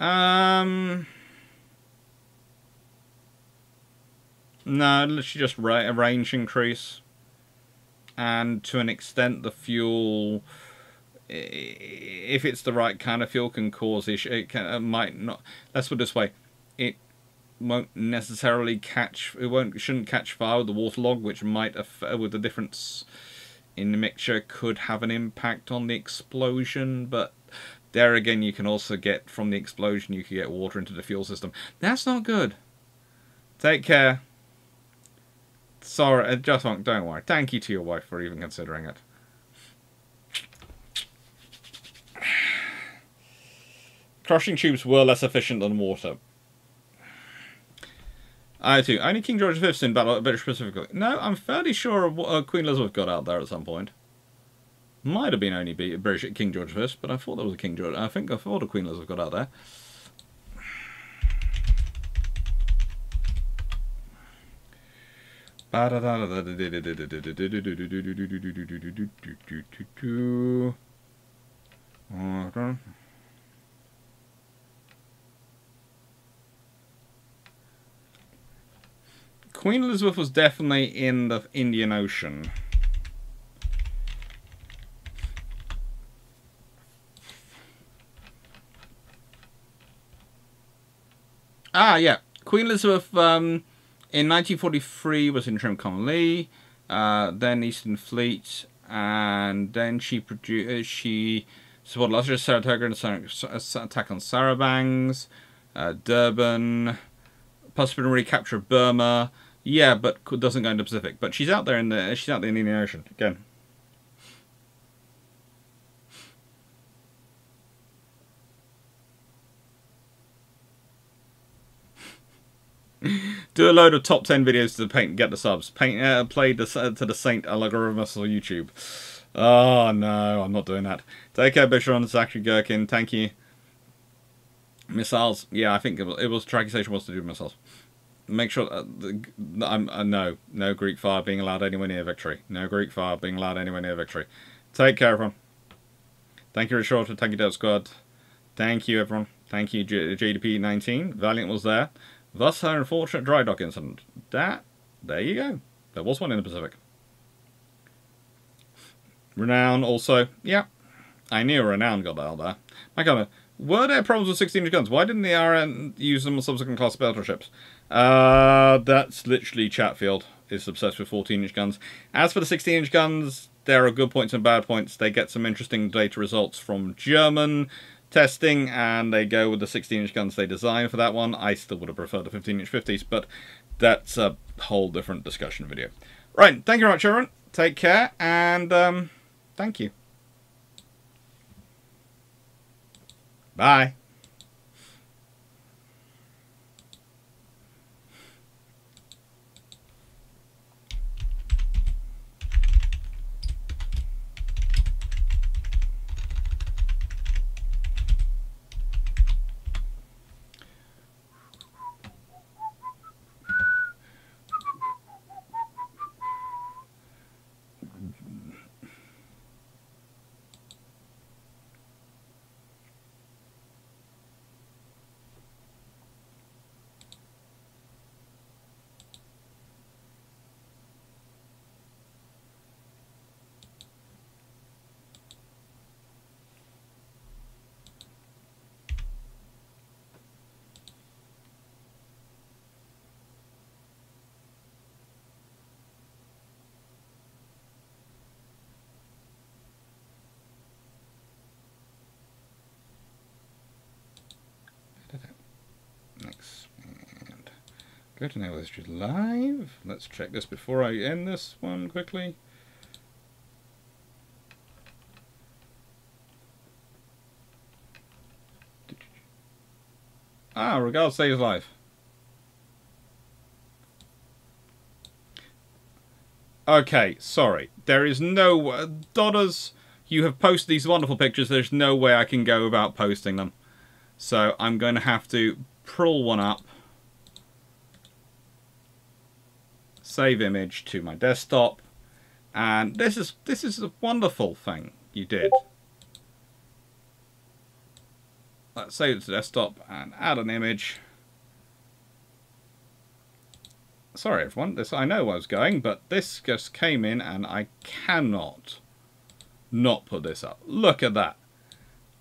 No, literally just a range increase. And to an extent, the fuel... if it's the right kind of fuel, can cause issue. It might not. Let's put it this way: it won't necessarily catch. Shouldn't catch fire with the waterlog, which might, with the difference in the mixture, could have an impact on the explosion. But there again, you can also get from the explosion, you can get water into the fuel system. That's not good. Take care. Sorry, don't worry. Thank you to your wife for even considering it. Crushing tubes were less efficient than water. I too. Only King George V in battle, very specifically. No, I'm fairly sure Queen Elizabeth got out there at some point. Might have been only British King George V, but I thought there was a King George. I thought a Queen Elizabeth got out there. Queen Elizabeth was definitely in the Indian Ocean. Yeah. Queen Elizabeth in 1943 was in Trimcon-Lee, then Eastern Fleet, and then she supported Lazarus, Saratoga, and attack on Sarabangs, Durban, possibly recapture of Burma. Yeah, but doesn't go into the Pacific. But she's out there in the Indian Ocean again. Do a load of top 10 videos to paint and get the subs. Play to the Saint Allegorimus on YouTube. Oh no, I'm not doing that. Take care, Bishop, Zachary Gherkin. Thank you. Missiles. Yeah, I think it was tracking station was to do with missiles. Make sure no Greek fire being allowed anywhere near victory. No Greek fire being allowed anywhere near victory. Take care, everyone. Thank you, Richard. Thank you, Dev Squad. Thank you, everyone. Thank you, JDP 19. Valiant was there. Thus, her unfortunate dry dock incident. There you go. There was one in the Pacific. Renown also. Yeah, I knew Renown got out there. My God, were there problems with 16-inch guns? Why didn't the RN use them on subsequent class battleships? That's literally Chatfield is obsessed with 14-inch guns. As for the 16-inch guns, there are good points and bad points. They get some interesting data results from German testing, and they go with the 16-inch guns they designed for that one. I still would have preferred the 15-inch 50s, but that's a whole different discussion video. Right, thank you very much, everyone. Take care, and thank you. Bye. Next, and go to Naval History Live. Let's check this before I end this one quickly. Ah, regards saves life. Okay, sorry. There is no... Dodders, you have posted these wonderful pictures. There's no way I can go without posting them. So I'm going to have to pull one up. Save image to my desktop. And this is a wonderful thing you did. Let's save it to desktop and add an image. Sorry everyone, this I know where I was going, but this just came in and I cannot not put this up. Look at that.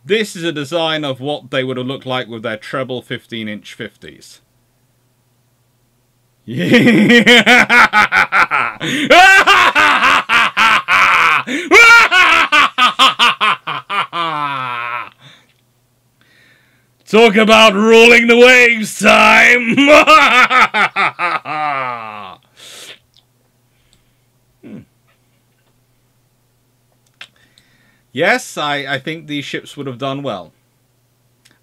This is a design of what they would have looked like with their treble 15-inch 50s. Yeah. Talk about rolling the waves time! Yes, I think these ships would have done well.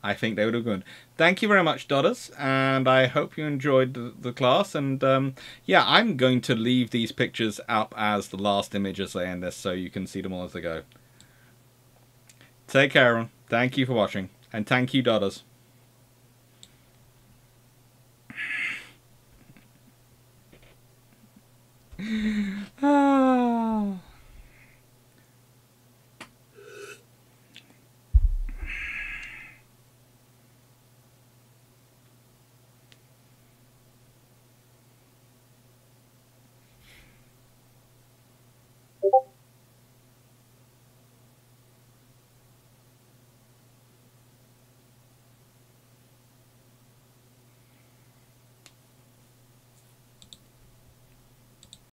I think they would have gone. Thank you very much, Dodders, and I hope you enjoyed the class. And yeah, I'm going to leave these pictures up as the last image as I end this, so you can see them all as they go. Take care, everyone. Thank you for watching, and thank you, Dodders. Ah.